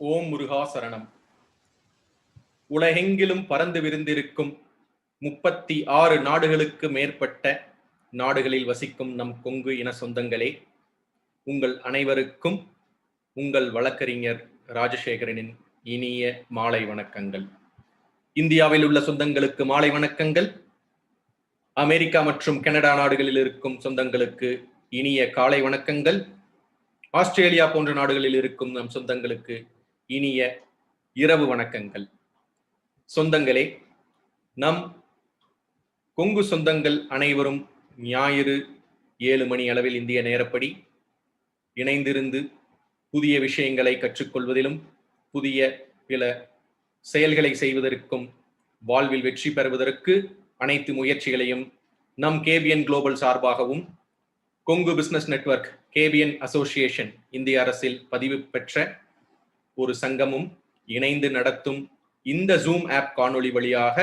ஓம் முருகா சரணம். உலகெங்கிலும் பறந்து விரிந்திருக்கும் 36 நாடுகளுக்கு மேற்பட்ட நாடுகளில் வசிக்கும் நம் கொங்கு இன சொந்தங்களே, உங்கள் அனைவருக்கும் உங்கள் வழக்கறிஞர் ராஜசேகரனின் இனிய மாலை வணக்கங்கள். இந்தியாவில் உள்ள சொந்தங்களுக்கு மாலை வணக்கங்கள். அமெரிக்கா மற்றும் கனடா நாடுகளில் இருக்கும் சொந்தங்களுக்கு இனிய காலை வணக்கங்கள். ஆஸ்திரேலியா போன்ற நாடுகளில் இருக்கும் நம் சொந்தங்களுக்கு இனிய இரவு வணக்கங்கள். சொந்தங்களே, நம் கொங்கு சொந்தங்கள் அனைவரும் ஞாயிறு 7 மணி அளவில் இந்திய நேரப்படி இணைந்திருந்து புதிய விஷயங்களை கற்றுக்கொள்வதிலும் புதிய பிற செயல்களை செய்வதற்கும் வாழ்வில் வெற்றி பெறுவதற்கு அனைத்து முயற்சிகளையும் நம் கேபிஎன் குளோபல் சார்பாகவும் Kongu business network KPN association இந்திய அரசில் பதிவு பெற்ற ஒரு சங்கமும் இணைந்து நடத்தும் இந்த ஜூம் ஆப் காணொளி வழியாக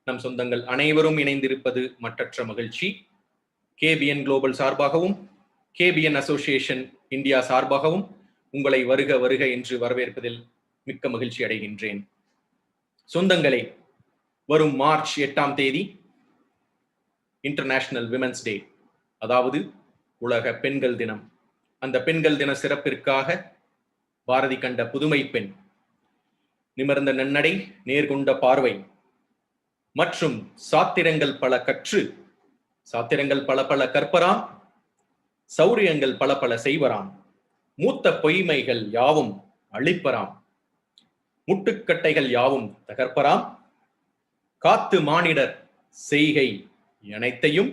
நம் சொந்தங்கள் அனைவரும் இணைந்திருப்பது மற்றற்ற மகிழ்ச்சி. கேபிஎன் குளோபல் சார்பாகவும் கேபிஎன் அசோசியேஷன் இந்தியா சார்பாகவும் உங்களை வருக வருக என்று வரவேற்பதில் மிக்க மகிழ்ச்சி அடைகின்றேன். சொந்தங்களே, வரும் மார்ச் 8ஆம் தேதி இன்டர்நேஷனல் விமென்ஸ் டே, அதாவது உலக பெண்கள் தினம். அந்த பெண்கள் தின சிறப்பிற்காக பாரதி கண்ட புதுமை பெண், நிமிர்ந்த நன்னடை, நேர்கொண்ட பார்வை மற்றும் சாத்திரங்கள் பல கற்று சாத்திரங்கள் பல பல கற்பராம், சௌரியங்கள் பல பல செய்வராம், மூத்த பொய்மைகள் யாவும் அழிப்பராம், முட்டுக்கட்டைகள் யாவும் தகர்ப்பராம், காத்து மானிடர் செய்கை அனைத்தையும்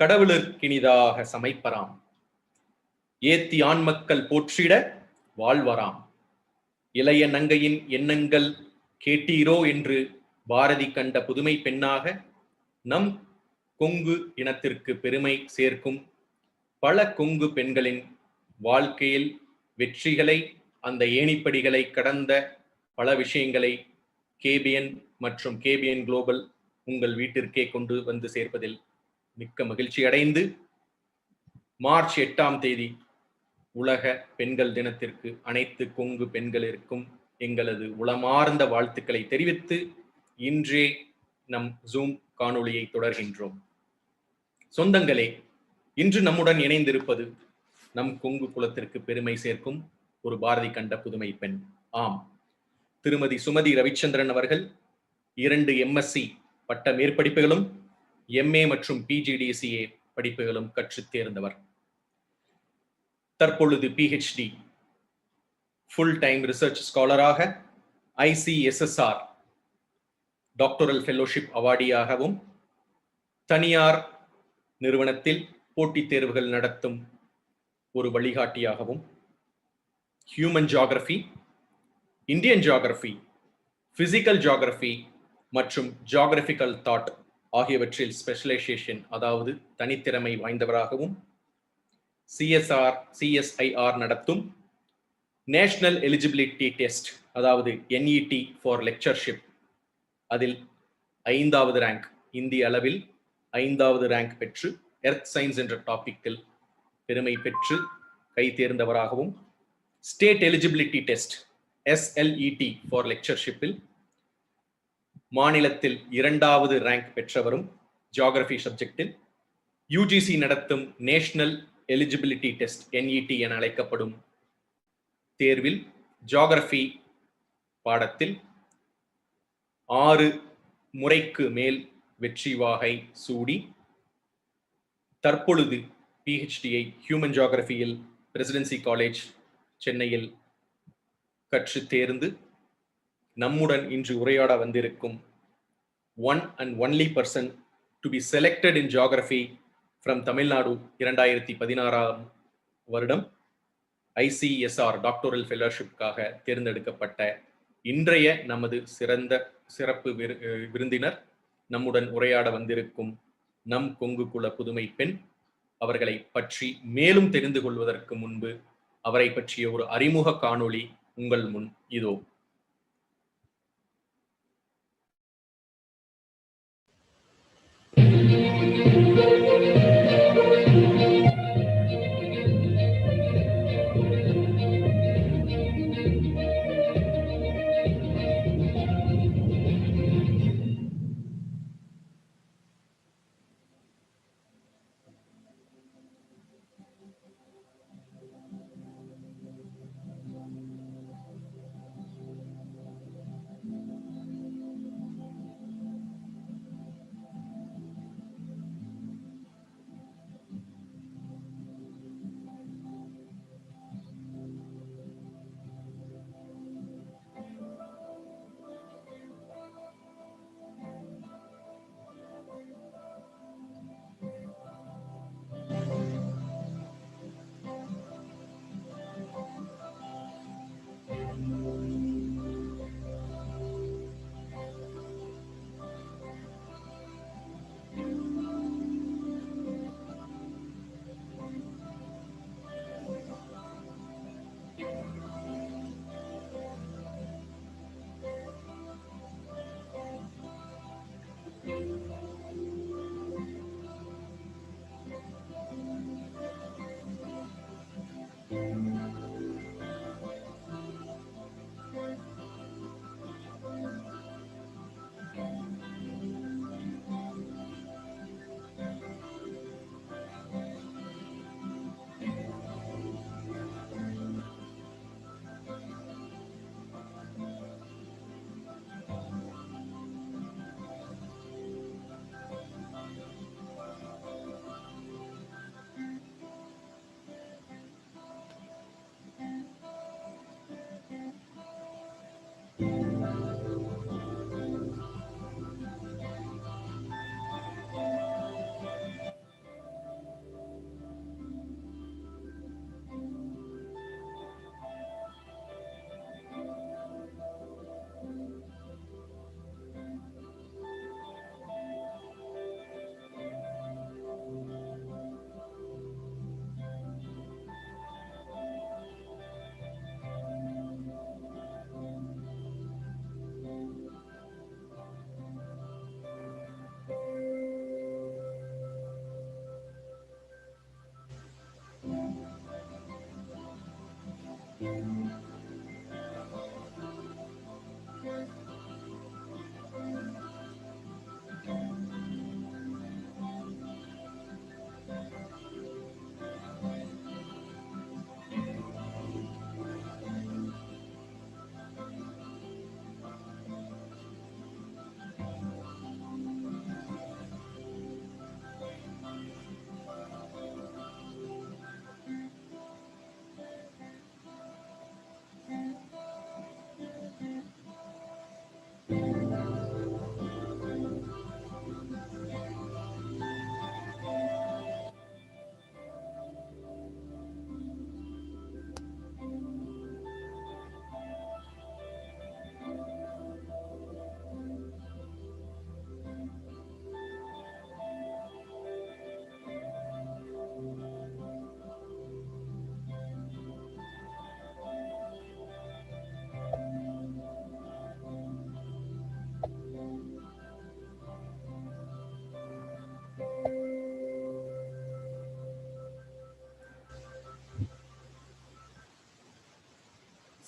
கடவுளுக்கினிதாக சமைப்பராம், ஏத்தி ஆண்மக்கள் போற்றிட வாழ்வராம், இளைய நங்கையின் எண்ணங்கள் கேட்டீரோ என்று பாரதி கண்ட புதுமை பெண்ணாக நம் கொங்கு இனத்திற்கு பெருமை சேர்க்கும் பல கொங்கு பெண்களின் வாழ்க்கையில் வெற்றிகளை, அந்த ஏணிப்படிகளை கடந்த பல விஷயங்களை கேபிஎன் மற்றும் கேபிஎன் குளோபல் உங்கள் வீட்டிற்கே கொண்டு வந்து சேர்ப்பதில் மிக்க மகிழ்ச்சி அடைந்து, மார்ச் 8ஆம் தேதி உலக பெண்கள் தினத்திற்கு அனைத்து கொங்கு பெண்களிற்கும் எங்களது உளமார்ந்த வாழ்த்துக்களை தெரிவித்து இன்றே நம் ஜூம் காணொளியை தொடர்கின்றோம். சொந்தங்களே, இன்று நம்முடன் இணைந்திருப்பது நம் கொங்கு குலத்திற்கு பெருமை சேர்க்கும் ஒரு பாரதி கண்ட புதுமை பெண். ஆம், திருமதி சுமதி ரவிச்சந்திரன் அவர்கள் 2 MSc பட்ட மேற்படிப்புகளும் MA மற்றும் PGDCA படிப்புகளும் கற்றுத் தேர்ந்தவர். தற்பொழுது PhD ஃபுல் டைம் ரிசர்ச் ஸ்காலராக ICSSR டாக்டரல் ஃபெல்லோஷிப் அவார்டியாகவும், தனியார் நிறுவனத்தில் போட்டித் தேர்வுகள் நடத்தும் ஒரு வழிகாட்டியாகவும், human geography, Indian geography, physical geography மற்றும் ஜியோகிராபிக்கல் தாட் ஆகியவற்றில் ஸ்பெஷலைசேஷன், அதாவது தனித்திறமை வாய்ந்தவராகவும், CSIR நடத்தும் நேஷனல் எலிஜிபிலிட்டி டெஸ்ட், அதாவது NET ஃபார் லெக்சர்ஷிப், அதில் 5வது ரேங்க், இந்திய அளவில் 5வது ரேங்க் பெற்று எர்த் சயின்ஸ் என்ற டாபிக்கில் பெருமை பெற்று கை தேர்ந்தவராகவும், state eligibility test SLET for லெக்சர்ஷிப்பில் மாநிலத்தில் 2வது ரேங்க் பெற்றவரும், ஜியோகிராஃபி சப்ஜெக்டில் UGC நடத்தும் நேஷனல் எலிஜிபிலிட்டி டெஸ்ட் NET என அழைக்கப்படும் தேர்வில் ஜியோகிராஃபி பாடத்தில் 6 முறைக்கு மேல் வெற்றி வாகை சூடி தற்பொழுது PhD-ஐ ஹியூமன் ஜியோகிராஃபியில் பிரசிடென்சி காலேஜ் சென்னையில் கற்று தேர்ந்து நம்முடன் இன்று உரையாட வந்திருக்கும் one and only person to be selected in geography from Tamil Nadu 2016ஆம் வருடம் ICSR டாக்டரல் ஃபெல்லோஷிப்காக தேர்ந்தெடுக்கப்பட்ட இன்றைய நமது சிறப்பு விருந்தினர், நம்முடன் உரையாட வந்திருக்கும் நம் கொங்கு குல புதுமை பெண். அவர்களை பற்றி மேலும் தெரிந்து கொள்வதற்கு முன்பு அவரை பற்றிய ஒரு அறிமுக காணொளி உங்கள் முன் இதோ.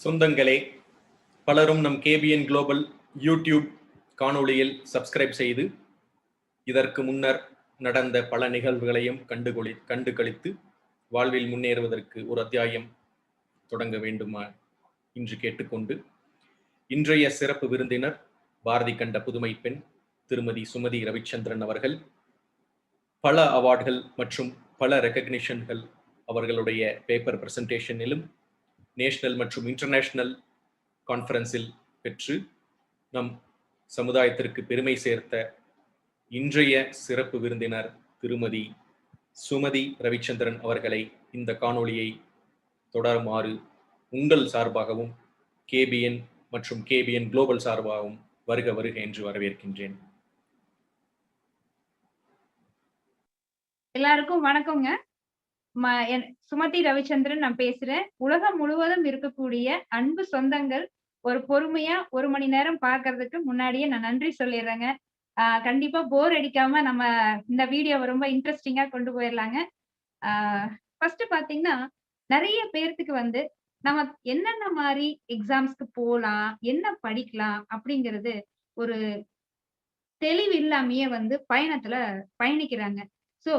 சொந்தங்களே, பலரும் நம் கேபிஎன் குளோபல் யூடியூப் காணொளியில் சப்ஸ்கிரைப் செய்து இதற்கு முன்னர் நடந்த பல நிகழ்வுகளையும் கண்டு கழித்து வாழ்வில் முன்னேறுவதற்கு ஒரு அத்தியாயம் தொடங்க வேண்டுமா இன்று கேட்டுக்கொண்டு, இன்றைய சிறப்பு விருந்தினர் பாரதி கண்ட புதுமை பெண் திருமதி சுமதி ரவிச்சந்திரன் அவர்கள். பல அவார்டுகள் மற்றும் பல ரெகக்னிஷன்கள் அவர்களுடைய பேப்பர் பிரசன்டேஷனிலும் நேஷனல் மற்றும் இன்டர்நேஷனல் கான்ஃபரன்ஸில் பெற்று நம் சமுதாயத்திற்கு பெருமை சேர்த்த இன்றைய சிறப்பு விருந்தினர் திருமதி சுமதி ரவிச்சந்திரன் அவர்களை இந்த காணொளியை தொடருமாறு உங்கள் சார்பாகவும் கேபிஎன் மற்றும் கேபிஎன் குளோபல் சார்பாகவும் வருக வருக என்று வரவேற்கின்றேன். எல்லாருக்கும் வணக்கங்க. சுமதி ரவிச்சந்திரன் நான் பேசுறேன். உலகம் முழுவதும் இருக்கக்கூடிய அன்பு சொந்தங்கள் ஒரு பொறுமையா 1 மணி நேரம் பார்க்கறதுக்கு முன்னாடியே நான் நன்றி சொல்லிடுறேங்க. கண்டிப்பா போர் அடிக்காம நம்ம இந்த வீடியோவை ரொம்ப இன்ட்ரெஸ்டிங்கா கொண்டு போயிடலாங்க. ஃபர்ஸ்ட் பாத்தீங்கன்னா, நிறைய பேர்த்துக்கு நம்ம என்னென்ன மாதிரி எக்ஸாம்ஸ்க்கு போலாம், என்ன படிக்கலாம் அப்படிங்கிறது ஒரு தெளிவு இல்லாமையே பயணத்துல பயணிக்கிறாங்க. சோ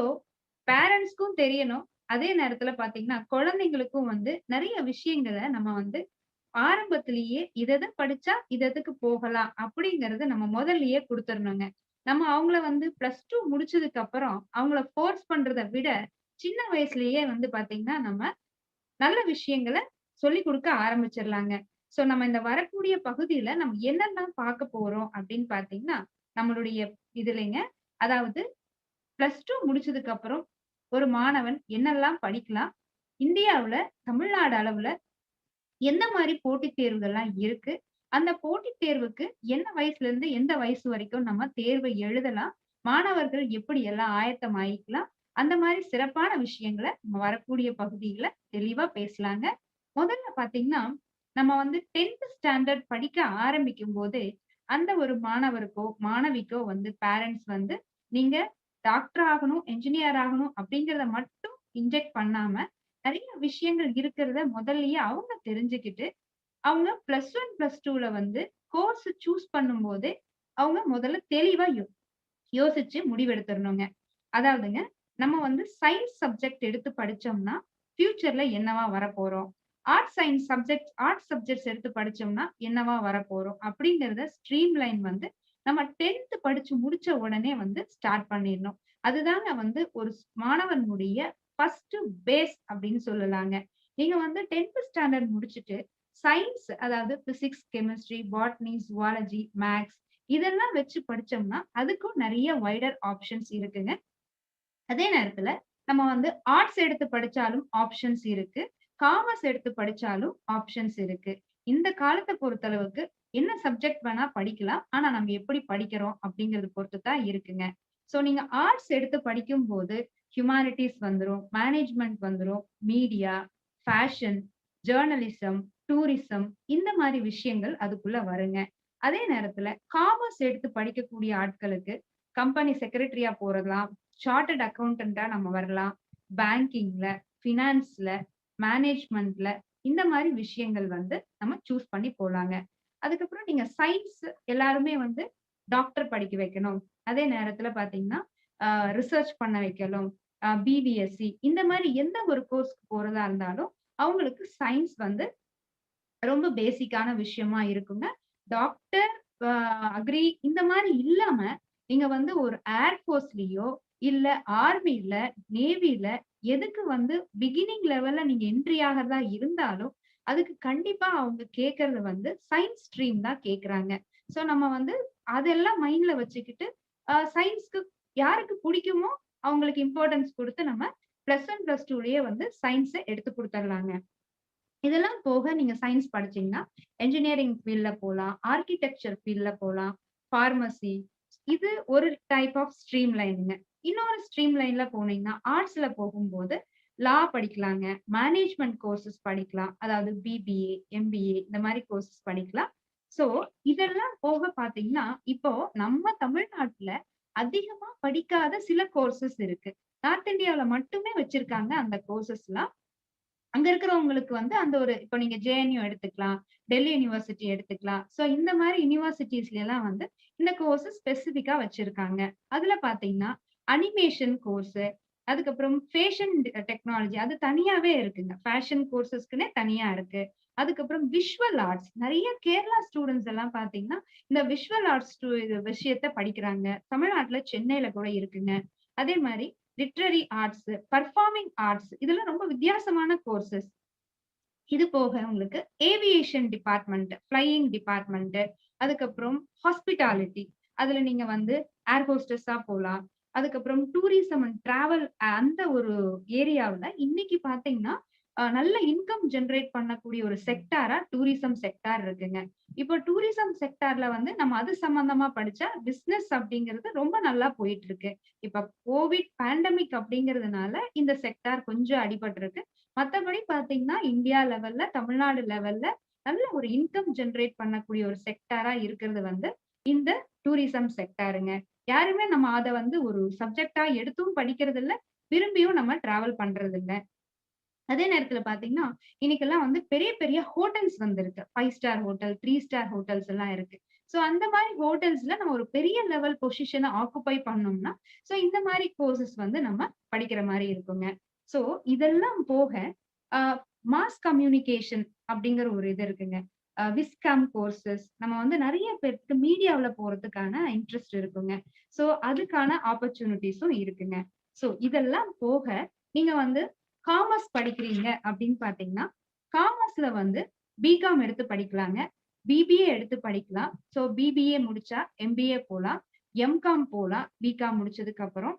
பேரண்ட்ஸ்க்கும் தெரியணும். அதே நேரத்துல பாத்தீங்கன்னா, குழந்தைங்களுக்கும் நிறைய விஷயங்களை நம்ம ஆரம்பத்திலேயே இதை படிச்சா இததுக்கு போகலாம் அப்படிங்கறத நம்ம முதல்லயே கொடுத்துடணுங்க. நம்ம அவங்கள +2 முடிச்சதுக்கு அப்புறம் அவங்கள ஃபோர்ஸ் பண்றதை விட சின்ன வயசுலயே பாத்தீங்கன்னா நம்ம நல்ல விஷயங்களை சொல்லி கொடுக்க ஆரம்பிச்சிடலாங்க. சோ நம்ம இந்த வரக்கூடிய பகுதியில நம்ம என்னெல்லாம் பார்க்க போறோம் அப்படின்னு பாத்தீங்கன்னா, நம்மளுடைய இதுலைங்க, அதாவது +2 முடிச்சதுக்கு அப்புறம் ஒரு மாணவன் என்னெல்லாம் படிக்கலாம், இந்தியாவுல தமிழ்நாடு அளவுல எந்த மாதிரி போட்டித் தேர்வுகள்லாம் இருக்கு, அந்த போட்டித் தேர்வுக்கு என்ன வயசுல இருந்து எந்த வயசு வரைக்கும் நம்ம தேர்வை எழுதலாம், மாணவர்கள் எப்படி எல்லாம் ஆயத்தம் ஆயிக்கலாம், அந்த மாதிரி சிறப்பான விஷயங்களை நம்ம வரக்கூடிய பகுதியில தெளிவா பேசலாங்க. முதல்ல பாத்தீங்கன்னா, நம்ம 10th ஸ்டாண்டர்ட் படிக்க ஆரம்பிக்கும் போது அந்த ஒரு மாணவருக்கோ மாணவிக்கோ பேரண்ட்ஸ் நீங்க டாக்டர் ஆகணும், என்ஜினியர் ஆகணும் அப்படிங்கிறத மட்டும் இன்ஜெக்ட் பண்ணாம நிறைய விஷயங்கள் இருக்கிறத முதல்லயே அவங்க தெரிஞ்சுக்கிட்டு, அவங்க +1 +2ல கோர்ஸ் சூஸ் பண்ணும்போதே அவங்க முதல்ல தெளிவா யோசிச்சு முடிவெடுத்துடணுங்க. அதாவதுங்க, நம்ம சயின்ஸ் சப்ஜெக்ட் எடுத்து படிச்சோம்னா ஃபியூச்சர்ல என்னவா வரப்போறோம், ஆர்ட்ஸ் சப்ஜெக்ட்ஸ் எடுத்து படிச்சோம்னா என்னவா வரப்போறோம் அப்படிங்கறத ஸ்ட்ரீம் லைன் நம்ம 10th படிச்சு முடிச்ச உடனே ஸ்டார்ட் பண்ணிடணும். அதுதாங்க ஒரு மாணவனுடைய ஃபர்ஸ்ட் பேஸ் அப்படின்னு சொல்லலாங்க. நீங்க 10th ஸ்டாண்டர்ட் முடிச்சுட்டு சயின்ஸ் அதாவது physics, chemistry, botany, zoology, maths இதெல்லாம் வச்சு படிச்சோம்னா அதுக்கும் நிறைய வைடர் ஆப்ஷன்ஸ் இருக்குங்க. அதே நேரத்துல நம்ம வந்து ஆர்ட்ஸ் எடுத்து படிச்சாலும் ஆப்ஷன்ஸ் இருக்கு. காமர்ஸ் எடுத்து படிச்சாலும் ஆப்ஷன்ஸ் இருக்கு. இந்த காலத்த பொறுத்தளவுக்கு என்ன சப்ஜெக்ட் வேணா படிக்கலாம். ஆனா நம்ம எப்படி படிக்கிறோம் அப்படிங்கறத பொறுத்து தான் இருக்குங்க. சோ நீங்க ஆர்ட்ஸ் எடுத்து படிக்கும்போது ஹியூமானிட்டீஸ் வந்துரும், மேனேஜ்மென்ட் வந்துரும், மீடியா, ஃபேஷன், ஜர்னலிசம், டூரிசம் இந்த மாரி விஷயங்கள் அதுக்குள்ள வருங்க. அதே நேரத்துல காமர்ஸ் எடுத்து படிக்கக்கூடிய ஆட்களுக்கு கம்பெனி செக்ரட்டரியா போறலாம், சார்ட்டர்ட் அக்கவுண்டன்ட்டா நம்ம வரலாம். பேங்கிங்ல, ஃபினான்ஸ்ல, மேனேஜ்மென்ட்ல இந்த மாரி விஷயங்கள் வந்து நம்ம சூஸ் பண்ணி போலாங்க. அதுக்கப்புறம் நீங்க சயின்ஸ் எல்லாருமே வந்து டாக்டர் படிக்க வைக்கணும். அதே நேரத்துல பார்த்தீங்கன்னா, அ ரிசர்ச் பண்ண வைக்கணும். பிபிஎஸ்சி இந்த மாரி எந்த ஒரு கோர்ஸ்க்கு போறதா இருந்தாலும், அவங்களுக்கு சயின்ஸ் வந்து ரொம்ப பேசிக்கான விஷயமா இருக்குங்க. டாக்டர், அ அக்ரி இந்த மாரி இல்லாம, நீங்க வந்து ஒரு ஏர் ஃபோர்ஸ்லயோ, இல்ல ஆர்மில, நேவில எதுக்கு வந்து பிகினிங் லெவல்ல நீங்க என்ட்ரி ஆகறதா இருந்தாலும், அதுக்கு கண்டிப்பா அவங்க கேட்கறது வந்து சயன்ஸ் ஸ்ட்ரீம் தான் கேட்கறாங்க. சோ நம்ம வந்து அதெல்லாம் மைண்ட்ல வச்சுக்கிட்டு, சயன்ஸ்க்கு யாருக்கு புடிக்குமோ அவங்களுக்கு இம்பார்ட்டன்ஸ் குடுத்து நம்ம பிளஸ் 1, பிளஸ் 2லயே வந்து சயன்ஸ எடுத்து குடுத்துரலாங்க. இதெல்லாம் போக நீங்க சயன்ஸ் படிச்சீங்கன்னா, என்ஜினியரிங் ஃபீல்ட்ல போலாம், ஆர்க்கிடெக்சர் ஃபீல்ட்ல போலாம், பார்மசி இது ஒரு டைப் ஆஃப் ஸ்ட்ரீம் லைனுங்க. இன்னொரு ஸ்ட்ரீம் லைன்ல போனீங்கன்னா, ஆர்ட்ஸ்ல போகும்போது லா படிக்கலாங்க. மேனேஜ்மென்ட் கோர்சஸ் படிக்கலாம். அதாவது பிபிஏ, எம்பிஏ இந்த மாரி கோர்சஸ் படிக்கலாம். சோ, இதெல்லாம் போக பார்த்தீங்கன்னா, இப்போ நம்ம தமிழ்நாட்டுல அதிகமா படிக்காத சில கோர்சஸ் இருக்கு. நார்த் இந்தியாவுல மட்டுமே வச்சிருக்காங்க அந்த கோர்சஸ்லாம். அங்க இருக்கிறவங்களுக்கு வந்து அந்த ஒரு இப்ப நீங்க ஜேஎன்யூ எடுத்துக்கலாம், டெல்லி யுனிவர்சிட்டி எடுத்துக்கலாம். சோ இந்த மாரி யுனிவர்சிட்டீஸ்ல எல்லாம் வந்து இந்த கோர்ஸ் ஸ்பெசிஃபிக்கா வச்சிருக்காங்க. அதுல பார்த்தீங்கன்னா, அனிமேஷன் கோர்ஸ், அதுக்கப்புறம் ஃபேஷன் டெக்னாலஜி அது தனியாவே இருக்குங்க. ஃபேஷன் கோர்ஸஸ்க்குன்னே தனியா இருக்கு. அதுக்கப்புறம் விஷுவல் ஆர்ட்ஸ் நெறைய கேரளா ஸ்டூடண்ட்ஸ் எல்லாம் பார்த்தீங்கன்னா, இந்த விஷுவல் ஆர்ட்ஸ் இது விஷயத்த படிக்கிறாங்க. தமிழ்நாட்டுல சென்னையில கூட இருக்குங்க. அதே மாரி லிட்டரரி ஆர்ட்ஸ், பெர்ஃபார்மிங் ஆர்ட்ஸ் இதெல்லாம் ரொம்ப வித்தியாசமான கோர்சஸ். இது போக உங்களுக்கு ஏவியேஷன் டிபார்ட்மெண்ட், ஃப்ளையிங் டிபார்ட்மெண்ட், அதுக்கப்புறம் ஹாஸ்பிட்டாலிட்டி. அதுல நீங்க வந்து ஏர் ஹோஸ்டஸா போலாம். அதுக்கப்புறம் டூரிசம் அண்ட் டிராவல் அந்த ஒரு ஏரியாவுல இன்னைக்கு பார்த்தீங்கன்னா, நல்ல இன்கம் ஜெனரேட் பண்ணக்கூடிய ஒரு செக்டாரா டூரிசம் செக்டார் இருக்குங்க. இப்போ டூரிசம் செக்டார்ல வந்து நம்ம அது சம்பந்தமா படிச்சா பிசினஸ் அப்படிங்கிறது ரொம்ப நல்லா போயிட்டு இருக்கு. இப்ப கோவிட் பேண்டமிக் அப்படிங்கிறதுனால இந்த செக்டார் கொஞ்சம் அடிபட்டிருக்கு. மத்தபடி பார்த்தீங்கன்னா, இந்தியா லெவல்ல, தமிழ்நாடு லெவல்ல நல்ல ஒரு இன்கம் ஜெனரேட் பண்ணக்கூடிய ஒரு செக்டாரா இருக்கிறது வந்து இந்த டூரிசம் செக்டாருங்க. யாருமே நம்ம அத வந்து ஒரு சப்ஜெக்ட்டா எடுத்தும் படிக்கிறது இல்ல. விரும்பியும் நம்ம டிராவல் பண்றது இல்ல. அதே நேரத்துல பார்த்தீங்கன்னா, இன்னைக்கெல்லாம் வந்து பெரிய பெரிய ஹோட்டல்ஸ் வந்திருக்கு. 5 ஸ்டார் ஹோட்டல், 3 ஸ்டார் ஹோட்டல்ஸ் எல்லாம் இருக்கு. சோ அந்த மாரி ஹோட்டல்ஸ்ல நம்ம ஒரு பெரிய லெவல் பொசிஷன ஆக்குபை பண்ணோம்னா, சோ இந்த மாரி கோர்சஸ் வந்து நம்ம படிக்கிற மாரி இருக்குங்க. சோ இதெல்லாம் போக, அ மாஸ் கம்யூனிகேஷன் அப்படிங்கிற ஒரு இது இருக்குங்க. விஸ்காம் கோர்சஸ் நம்ம வந்து நெறைய பேருக்கு மீடியாவுல போறதுக்கான இன்ட்ரெஸ்ட் இருக்குங்க. சோ அதுக்கான ஆப்பர்ச்சுனிட்டீஸும் இருக்குங்க. சோ இதெல்லாம் போக, நீங்க வந்து காமர்ஸ் படிக்கிறீங்க அப்படின்னு பார்த்தீங்கன்னா, காமர்ஸ்ல வந்து பிகாம் எடுத்து படிக்கலாங்க. பிபிஏ எடுத்து படிக்கலாம். சோ பிபிஏ முடிச்சா எம்பிஏ போலாம். எம்காம் போலாம். பிகாம் முடிச்சதுக்கு அப்புறம்.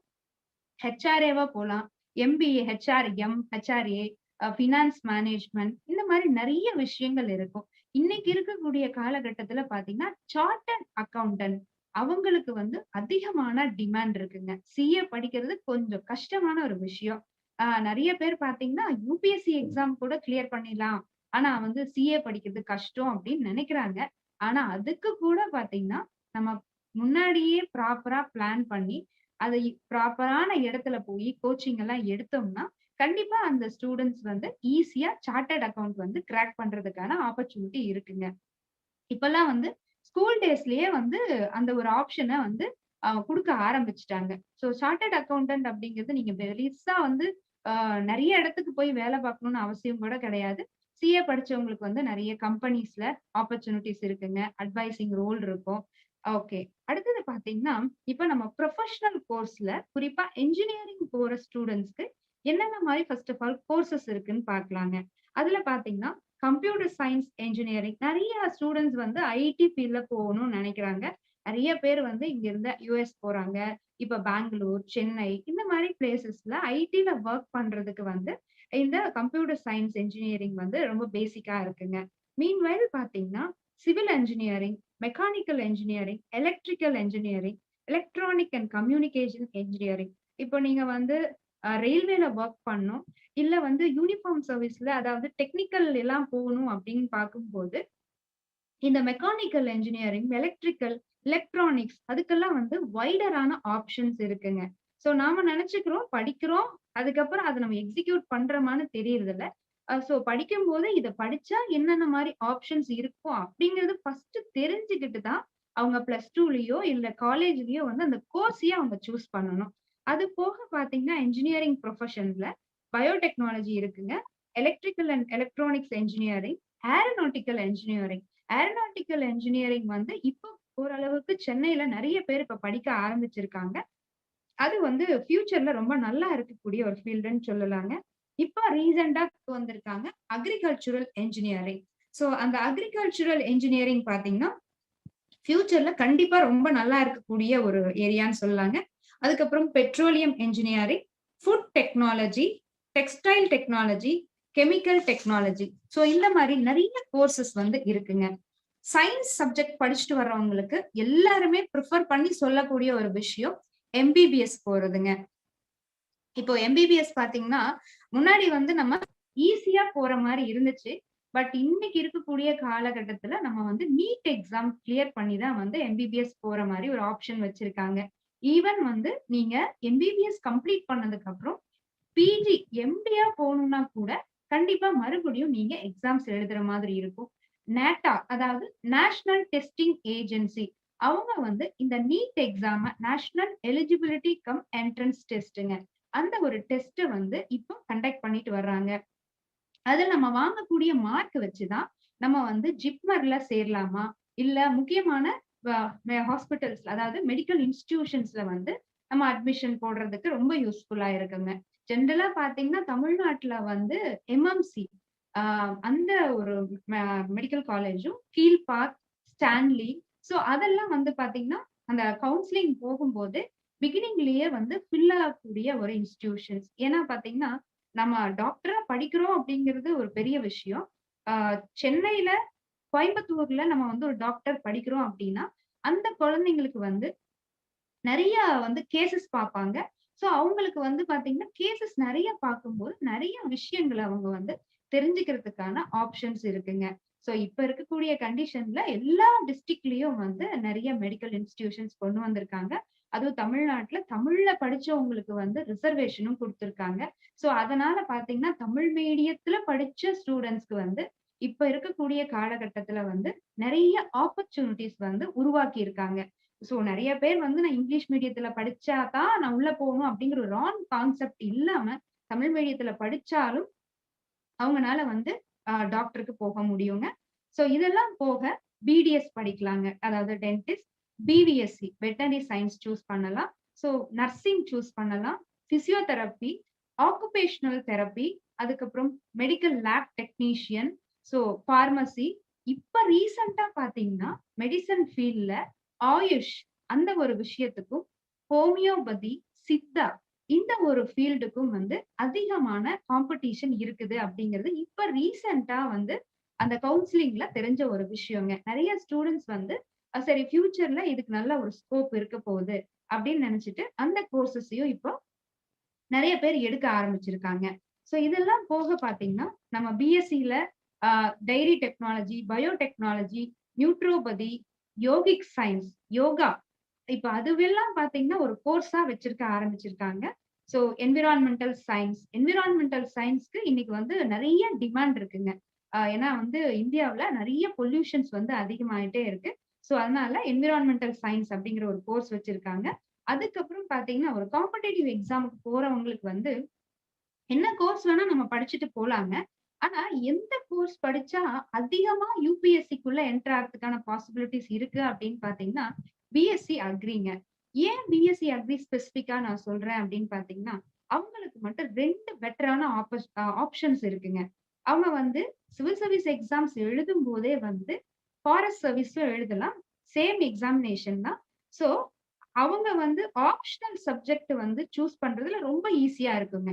ஹெச்ஆர்ஏவா போலாம். MBA, HRM, HRA, finance management இந்த மாரி நெறைய விஷயங்கள் இருக்கும். இன்னைக்கு இருக்கக்கூடிய காலகட்டத்தில பார்த்தீங்கன்னா, சார்ட்டர்ட் அக்கவுண்டன்ட் அவங்களுக்கு வந்து அதிகமான டிமாண்ட் இருக்குங்க. சிஏ படிக்கிறது கொஞ்சம் கஷ்டமான ஒரு விஷயம். நெறைய பேர் பார்த்தீங்கன்னா, யுபிஎஸ்சி எக்ஸாம் கூட கிளியர் பண்ணிடலாம். ஆனா வந்து சிஏ படிக்கிறது கஷ்டம் அப்படின்னு நெனைக்கிறாங்க. ஆனா அதுக்கு கூட பார்த்தீங்கன்னா, நம்ம முன்னாடியே ப்ராப்பரா பிளான் பண்ணி அதை ப்ராப்பரான இடத்துல போய் கோச்சிங் எல்லாம் எடுத்தோம்னா, கண்டிப்பா அந்த ஸ்டூடண்ட்ஸ் வந்து ஈஸியா சார்ட்டர்ட் அக்கவுண்ட் வந்து கிராக் பண்றதுக்கான ஆப்பர்ச்சுனிட்டி இருக்குங்க. இப்பல்லாம் வந்து ஸ்கூல் டேஸ்லயே வந்து அந்த ஒரு ஆப்ஷன வந்து குடுக்க ஆரம்பிச்சுட்டாங்க. சோ சார்ட்டர்ட் அக்கவுண்டன்ட் அப்படிங்கிறது நீங்க பெரிசா வந்து நெறைய இடத்துக்கு போய் வேலை பார்க்கணும்னு அவசியம் கூட கிடையாது. சிஏ படிச்சவங்களுக்கு வந்து நெறைய கம்பெனிஸ்ல ஆப்பர்ச்சுனிட்டீஸ் இருக்குங்க. அட்வைசிங் ரோல் இருக்கும். ஓகே. அடுத்தது பார்த்தீங்கன்னா, இப்ப நம்ம ப்ரொஃபஷனல் கோர்ஸ்ல குறிப்பா என்ஜினியரிங் போற ஸ்டூடண்ட்ஸ்க்கு என்னென்ன மாரி ஃபர்ஸ்ட் ஆஃப் ஆல் கோர்சஸ் இருக்குன்னு பார்க்கலாங்க. அதுல பார்த்தீங்கன்னா, கம்ப்யூட்டர் சயின்ஸ் இன்ஜினியரிங் நிறைய ஸ்டூடெண்ட்ஸ் வந்து ஐடி ஃபீல்ட்ல போகணும்னு நினைக்கிறாங்க. நிறைய பேர் வந்து இங்க இருந்து யுஎஸ் போறாங்க. இப்ப பெங்களூர், சென்னை இந்த மாதிரி பிளேசஸ்ல ஐடில ஒர்க் பண்றதுக்கு வந்து இந்த கம்ப்யூட்டர் சயின்ஸ் இன்ஜினியரிங் வந்து ரொம்ப பேசிக்கா இருக்குங்க. மீன்வைல் பாத்தீங்கன்னா civil engineering, mechanical engineering, electrical engineering, electronic and communication engineering. இப்போ நீங்க வந்து ரயில்வேல ஒர்க் பண்ணணும், இல்ல வந்து யூனிஃபார்ம் சர்வீஸ்ல அதாவது டெக்னிக்கல் எல்லாம் போகணும் அப்படின்னு பார்க்கும்போது இந்த மெக்கானிக்கல் இன்ஜினியரிங், எலக்ட்ரிக்கல், எலக்ட்ரானிக்ஸ் அதுக்கெல்லாம் வந்து வைடரான ஆப்ஷன்ஸ் இருக்குங்க. சோ நாம நினைச்சுக்கிறோம், படிக்கிறோம், அதுக்கப்புறம் அத நம்ம எக்ஸிக்யூட் பண்றோமான்னு தெரியறதில்ல. சோ படிக்கும்போது இத படிச்சா என்னென்ன மாரி ஆப்ஷன்ஸ் இருக்கும் அப்படிங்கிறது ஃபர்ஸ்ட் தெரிஞ்சுக்கிட்டு தான் அவங்க பிளஸ் 2லயோ இல்ல காலேஜ்லயோ வந்து அந்த கோர்ஸையே அவங்க சூஸ் பண்ணணும். அது போக பார்த்தீங்கன்னா, இன்ஜினியரிங் ப்ரொஃபஷன்ல பயோடெக்னாலஜி இருக்குங்க. Electrical and electronics engineering, aeronautical engineering. Aeronautical engineering வந்து இப்போ ஓரளவுக்கு சென்னையில நெறைய பேர் இப்ப படிக்க ஆரம்பிச்சிருக்காங்க. அது வந்து ஃபியூச்சர்ல ரொம்ப நல்லா இருக்கக்கூடிய ஒரு ஃபீல்டுன்னு சொல்லலாங்க. இப்ப ரீசென்ட்டா வந்திருக்காங்க அக்ரிகல்ச்சுரல் இன்ஜினியரிங். சோ அந்த அக்ரிகல்ச்சுரல் இன்ஜினியரிங் பார்த்தீங்கன்னா, ஃபியூச்சர்ல கண்டிப்பா ரொம்ப நல்லா இருக்கக்கூடிய ஒரு ஏரியான்னு சொல்லலாங்க. அதுக்கப்புறம் petroleum engineering, food technology, textile technology, chemical technology. So இந்த மாரி நெறைய கோர்சஸ் வந்து இருக்குங்க. சயின்ஸ் சப்ஜெக்ட் படிச்சுட்டு வர்றவங்களுக்கு எல்லாருமே ப்ரிஃபர் பண்ணி சொல்லக்கூடிய ஒரு விஷயம் எம்பிபிஎஸ் போறதுங்க. இப்போ எம்பிபிஎஸ் பாத்தீங்கன்னா, முன்னாடி வந்து நம்ம ஈஸியா போற மாரி இருந்துச்சு. பட் இன்னைக்கு இருக்கக்கூடிய காலகட்டத்துல நம்ம வந்து நீட் எக்ஸாம் கிளியர் பண்ணி தான் வந்து எம்பிபிஎஸ் போற மாரி ஒரு ஆப்ஷன் வச்சிருக்காங்க. ஈவன் வந்து நீங்க எம்பிபிஎஸ் கம்ப்ளீட் பண்ணதுக்கு அப்புறம் பிஜி, எம்டியா போணும்னா கூட கண்டிப்பா மறுபடியும் நீங்க எக்ஸாம்ஸ் எழுதுற மாதிரி இருக்கும். நேட்டா அதாவது நேஷனல் டெஸ்டிங் ஏஜென்சி அவங்க வந்து இந்த நீட் எக்ஸாம நேஷனல் எலிஜிபிலிட்டி கம் என்ட்ரன்ஸ் டெஸ்ட்ங்க. அந்த ஒரு டெஸ்ட்ட வந்து இப்போ கண்டக்ட் பண்ணிட்டு வர்றாங்க. அதுல நம்ம வாங்கக்கூடிய மார்க் வச்சுதான் நம்ம வந்து ஜிப்மர்ல சேரலாமா, இல்ல முக்கியமான ஹாஸ்பிட்டல்ஸ் அதாவது மெடிக்கல் இன்ஸ்டிடியூஷன்ஸ்ல வந்து நம்ம அட்மிஷன் போடுறதுக்கு ரொம்ப யூஸ்ஃபுல்லா இருக்குங்க. ஜென்ரலா பாத்தீங்கன்னா தமிழ்நாட்டுல வந்து எம்எம்சி அந்த ஒரு மெடிக்கல் காலேஜும், கீழ்பார்க், ஸ்டான்லி சோ அதெல்லாம் வந்து பாத்தீங்கன்னா அந்த கவுன்சிலிங் போகும்போது பிகினிங்லயே வந்து ஃபில் ஆகக்கூடிய ஒரு இன்ஸ்டிடியூஷன்ஸ். ஏன்னா பாத்தீங்கன்னா நம்ம டாக்டரா படிக்கிறோம் அப்படிங்கிறது ஒரு பெரிய விஷயம். சென்னையில, கோயம்புத்தூர்ல நம்ம வந்து ஒரு டாக்டர் படிக்கிறோம் அப்படின்னா, அந்த குழந்தைங்களுக்கு வந்து நெறைய வந்து கேஸஸ் பார்ப்பாங்க. சோ அவங்களுக்கு வந்து பார்த்தீங்கன்னா, கேஸஸ் நெறைய பார்க்கும்போது, நெறைய விஷயங்கள அவங்க வந்து தெரிஞ்சுக்கிறதுக்கான ஆப்ஷன்ஸ் இருக்குங்க. சோ இப்ப இருக்கக்கூடிய கண்டிஷன்ல எல்லா டிஸ்ட்ரிக்ட்லயும் வந்து நெறைய மெடிக்கல் இன்ஸ்டிடியூஷன்ஸ் கொண்டு வந்திருக்காங்க. அதுவும் தமிழ்நாட்டுல தமிழ்ல படிச்சவங்களுக்கு வந்து ரிசர்வேஷனும் குடுத்திருக்காங்க. சோ அதனால பார்த்தீங்கன்னா, தமிழ் மீடியத்துல படிச்ச ஸ்டூடண்ட்ஸ்க்கு வந்து இப்ப இருக்கக்கூடிய காலகட்டத்துல வந்து நெறைய ஆப்பர்ச்சுனிட்டீஸ் வந்து உருவாக்கி இருக்காங்க. சோ நெறைய பேர் வந்து நான் இங்கிலீஷ் மீடியத்துல படிச்சா தான் நான் உள்ள போணும் அப்படிங்கிற ஒரு ராங் கான்செப்ட் இல்லாம, தமிழ் மீடியத்துல படிச்சாலும் அவங்கனால வந்து டாக்டருக்கு போக முடியுங்க. சோ இதெல்லாம் போக பிடிஎஸ் படிக்கலாங்க. அதாவது dentist, BVSc veterinary science choose பண்ணலாம். சோ நர்சிங் சூஸ் பண்ணலாம். பிசியோதெரபி, ஆக்குபேஷனல் தெரபி, அதுக்கப்புறம் medical lab technician, so pharmacy. இப்ப ரீசென்ட்டா பார்த்தீங்கன்னா, மெடிசின் ஃபீல்ட்ல ஆயுஷ் அந்த ஒரு விஷயத்துக்கும், ஹோமியோபதி, சித்தா இந்த ஒரு ஃபீல்டுக்கும் வந்து அதிகமான காம்படிஷன் இருக்குது அப்படிங்கிறது இப்ப ரீசென்ட்டா வந்து அந்த கவுன்சிலிங்ல தெரிஞ்ச ஒரு விஷயங்க. நெறைய ஸ்டூடண்ட்ஸ் வந்து சரி ஃபியூச்சர்ல இதுக்கு நல்ல ஒரு ஸ்கோப் இருக்க போகுது அப்படின்னு நினைச்சுட்டு அந்த கோர்சஸையும் இப்போ நெறைய பேர் எடுக்க ஆரம்பிச்சிருக்காங்க. சோ இதெல்லாம் போக பார்த்தீங்கன்னா, நம்ம பிஎஸ்சில dairy technology, biotechnology, naturopathy, yogic science, yoga இப்ப அதுவெல்லாம் பார்த்தீங்கன்னா, ஒரு கோர்ஸா வச்சிருக்க ஆரம்பிச்சிருக்காங்க. So environmental science. என்விரான்மென்டல் சயன்ஸ்க்கு இன்னைக்கு வந்து நெறைய டிமாண்ட் இருக்குங்க. ஏன்னா வந்து இந்தியாவுல நெறைய பொல்யூஷன்ஸ் வந்து அதிகமாயிட்டே இருக்கு. சோ அதனால என்விரான்மென்டல் சயன்ஸ் அப்படிங்கிற ஒரு கோர்ஸ் வச்சிருக்காங்க. அதுக்கப்புறம் பார்த்தீங்கன்னா, ஒரு காம்படிட்டிவ் எக்ஸாம்க்கு போறவங்களுக்கு வந்து என்ன கோர்ஸ் வேணா நம்ம படிச்சுட்டு போலாங்க. ஆனா, எந்த கோர்ஸ் படிச்சா அதிகமா யுபிஎஸ்சிக்குள்ள என்டர் ஆகறதுக்கான பாசிபிலிட்டீஸ் இருக்கு அப்படின்னு பார்த்தீங்கன்னா, பிஎஸ்சி அக்ரிங்க. ஏன் பிஎஸ்சி அக்ரி ஸ்பெசிஃபிக்கா நான் சொல்றேன் அப்படின்னு பார்த்தீங்கன்னா, அவங்களுக்கு மட்டும் 2 பெட்டரான ஆப்ஷன்ஸ் இருக்குங்க. அவங்க வந்து சிவில் சர்வீஸ் எக்ஸாம்ஸ் எழுதும் போதே வந்து ஃபாரஸ்ட் சர்வீஸும் எழுதலாம். சேம் எக்ஸாமினேஷன் தான். ஸோ அவங்க வந்து ஆப்ஷனல் சப்ஜெக்ட் வந்து சூஸ் பண்றதுல ரொம்ப ஈஸியா இருக்குங்க.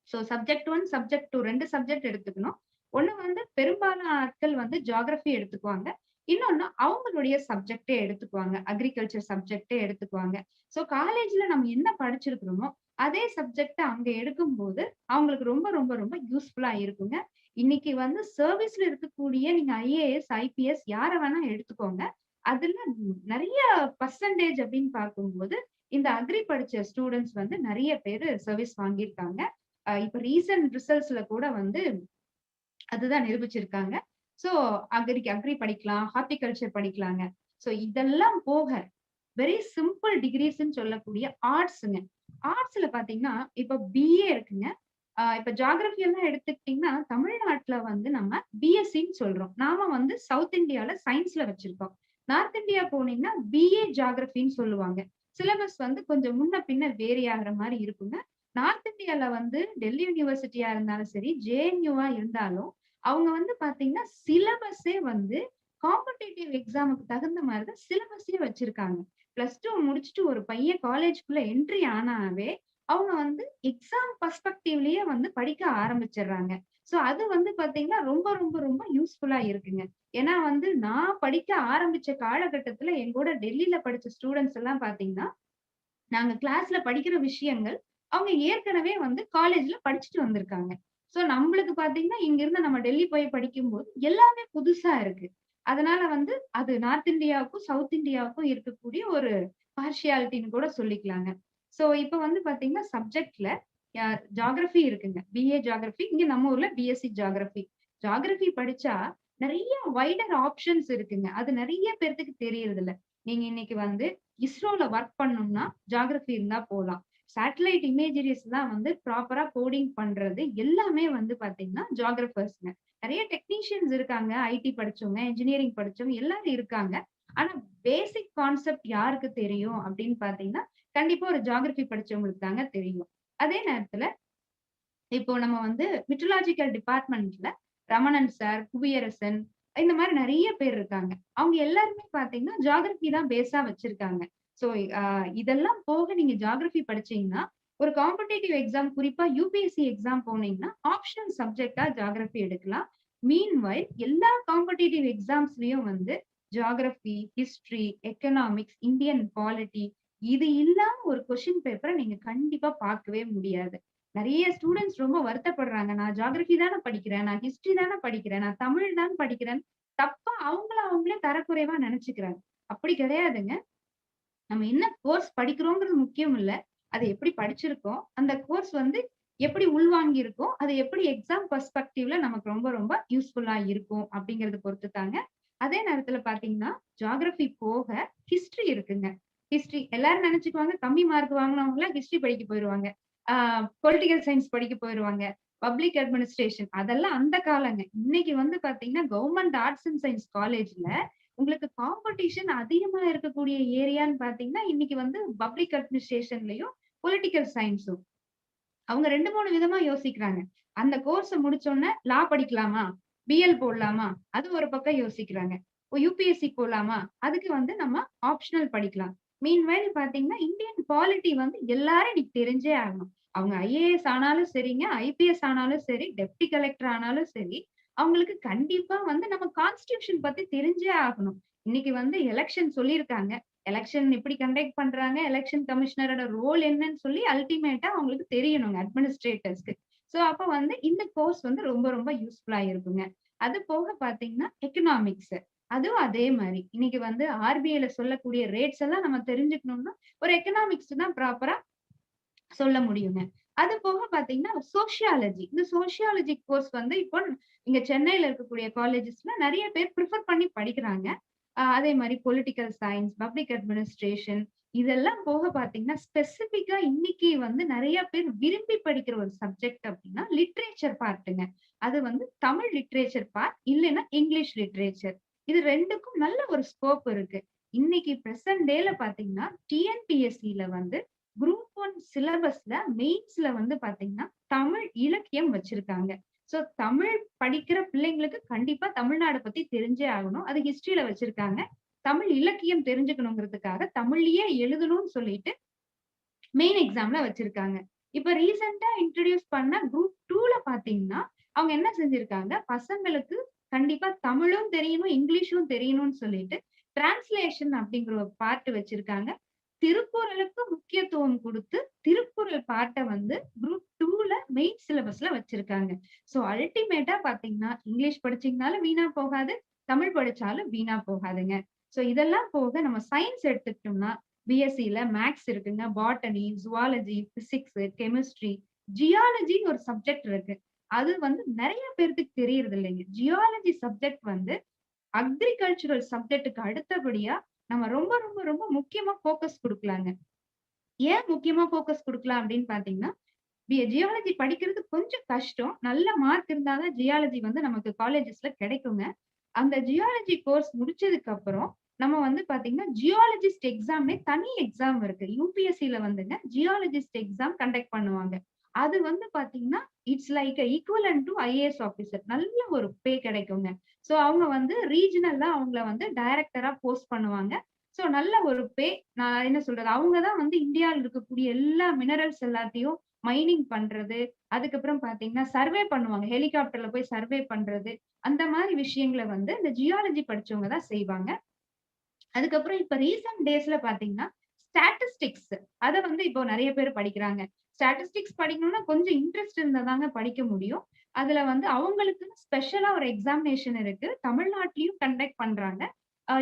ஸோ சப்ஜெக்ட் 1, சப்ஜெக்ட் 2 2 சப்ஜெக்ட் எடுத்துக்கணும். ஒண்ணு வந்து பெரும்பாலான ஆட்கள் வந்து ஜியோகிராஃபி எடுத்துக்குவாங்க. இன்னொன்னு அவங்களுடைய சப்ஜெக்ட்டே எடுத்துக்குவாங்க. அக்ரிகல்ச்சர் சப்ஜெக்ட்டே எடுத்துக்குவாங்க. ஸோ காலேஜ்ல நம்ம என்ன படிச்சிருக்கிறோமோ, அதே சப்ஜெக்ட்ட அங்க எடுக்கும்போது, அவங்களுக்கு ரொம்ப ரொம்ப ரொம்ப யூஸ்ஃபுல்லா இருக்குங்க. இன்னைக்கு வந்து சர்வீஸ்ல இருக்கக்கூடிய நீங்க ஐஏஎஸ், ஐபிஎஸ் யார வேணா எடுத்துக்கோங்க. அதுல நெறைய பெர்சன்டேஜ் அப்படின்னு பார்க்கும்போது, இந்த அக்ரி படிச்ச ஸ்டூடண்ட்ஸ் வந்து நெறைய பேரு சர்வீஸ் வாங்கியிருக்காங்க. இப்ப ரீசென்ட் ரிசல்ட்ஸ்ல கூட வந்து அதுதான் நிரூபிச்சிருக்காங்க. சோ அக்ரி படிக்கலாம், ஹார்டிகல்ச்சர் படிக்கலாங்க. சோ இதெல்லாம் போக வெரி சிம்பிள் டிகிரீஸ்ன்னு சொல்லக்கூடிய ஆர்ட்ஸ்ங்க. ஆர்ட்ஸ்ல பாத்தீங்கன்னா, இப்ப பிஏ இருக்குங்க. இப்ப ஜியோகிராஃபி எல்லாம் எடுத்துக்கிட்டீங்கன்னா, தமிழ்நாட்டுல வந்து நம்ம பிஎஸ்சின்னு சொல்றோம். நாம வந்து சவுத் இந்தியால சயின்ஸ்ல வச்சிருக்கோம். நார்த் இந்தியா போனீங்கன்னா பிஏ ஜியோகிராஃபின்னு சொல்லுவாங்க. சிலபஸ் வந்து கொஞ்சம் முன்ன பின்ன வேரி ஆகுற மாரி இருக்குங்க. நார்த் இந்தியால வந்து டெல்லி யூனிவர்சிட்டியா இருந்தாலும் சரி, ஜேஎன்யூவா இருந்தாலும், அவங்க வந்து பாத்தீங்கன்னா, சிலபஸே வந்து காம்படிட்டிவ் எக்ஸாமுக்கு தகுந்த மாரி தான் சிலபஸே வச்சிருக்காங்க. +2 முடிச்சுட்டு ஒரு பையன் காலேஜ்க்குள்ள என்ட்ரி ஆனாவே, அவங்க வந்து எக்ஸாம் பெர்ஸ்பெக்டிவ்லயே வந்து படிக்க ஆரம்பிச்சுடுறாங்க. சோ அது வந்து பாத்தீங்கன்னா, ரொம்ப ரொம்ப ரொம்ப யூஸ்ஃபுல்லா இருக்குங்க. ஏன்னா வந்து நான் படிக்க ஆரம்பிச்ச காலகட்டத்துல என் கூட டெல்லில படிச்ச ஸ்டூடண்ட்ஸ் எல்லாம் பாத்தீங்கன்னா, நாங்க கிளாஸ்ல படிக்கிற விஷயங்கள், அவங்க ஏற்கனவே வந்து காலேஜ்ல படிச்சுட்டு வந்திருக்காங்க. சோ நம்பளுக்கு பாத்தீங்கன்னா, இங்கிருந்து நம்ம டெல்லி போய் படிக்கும்போது எல்லாமே புதுசா இருக்கு. அதனால வந்து அது நார்த் இந்தியாவுக்கும், சவுத் இந்தியாவுக்கும் இருக்கக்கூடிய ஒரு பார்ஷியாலிட்டின்னு கூட சொல்லிக்கலாங்க. சோ இப்ப வந்து பாத்தீங்கன்னா, சப்ஜெக்ட்ல அ ஜியோகிராஃபி இருக்குங்க. BA geography. இங்க நம்ம ஊர்ல பிஎஸ்சி ஜியோகிராஃபி. ஜியோகிராஃபி படிச்சா நெறைய வைடர் ஆப்ஷன்ஸ் இருக்குங்க. அது நெறைய பேத்துக்கு தெரியறதில்ல. நீங்க இன்னைக்கு வந்து இஸ்ரோல வொர்க் பண்ணணும்னா ஜியோகிராஃபி இருந்தா போலாம். சேட்டலைட் இமேஜரிஸ்லாம் வந்து ப்ராப்பரா கோடிங் பண்றது எல்லாமே வந்து பாத்தீங்கன்னா ஜியோகிராஃபர்ஸ்ங்க. நெறைய டெக்னீஷியன்ஸ் இருக்காங்க. ஐடி படிச்சவங்க, இன்ஜினியரிங் படிச்சவங்க எல்லாரும் இருக்காங்க. ஆனா பேசிக் கான்செப்ட் யாருக்கு தெரியும் அப்படின்னு பாத்தீங்கன்னா, கண்டிப்பா ஒரு ஜியோகிராஃபி படிச்சவங்களுக்கு தாங்க தெரியும். அதே நேரத்துல இப்போ நம்ம வந்து மெட்ரலாஜிக்கல் டிபார்ட்மெண்ட்ல ரமணன் சார், புவியரசன் இந்த மாரி நெறைய பேர் இருக்காங்க. அவங்க எல்லாருமே பார்த்தீங்கன்னா, ஜியோகிராஃபி தான் பேஸா வச்சிருக்காங்க. ஸோ அ இதெல்லாம் போக நீங்க ஜியோகிராஃபி படிச்சீங்கன்னா, ஒரு காம்படிட்டிவ் எக்ஸாம் குறிப்பா யுபிஎஸ்சி எக்ஸாம் போனீங்கன்னா, ஆப்ஷனல் சப்ஜெக்ட்டா ஜியோகிராஃபி எடுக்கலாம். மீன்வைல் எல்லா காம்படிட்டிவ் எக்ஸாம்ஸ்லயும் வந்து geography, history, economics, Indian polity இது இல்லாம ஒரு கொஸ்டின் பேப்பர நீங்க கண்டிப்பா பார்க்கவே முடியாது. நெறைய ஸ்டூடண்ட்ஸ் ரொம்ப வருத்தப்படுறாங்க. நான் ஜியோகிராஃபி தானே படிக்கிறேன். நான் ஹிஸ்டரி தானே படிக்கிறேன். நான் தமிழ் தான் படிக்கிறேன். தப்பா அவங்கள அவங்களே தரக்குறைவா நெனச்சுக்கிறாங்க. அப்படி கிடையாதுங்க. நம்ம என்ன கோர்ஸ் படிக்கிறோங்கிறது முக்கியம் இல்ல. அத எப்படி படிச்சிருக்கோம், அந்த கோர்ஸ் வந்து எப்படி உள்வாங்கி இருக்கோம், அது எப்படி எக்ஸாம் பெர்ஸ்பெக்டிவ்ல நமக்கு ரொம்ப ரொம்ப யூஸ்ஃபுல்லா இருக்கும் அப்படிங்கிறத பொறுத்து தாங்க. அதே நேரத்துல பார்த்தீங்கன்னா, ஜியோகிராஃபி போக ஹிஸ்டரி இருக்குங்க. ஹிஸ்டரி எல்லாரும் நெனச்சுக்குவாங்க கம்மி மார்க் வாங்குனவங்கலாம் ஹிஸ்டரி படிக்க போயிருவாங்க. ஆ பொலிட்டிக்கல் சயன்ஸ் படிக்க போயிருவாங்க. பப்ளிக் அட்மினிஸ்ட்ரேஷன் அதெல்லாம் அந்த காலங்க. இன்னைக்கு வந்து பார்த்தீங்கன்னா, கவர்ன்மெண்ட் ஆர்ட்ஸ் அண்ட் சயன்ஸ் காலேஜ்ல உங்களுக்கு காம்படிஷன் அதிகமா இருக்கக்கூடிய ஏரியான்னு பார்த்தீங்கன்னா, இன்னைக்கு வந்து பப்ளிக் அட்மினிஸ்ட்ரேஷன்லயும், பொலிட்டிக்கல் சயன்ஸும். அவங்க 2, 3 விதமா யோசிக்கிறாங்க. அந்த கோர்ஸ முடிச்சோனே லா படிக்கலாமா? பிஎல் போடலாமா? அது ஒரு பக்கம் யோசிக்கிறாங்க. யுபிஎஸ்சி போலாமா? அதுக்கு வந்து நம்ம ஆப்ஷனல் படிக்கலாம். மீன்வைல் பார்த்தீங்கன்னா, இந்தியன் பாலிட்டி வந்து எல்லாரும் இன்னைக்கு தெரிஞ்சே ஆகணும். அவங்க ஐஏஎஸ் ஆனாலும் சரிங்க, ஐபிஎஸ் ஆனாலும் சரி, டெப்டி கலெக்டர் ஆனாலும் சரி, அவங்களுக்கு கண்டிப்பா வந்து நம்ம கான்ஸ்டிடியூஷன் பத்தி தெரிஞ்சே ஆகணும். இன்னைக்கு வந்து எலக்ஷன் சொல்லியிருக்காங்க. எலக்ஷன் எப்படி கண்டக்ட் பண்றாங்க, எலக்ஷன் கமிஷனரோட ரோல் என்னன்னு சொல்லி அல்டிமேட்டா அவங்களுக்கு தெரியணுங்க அட்மினிஸ்ட்ரேட்டர்ஸ்க்கு. சோ அப்ப வந்து இந்த கோர்ஸ் வந்து ரொம்ப ரொம்ப யூஸ்ஃபுல்லா இருக்குங்க. அது போக பார்த்தீங்கன்னா, எக்கனாமிக்ஸ். அதுவும் அதே மாரி. இன்னைக்கு வந்து ஆர்பிஐல சொல்லக்கூடிய ரேட்ஸ் எல்லாம் நம்ம தெரிஞ்சுக்கணும்னா, ஒரு எக்கனாமிக்ஸ் தான் ப்ராப்பரா சொல்ல முடியுங்க. அது போக பார்த்தீங்கன்னா, சோசியாலஜி. இந்த சோசியாலஜி கோர்ஸ் வந்து இப்போ இங்க சென்னையில இருக்கக்கூடிய காலேஜஸ்ல நெறைய பேர் பிரிஃபர் பண்ணி படிக்கிறாங்க. அதே மாரி பொலிட்டிக்கல் சயன்ஸ், பப்ளிக் அட்மினிஸ்ட்ரேஷன் இதெல்லாம் போக பார்த்தீங்கன்னா, ஸ்பெசிஃபிக்கா இன்னைக்கு வந்து நெறைய பேர் விரும்பி படிக்கிற ஒரு சப்ஜெக்ட் அப்டின்னா, லிட்டரேச்சர் பார்ட்டுங்க. அது வந்து தமிழ் லிட்டரேச்சர் பார்ட், இல்லன்னா இங்கிலீஷ் லிட்டரேச்சர். இது 2க்கும் நல்ல ஒரு ஸ்கோப் இருக்கு. இன்னைக்கு பிரசன்ட் டேல பார்த்தீங்கன்னா, டிஎன்பிஎஸ்சில வந்து குரூப் 1 சிலபஸ்ல மெயின்ஸ்ல வந்து பார்த்தீங்கன்னா, தமிழ் இலக்கியம் வச்சிருக்காங்க. சோ தமிழ் படிக்கிற பிள்ளைங்களுக்கு கண்டிப்பா தமிழ்நாடு பத்தி தெரிஞ்சே ஆகணும். அது ஹிஸ்டரியில வச்சிருக்காங்க. தமிழ் இலக்கியம் தெரிஞ்சுக்கணுங்கிறதுக்காக தமிழ்லயே எழுதணும்னு சொல்லிட்டு மெயின் எக்ஸாம்ல வச்சிருக்காங்க. இப்ப ரீசென்ட்டா இன்ட்ரோடியூஸ் பண்ண குரூப் 2ல பார்த்தீங்கன்னா, அவங்க என்ன செஞ்சிருக்காங்க, பசங்களுக்கு கண்டிப்பா தமிழும் தெரியணும், இங்கிலீஷும் தெரியணும்னு சொல்லிட்டு, டிரான்ஸ்லேஷன் அப்படிங்கிற ஒரு பார்ட் வச்சிருக்காங்க. திருக்குறளுக்கு முக்கியத்துவம் குடுத்து, திருக்குறள் பார்ட்ட வந்து குரூப் 2ல மெயின் சிலபஸ்ல வச்சிருக்காங்க. சோ அல்டிமேட்டா பார்த்தீங்கன்னா, இங்கிலீஷ் படிச்சீங்கனாலும் வீணா போகாது, தமிழ் படிச்சாலும் வீணா போகாதுங்க. சோ இதெல்லாம் போக நம்ம சயின்ஸ் எடுத்துக்கிட்டோம்னா, பிஎஸ்சில மேத்ஸ் இருக்குங்க, பாட்டனி, ஜூவாலஜி, பிசிக்ஸ், கெமிஸ்ட்ரி, ஜியாலஜின்னு ஒரு சப்ஜெக்ட் இருக்கு. அது வந்து நெறைய பேருக்கு தெரியறது இல்லைங்க. ஜியாலஜி சப்ஜெக்ட் வந்து அக்ரிகல்ச்சுரல் சப்ஜெக்ட்க்கு அடுத்தபடியா நம்ம ரொம்ப ரொம்ப ரொம்ப முக்கியமா ஃபோக்கஸ் குடுக்கலாங்க. ஏன் முக்கியமா ஃபோக்கஸ் குடுக்கலாம் அப்படின்னு பார்த்தீங்கன்னா, ஜியாலஜி படிக்கிறது கொஞ்சம் கஷ்டம். நல்ல மார்க் இருந்தா தான் ஜியாலஜி வந்து நமக்கு காலேஜஸ்ல கிடைக்குங்க. அந்த ஜியாலஜி கோர்ஸ் முடிச்சதுக்கு அப்புறம், நம்ம வந்து பாத்தீங்கன்னா, ஜியாலஜிஸ்ட் எக்ஸாம்னே தனி எக்ஸாம் இருக்கு. யுபிஎஸ்சில வந்துங்க ஜியாலஜிஸ்ட் எக்ஸாம் கண்டக்ட் பண்ணுவாங்க. அது வந்து பாத்தீங்கன்னா, it's like equivalent to IAS officer. நல்ல ஒரு பே கிடைக்குங்க. சோ அவங்க வந்து ரீஜினல்ல அவங்கள வந்து டைரக்டரா போஸ்ட் பண்ணுவாங்க. சோ நல்ல ஒரு பே. நான் என்ன சொல்றது, அவங்க தான் வந்து இந்தியால இருக்கக்கூடிய எல்லா மினரல்ஸ் எல்லாத்தையும் மைனிங் பண்றது, அதுக்கப்புறம் பாத்தீங்கன்னா சர்வே பண்ணுவாங்க. ஹெலிகாப்டர்ல போய் சர்வே பண்றது, அந்த மாரி விஷயங்கள வந்து இந்த ஜியாலஜி படிச்சவங்க தான் செய்வாங்க. அதுக்கப்புறம் இப்ப ரீசென்ட் டேஸ்ல பாத்தீங்கன்னா, ஸ்டாட்டிஸ்டிக்ஸ் அத வந்து இப்போ நெறைய பேர் படிக்கிறாங்க. ஸ்டாட்டிஸ்டிக்ஸ் படிக்கணும்னா கொஞ்சம் இன்ட்ரெஸ்ட் இருந்தா தாங்க படிக்க முடியும். அதுல வந்து அவங்களுக்குன்னு ஸ்பெஷலா ஒரு எக்ஸாமினேஷன் இருக்கு. தமிழ்நாட்டிலயும் கண்டக்ட் பண்றாங்க.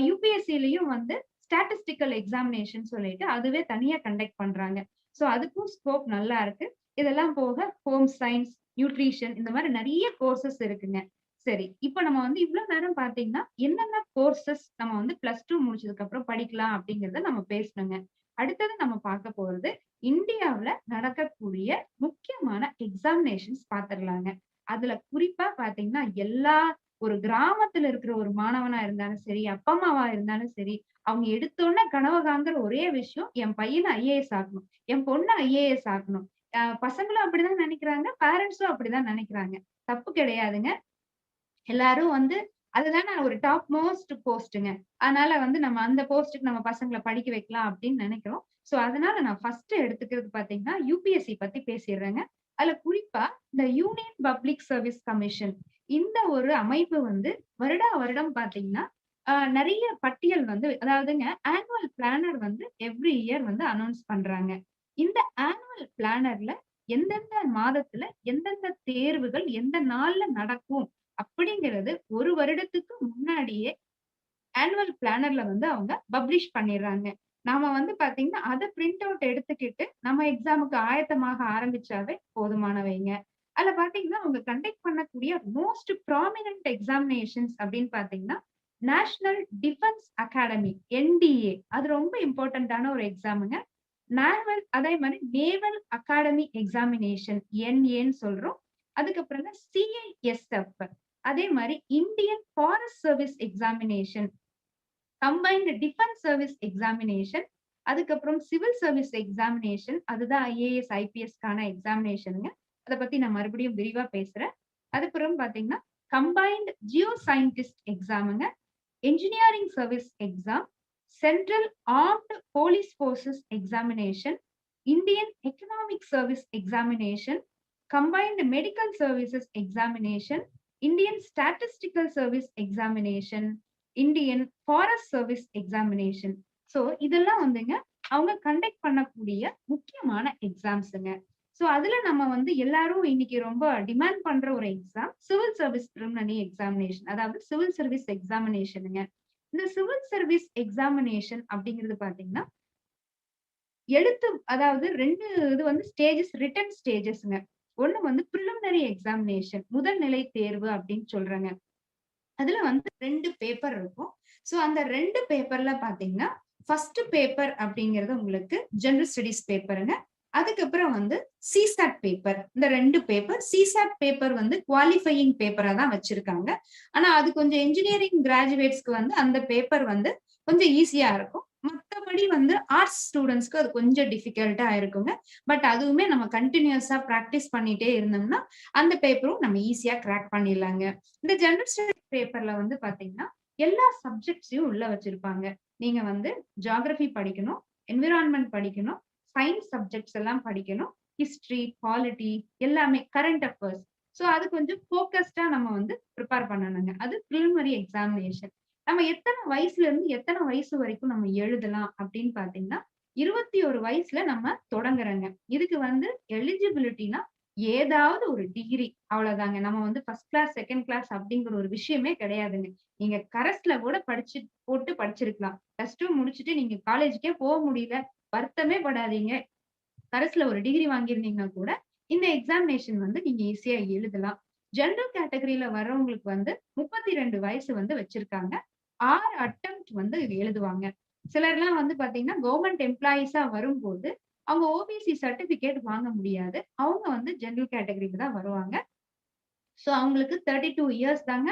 யுபிஎஸ்சிலயும் வந்து ஸ்டாட்டிஸ்டிக்கல் எக்ஸாமினேஷன் சொல்லிட்டு அதுவே தனியா கண்டக்ட் பண்றாங்க. சோ அதுக்கும் ஸ்கோப் நல்லா இருக்கு. இதெல்லாம் போக ஹோம் சயன்ஸ், நியூட்ரிஷன் இந்த மாரி நெறைய கோர்சஸ் இருக்குங்க. சரி. இப்ப நம்ம வந்து இவ்ளோ நேரம் பார்த்தீங்கன்னா, என்னென்ன கோர்சஸ் நம்ம வந்து +2 முடிச்சதுக்கு அப்புறம் படிக்கலாம் அப்படிங்கிறத நம்ம பேசனோங்க. அடுத்தது நம்ம பார்க்க போறது, இந்தியாவுல நடக்கக்கூடிய முக்கியமான எக்ஸாமினேஷன்ஸ் பார்த்துரலாங்க. அதுல குறிப்பா பார்த்தீங்கன்னா, எல்லா ஒரு கிராமத்துல இருக்கிற ஒரு மாணவனா இருந்தாலும் சரி, அப்பா, அம்மாவா இருந்தாலும் சரி, அவங்க எடுத்தோனே கனவு காண்கிற ஒரே விஷயம், என் பையன ஐஏஎஸ் ஆக்கணும். என் பொண்ண ஐஏஎஸ் ஆக்கணும். பசங்களும் அப்படிதான் நெனைக்கிறாங்க. பேரண்ட்ஸும் அப்படிதான் நெனைக்கிறாங்க. தப்பு கிடையாதுங்க. எல்லாரும் வந்து அதுதானே ஒரு டாப் மோஸ்ட் போஸ்ட்டுங்க. அதனால வந்து நம்ம அந்த போஸ்ட்டுக்கு நம்ம பசங்கள படிக்க வைக்கலாம் அப்படின்னு நெனைக்கிறோம். சோ அதனால நான் ஃபர்ஸ்ட் எடுத்துக்கிறது பார்த்தீங்கன்னா, யுபிஎஸ்சி பத்தி பேசிர்றேங்க. அதுல குறிப்பா இந்த யூனியன் பப்ளிக் சர்வீஸ் கமிஷன் இந்த ஒரு அமைப்பு வந்து வருடா வருடம் பார்த்தீங்கன்னா, நெறைய பட்டியல் வந்து அதாவதுங்க ஆனுவல் பிளானர் வந்து எவ்ரி இயர் வந்து அனௌன்ஸ் பண்றாங்க. இந்த ஆனுவல் பிளானர்ல எந்தெந்த மாதத்துல எந்தெந்த தேர்வுகள் எந்த நாள்ல நடக்கும் அப்படிங்கிறது ஒரு வருடத்துக்கு முன்னாடியே ஆனுவல் பிளானர்ல வந்து அவங்க பப்ளிஷ் பண்ணிடுறாங்க. நாம வந்து பாத்தீங்கன்னா, அத பிரிண்ட் அவுட் எடுத்துக்கிட்டு நம்ம எக்ஸாமுக்கு ஆயத்தமாக ஆரம்பிச்சாவே போதுமானவைங்க. அதுல பாத்தீங்கன்னா, அவங்க கண்டக்ட் பண்ணக்கூடிய மோஸ்ட் ப்ராமினன்ட் எக்ஸாமினேஷன்ஸ் அப்படின்னு பாத்தீங்கன்னா, நேஷனல் டிஃபென்ஸ் அகாடமி என்டிஏ அது ரொம்ப இம்பார்ட்டன்டான ஒரு எக்ஸாமுங்க. நேவல் அதே மாரி நேவல் அகாடமி எக்ஸாமினேஷன் என்ஏன்னு சொல்றோம். அதுக்கப்புறங்க சிஐஎஸ்எஃப் அதே மாரி Indian forest service examination, combined defence service examination, அதுக்கப்புறம் சிவில் சர்வீஸ் எக்ஸாமினேஷன் அதுதான் ஐஏஎஸ், ஐபிஎஸ்க்கான எக்ஸாமினேஷனுங்க. அத பத்தி நான் மறுபடியும் விரிவா பேசுறேன். அதுக்கப்புறம் பாத்தீங்கன்னா, கம்பைன்ட் ஜியோ சயின்டிஸ்ட் எக்ஸாமுங்க, engineering service exam, central armed police forces examination, Indian economic service examination, combined medical services examination, Indian statistical service examination, Indian forest service examination. So இதெல்லாம் வந்துங்க அவங்க கண்டக்ட் பண்ணக்கூடிய முக்கியமான எக்ஸாம்ஸ்ங்க. சோ அதுல நம்ம வந்து எல்லாரும் இன்னைக்கு ரொம்ப டிமாண்ட் பண்ற ஒரு exam civil service preliminary examination, அதாவது சிவில் சர்வீஸ் எக்ஸாமினேஷனுங்க. இந்த சிவில் சர்வீஸ் எக்ஸாமினேஷன் அப்படிங்கிறது பாத்தீங்கன்னா, எழுத்து அதாவது 2 இது வந்து ஸ்டேஜஸ் ரிட்டன் ஸ்டேஜஸ்ங்க. ஒண்ணு வந்து பிரிலிமினரி எக்ஸாமினேஷன் முதல் நிலை தேர்வு அப்படின்னு சொல்றாங்க. அதுல வந்து 2 பேப்பர் இருக்கும். சோ அந்த 2 பேப்பர்ல பாத்தீங்கன்னா, ஃபர்ஸ்ட் பேப்பர் அப்படிங்கிறது உங்களுக்கு ஜெனரல் ஸ்டடீஸ் பேப்பருங்க. அதுக்கப்புறம் வந்து சிசாட் பேப்பர். இந்த 2 பேப்பர். சிசாட் பேப்பர் வந்து குவாலிஃபையிங் பேப்பரா தான் வச்சிருக்காங்க. ஆனா அது கொஞ்சம் இன்ஜினியரிங் கிராஜுவேட்ஸ்க்கு வந்து அந்த பேப்பர் வந்து கொஞ்சம் ஈஸியா இருக்கும். மத்தபடி வந்து ஆர்ட்ஸ் ஸ்டூடெண்ட்ஸ்க்கு அது கொஞ்சம் டிஃபிகல்ட்டா இருக்குங்க. பட் அதுவுமே நம்ம கன்டினியூஸா பிராக்டிஸ் பண்ணிட்டே இருந்தோம்னா, அந்த பேப்பரும் நம்ம ஈஸியா கிராக் பண்ணிடலாங்க. இந்த ஜெனரல் ஸ்டடீஸ் பேப்பர்ல வந்து பாத்தீங்கன்னா, எல்லா சப்ஜெக்ட்ஸையும் உள்ள வச்சிருப்பாங்க. நீங்க வந்து ஜியோகிராஃபி படிக்கணும், என்விரான்மென்ட் படிக்கணும், சயன்ஸ் சப்ஜெக்ட்ஸ் எல்லாம் படிக்கணும், ஹிஸ்டரி, பாலிட்டி எல்லாமே கரண்ட் அஃபேர்ஸ். சோ அது கொஞ்சம் ஃபோக்கஸ்டா நம்ம வந்து பிரிப்பேர் பண்ணணுங்க. அது பிரிலிமினரி எக்ஸாமினேஷன். நம்ம எத்தன வயசுல இருந்து எத்தன வயசு வரைக்கும் நம்ம எழுதலாம் அப்படின்னு பார்த்தீங்கன்னா, 21 வயசுல நம்ம தொடங்குறோங்க. இதுக்கு வந்து எலிஜிபிலிட்டினா ஏதாவது ஒரு டிகிரி அவ்வளவுதாங்க. நம்ம வந்து ஃபர்ஸ்ட் கிளாஸ், செகண்ட் கிளாஸ் அப்படிங்கிற ஒரு விஷயமே கிடையாதுங்க. நீங்க கரஸ்ல கூட போட்டு படிச்சிருக்கலாம். பிளஸ் 2 முடிச்சுட்டு நீங்க காலேஜ்க்கே முடியல. வருத்தமே படாதீங்க. கரஸ்ல ஒரு டிகிரி வாங்கியிருந்தீங்கன்னா கூட, இந்த எக்ஸாமினேஷன் வந்து நீங்க ஈஸியா எழுதலாம். ஜெனரல் கேட்டகரில வர்றவங்களுக்கு வந்து 32 வயசு வந்து வச்சிருக்காங்க. 6 அட்டெம்ப்ட் வந்து எழுதுவாங்க. சிலர்லாம் வந்து பாத்தீங்கன்னா, கவர்ன்மென்ட் எம்ப்ளாயீஸா வரும்போது, அவங்க ஓபிசி சர்டிபிகேட் வாங்க முடியாது. அவங்க வந்து ஜெனரல் கேட்டகரிக்கு தான் வருவாங்க. சோ அவங்களுக்கு 32 இயர்ஸ் தாங்க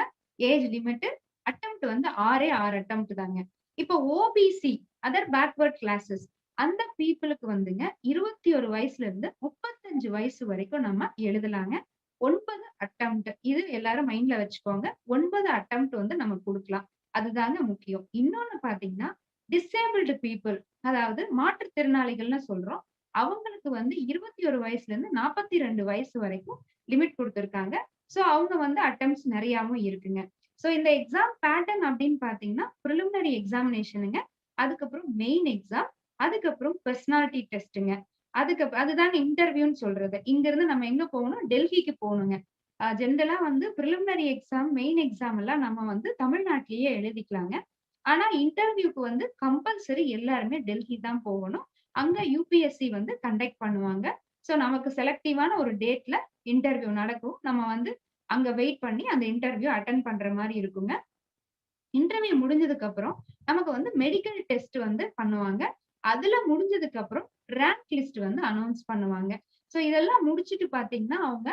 ஏஜ் லிமிட். அட்டெம்ப்ட் வந்து 6 அட்டெம்ப்ட் தாங்க. இப்போ ஓபிசி அதர் பேக்வர்ட் கிளாஸஸ் அந்த பீப்பிளுக்கு வந்துங்க 21 வயசுல இருந்து 35 வயசு வரைக்கும் நம்ம எழுதலாங்க. 9 அட்டெம்ப்ட் இது எல்லாரும் மைண்ட்ல வச்சுக்கோங்க. 9 அட்டெம்ப்ட் வந்து நம்ம குடுக்கலாம். அதுதாங்க முக்கியம். இன்னொன்னு பார்த்தீங்கன்னா, டிசேபிள்டு பீப்பிள் அதாவது மாற்றுத்திறனாளிகள்னு சொல்றோம். அவங்களுக்கு வந்து 21 வயசுல இருந்து 42 வயசு வரைக்கும் லிமிட் குடுத்திருக்காங்க. சோ அவங்க வந்து அட்டெம்ப்ட்ஸ் நெறையாவும் இருக்குங்க. சோ இந்த எக்ஸாம் பேட்டர்ன் அப்படின்னு பார்த்தீங்கன்னா, பிரிலிமினரி எக்ஸாமினேஷனுங்க. அதுக்கப்புறம் மெயின் எக்ஸாம், அதுக்கப்புறம் பெர்சனாலிட்டி டெஸ்ட்ங்க. அதுதாங்க இன்டர்வியூன்னு சொல்றது. இங்க இருந்து நம்ம எங்க போகணும்? டெல்லிக்கு போகணுங்க. ஜெனரலா வந்து பிரிலிமினரி எக்ஸாம், மெயின் எக்ஸாம் எல்லாம் நம்ம வந்து தமிழ்நாட்டிலேயே எழுதிக்கலாங்க. ஆனா இன்டர்வியூக்கு வந்து கம்பல்சரி எல்லாருமே டெல்லி தான் போகணும். அங்க யுபிஎஸ்சி வந்து கண்டக்ட் பண்ணுவாங்க. சோ நமக்கு செலக்டிவான ஒரு டேட்ல இன்டர்வியூ நடக்கும். நம்ம வந்து அங்க வெயிட் பண்ணி அந்த இன்டர்வியூ அட்டெண்ட் பண்ற மாரி இருக்குங்க. இன்டர்வியூ முடிஞ்சதுக்கு அப்புறம் நமக்கு வந்து மெடிக்கல் டெஸ்ட் வந்து பண்ணுவாங்க. அதுல முடிஞ்சதுக்கு அப்புறம் ரேங்க் லிஸ்ட் வந்து அனௌன்ஸ் பண்ணுவாங்க. சோ இதெல்லாம் முடிச்சுட்டு பார்த்தீங்கன்னா, அவங்க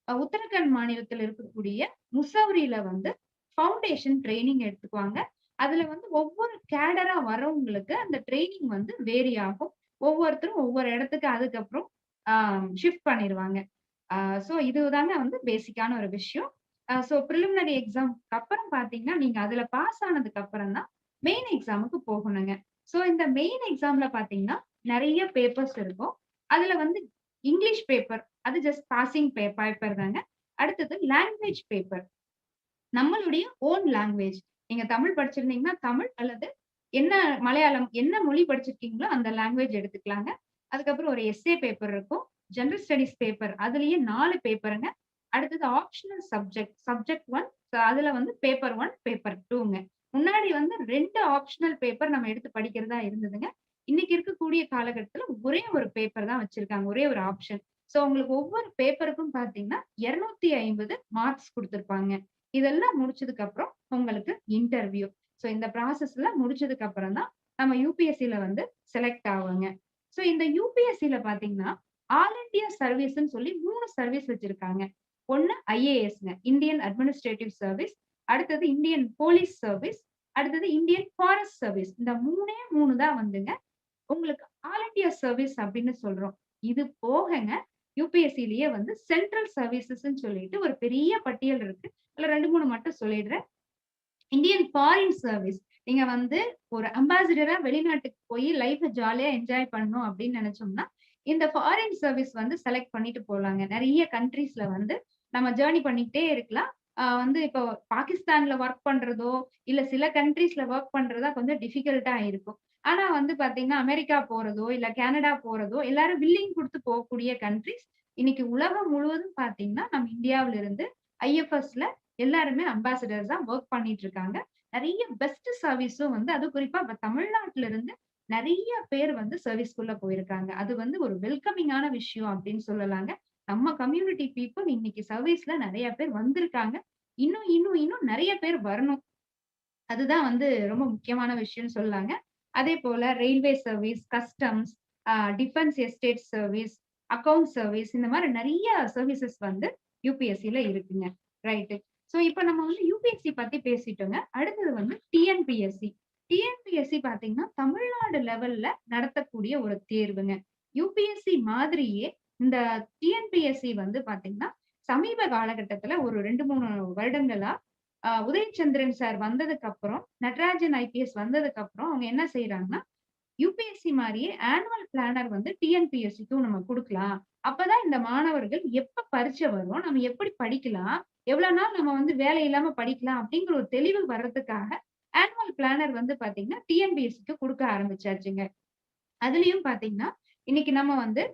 உத்தரகண்ட் மாநிலத்தில இருக்கக்கூடிய முசௌரியில வந்து ஃபவுண்டேஷன் ட்ரெய்னிங் எடுத்துக்குவாங்க. அதுல வந்து ஒவ்வொரு கேடரா வரவங்களுக்கு அந்த ட்ரெய்னிங் வந்து வேரி ஆகும். ஒவ்வொருத்தரும் ஒவ்வொரு இடத்துக்கு அதுக்கப்புறம் ஆ ஷிஃப்ட் பண்ணிருவாங்க. ஆ சோ இதுதாங்க வந்து பேசிக்கான ஒரு விஷயம். சோ பிரிலிமினரி எக்ஸாம்க்கு அப்புறம் பார்த்தீங்கன்னா, நீங்க அதுல பாஸ் ஆனதுக்கு அப்புறம் தான் மெயின் எக்ஸாமுக்கு போகணுங்க. சோ இந்த மெயின் எக்ஸாம்ல பார்த்தீங்கன்னா, நெறைய பேப்பர்ஸ் இருக்கும். அதுல வந்து இங்கிலீஷ் பேப்பர் அது ஜஸ்ட் பாசிங் பேப்பர் தாங்க. அடுத்தது லாங்குவேஜ் பேப்பர். நம்மளுடைய ஓன் லாங்குவேஜ். நீங்க தமிழ் படிச்சிருந்தீங்கன்னா தமிழ் அல்லது என்ன மலையாளம் என்ன மொழி படிச்சிருக்கீங்களோ அந்த லாங்குவேஜ் எடுத்துக்கலாங்க. அதுக்கப்புறம் ஒரு எஸ்ஸே பேப்பர் இருக்கும். ஜெனரல் ஸ்டடீஸ் பேப்பர் அதுலயே 4 பேப்பருங்க. அடுத்தது ஆப்ஷனல் சப்ஜெக்ட் 1 அதுல வந்து பேப்பர் 1, பேப்பர் 2ங்க. முன்னாடி வந்து 2 ஆப்ஷனல் பேப்பர் நம்ம எடுத்து படிக்கிறதா இருந்ததுங்க. இன்னைக்கு இருக்கக்கூடிய காலகட்டத்துல ஒரே ஒரு பேப்பர் தான் வச்சிருக்காங்க. ஒரே ஒரு ஆப்ஷன். சோ உங்களுக்கு ஒவ்வொரு பேப்பருக்கும் பார்த்தீங்கன்னா 250 மார்க்ஸ் குடுத்திருப்பாங்க. இதெல்லாம் முடிச்சதுக்கு அப்புறம் உங்களுக்கு இன்டர்வியூ. சோ இந்த ப்ராசஸ்ல முடிச்சதுக்கு அப்புறம் தான் நம்ம யுபிஎஸ்சில வந்து செலக்ட் ஆவோங்க. சோ இந்த யுபிஎஸ்சில பார்த்தீங்கன்னா, ஆல் இந்தியா சர்வீஸ்ன்னு சொல்லி 3 சர்வீஸ் வச்சிருக்காங்க. ஒண்ணு ஐஏஎஸ்ங்க. Indian administrative service. அடுத்தது இந்தியன் போலீஸ் சர்வீஸ். அடுத்தது இந்தியன் ஃபாரஸ்ட் சர்வீஸ். இந்த 3 தான் வந்துங்க உங்களுக்கு ஆல் இந்தியா சர்வீஸ் அப்படின்னு சொல்றோம். இது போகங்க யுபிஎஸ்சிலயே வந்து சென்ட்ரல் சர்வீசஸ்ன்னு சொல்லிட்டு ஒரு பெரிய பட்டியல் இருக்கு. அதுல 2, 3 மட்டும் சொல்லிடுறேன். Indian foreign service. நீங்க வந்து ஒரு அம்பாசிடரா வெளிநாட்டுக்கு போய் லைஃப்ப ஜாலியா என்ஜாய் பண்ணணும் அப்படின்னு நினைச்சோம்னா, இந்த ஃபாரின் சர்வீஸ் வந்து செலக்ட் பண்ணிட்டு போலாங்க. நெறைய கண்ட்ரீஸ்ல வந்து நம்ம ஜர்னி பண்ணிக்கிட்டே இருக்கலாம். வந்து இப்போ பாகிஸ்தான்ல வொர்க் பண்றதோ, இல்ல சில கண்ட்ரீஸ்ல வொர்க் பண்றதா கொஞ்சம் டிஃபிகல்ட்டா இருக்கும். ஆனா வந்து பார்த்தீங்கன்னா, அமெரிக்கா போறதோ, இல்ல கனடா போறதோ எல்லாரும் வில்லிங் குடுத்து போகக்கூடிய கண்ட்ரீஸ். இன்னைக்கு உலகம் முழுவதும் பார்த்தீங்கன்னா, நம்ம இந்தியாவில இருந்து ஐஎஃப்எஸ்ல எல்லாருமே அம்பாசிடர்ஸா வொர்க் பண்ணிட்டு இருக்காங்க. நெறைய பெஸ்ட் சர்வீஸும் வந்து அதுவும் குறிப்பா தமிழ்நாட்டுல இருந்து நெறைய பேர் வந்து சர்வீஸ்க்குள்ள போயிருக்காங்க. அது வந்து ஒரு வெல்கமிங்கான விஷயம் அப்படின்னு சொல்லலாங்க. நம்ம கம்யூனிட்டி பீப்பிள் இன்னைக்கு சர்வீஸ்ல நெறைய பேர் வந்திருக்காங்க. இன்னும் நெறைய பேர் வரணும். அதுதான் வந்து ரொம்ப முக்கியமான விஷயம்னு சொல்லலாங்க. அதேபோல railway service, customs, defence estate service, account service இந்த மாரி நெறைய சர்வீசஸ் வந்து யுபிஎஸ்சில இருக்குங்க. ரைட். சோ இப்ப நம்ம வந்து யுபிஎஸ்சி பத்தி பேசிட்டோங்க. அடுத்தது வந்து டிஎன்பிஎஸ்சி. டிஎன்பிஎஸ்சி பாத்தீங்கன்னா தமிழ்நாடு லெவல்ல நடத்தக்கூடிய ஒரு தேர்வுங்க. யுபிஎஸ்சி மாதிரியே இந்த டிஎன்பிஎஸ்சி வந்து பாத்தீங்கன்னா சமீப காலகட்டத்துல ஒரு 2, 3 வருடங்களா உதயச்சந்திரன் சார் வந்ததுக்கு அப்புறம், நடராஜன் ஐபிஎஸ் வந்ததுக்கு அப்புறம் அவங்க என்ன செய்றாங்கன்னா, யுபிஎஸ்சி மாரியே ஆனுவல் பிளானர் வந்து டிஎன்பிஎஸ்சிக்கும் நம்ம குடுக்கலாம். அப்பதான் இந்த மாணவர்கள் எப்ப பரீட்சை வரும், நம்ம எப்படி படிக்கலாம், எவ்வளவு நாள் நம்ம வந்து வேலை இல்லாம படிக்கலாம் அப்படிங்கிற ஒரு தெளிவு வர்றதுக்காக ஆனுவல் பிளானர் வந்து பாத்தீங்கன்னா டிஎன்பிஎஸ்சிக்கு குடுக்க ஆரம்பிச்சாச்சுங்க. அதுலயும் பாத்தீங்கன்னா, இன்னைக்கு நம்ம வந்து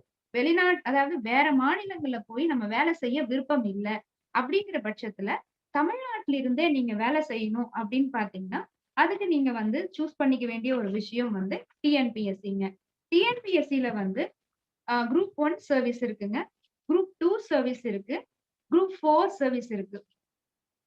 அதாவது வேற மாநிலங்கள்ல போய் நம்ம வேலை செய்ய விருப்பம் இல்ல. அப்படிங்கிற பட்சத்துல, தமிழ்நாட்டில இருந்தே நீங்க வேலை செய்யணும் அப்படின்னு பாத்தீங்கன்னா, அதுக்கு நீங்க வந்து சூஸ் பண்ணிக்க வேண்டிய ஒரு விஷயம் வந்து டிஎன்பிஎஸ்சிங்க. டிஎன்பிஎஸ்சில வந்து குரூப் 1 சர்வீஸ் இருக்குங்க. குரூப் 2 சர்வீஸ் இருக்கு. குரூப் 4 சர்வீஸ் இருக்கு.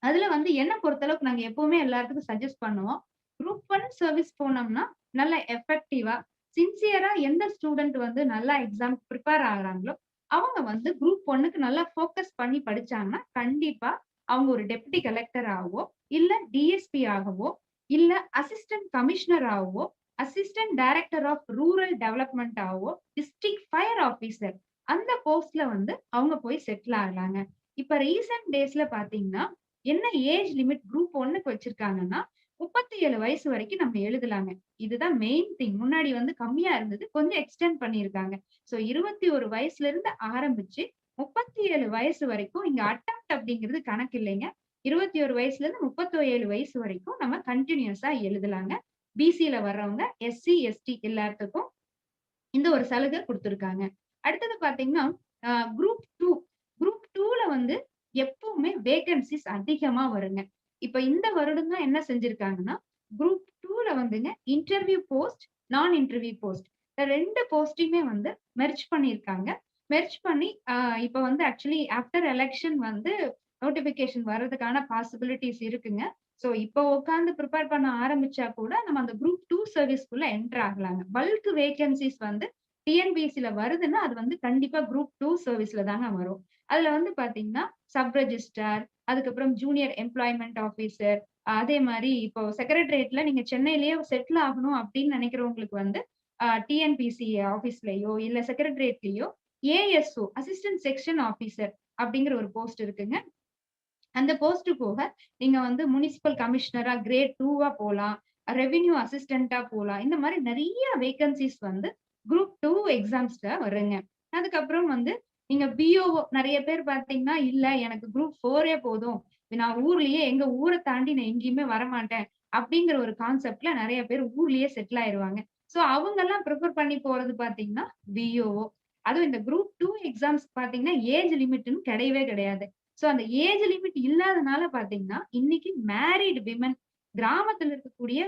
அதுல வந்து என்ன பொறுத்தளவுக்கு நாங்க எப்பவுமே எல்லாத்துக்கும் சஜெஸ்ட் பண்ணுவோம். குரூப் 1 சர்வீஸ் போனோம்னா, நல்ல எஃபெக்டிவா, சின்சியரா எந்த ஸ்டூடண்ட் வந்து நல்லா எக்ஸாம் பிரிப்பேர் ஆகுறாங்களோ, அவங்க வந்து குரூப் 1க்கு நல்லா ஃபோக்கஸ் பண்ணி படிச்சாங்கன்னா, கண்டிப்பா அவங்க ஒரு டெப்யூட்டி கலெக்டர் ஆகவோ, இல்ல டிஎஸ்பி ஆகவோ, இல்ல அசிஸ்டன்ட் கமிஷனர் ஆகவோ, assistant director of rural development ஆகவோ, டிஸ்ட்ரிக்ட் ஃபயர் ஆபீசர் அந்த போஸ்ட்ல வந்து அவங்க போய் செட்டில் ஆகலாங்க. இப்ப ரீசென்ட் டேஸ்ல பாத்தீங்கன்னா, என்ன ஏஜ் லிமிட் குரூப் 1க்கு வச்சிருக்காங்கன்னா, 37 வயசு வரைக்கும் நம்ம எழுதலாங்க. இதுதான் மெயின் திங். முன்னாடி வந்து கம்மியா இருந்தது. கொஞ்சம் எக்ஸ்டெண்ட் பண்ணியிருக்காங்க. சோ 21 வயசுல இருந்து ஆரம்பிச்சு 37 வயசு வரைக்கும் இங்க அட்டெம்ப்ட் அப்படிங்கிறது கணக்கு இல்லைங்க. 21 வயசுல இருந்து 37 வயசு வரைக்கும் நம்ம கன்டினியூஸா எழுதலாங்க. பிசில வர்றவங்க, எஸ்சி, எஸ்டி எல்லாத்துக்கும் இந்த ஒரு சலுகை குடுத்திருக்காங்க. அடுத்தது பாத்தீங்கன்னா, குரூப் 2 குரூப் 2ல வந்து எப்பவுமே வேகன்சிஸ் அதிகமா வருங்க. இப்ப இந்த வருடம் தான் என்ன செஞ்சிருக்காங்கன்னா, குரூப் 2ல வந்துங்க இன்டர்வியூ போஸ்ட், நான் இன்டர்வியூ போஸ்ட் இந்த 2 போஸ்டையுமே வந்து மெர்ஜ் பண்ணியிருக்காங்க. மெர்ஜ் பண்ணி இப்ப வந்து ஆக்சுவலி ஆஃப்டர் எலக்ஷன் வந்து நோட்டிபிகேஷன் வர்றதுக்கான பாசிபிலிட்டிஸ் இருக்குங்க. சோ இப்போ உட்கார்ந்து பிரிப்பேர் பண்ண ஆரம்பிச்சா கூட நம்ம அந்த குரூப் 2 சர்வீஸ்க்குள்ள என்டர் ஆகலாங்க. பல்க் வேகன்சிஸ் வந்து டிஎன்பிஎஸ்சில வருதுன்னா, அது வந்து கண்டிப்பா குரூப் 2 சர்வீஸ்ல தாங்க வரும். அதுல வந்து பாத்தீங்கன்னா, சப் ரெஜிஸ்ட்ரார், அதுக்கப்புறம் ஜூனியர் எம்ப்ளாய்மென்ட் ஆபீசர், அதே மாரி இப்போ செக்ரட்டரியேட்ல நீங்க சென்னையிலேயே செட்டில் ஆகணும் அப்படின்னு நினைக்கிறவங்களுக்கு வந்து டிஎன்பிசி ஆபீஸ்லயோ இல்ல செக்ரட்டரியேட்லயோ ஏஎஸ்ஓ அசிஸ்டன்ட் செக்ஷன் ஆபீசர் அப்படிங்கிற ஒரு போஸ்ட் இருக்குங்க. அந்த போஸ்ட் போக நீங்க வந்து முனிசிபல் கமிஷனரா கிரேட் 2வா போலாம், ரெவென்யூ அசிஸ்டன்ட்டா போலாம். இந்த மாதிரி நிறைய வேகன்சிஸ் வந்து குரூப் 2 எக்ஸாம்ஸ்ல வருங்க. அதுக்கப்புறம் வந்து நீங்க பிஓஓ நிறைய பேர் பாத்தீங்கன்னா, இல்ல எனக்கு குரூப் 4ஏ போதும். நான் ஊர்லயே எங்க ஊரை தாண்டி நான் எங்கேயுமே வரமாட்டேன். அப்படிங்கிற ஒரு கான்செப்ட்ல நிறைய பேர் ஊர்லயே செட்டில் ஆயிருவாங்க. சோ அவங்க எல்லாம் ப்ரிஃபர் பண்ணி போறது பாத்தீங்கன்னா பிஓஓ. அதுவும் இந்த குரூப் 2 எக்ஸாம்ஸ் பாத்தீங்கன்னா ஏஜ் லிமிட்னு கிடையவே கிடையாது. சோ அந்த ஏஜ் லிமிட் இல்லாதனால பாத்தீங்கன்னா, இன்னைக்கு மேரிட் விமன் கிராமத்துல இருக்கக்கூடிய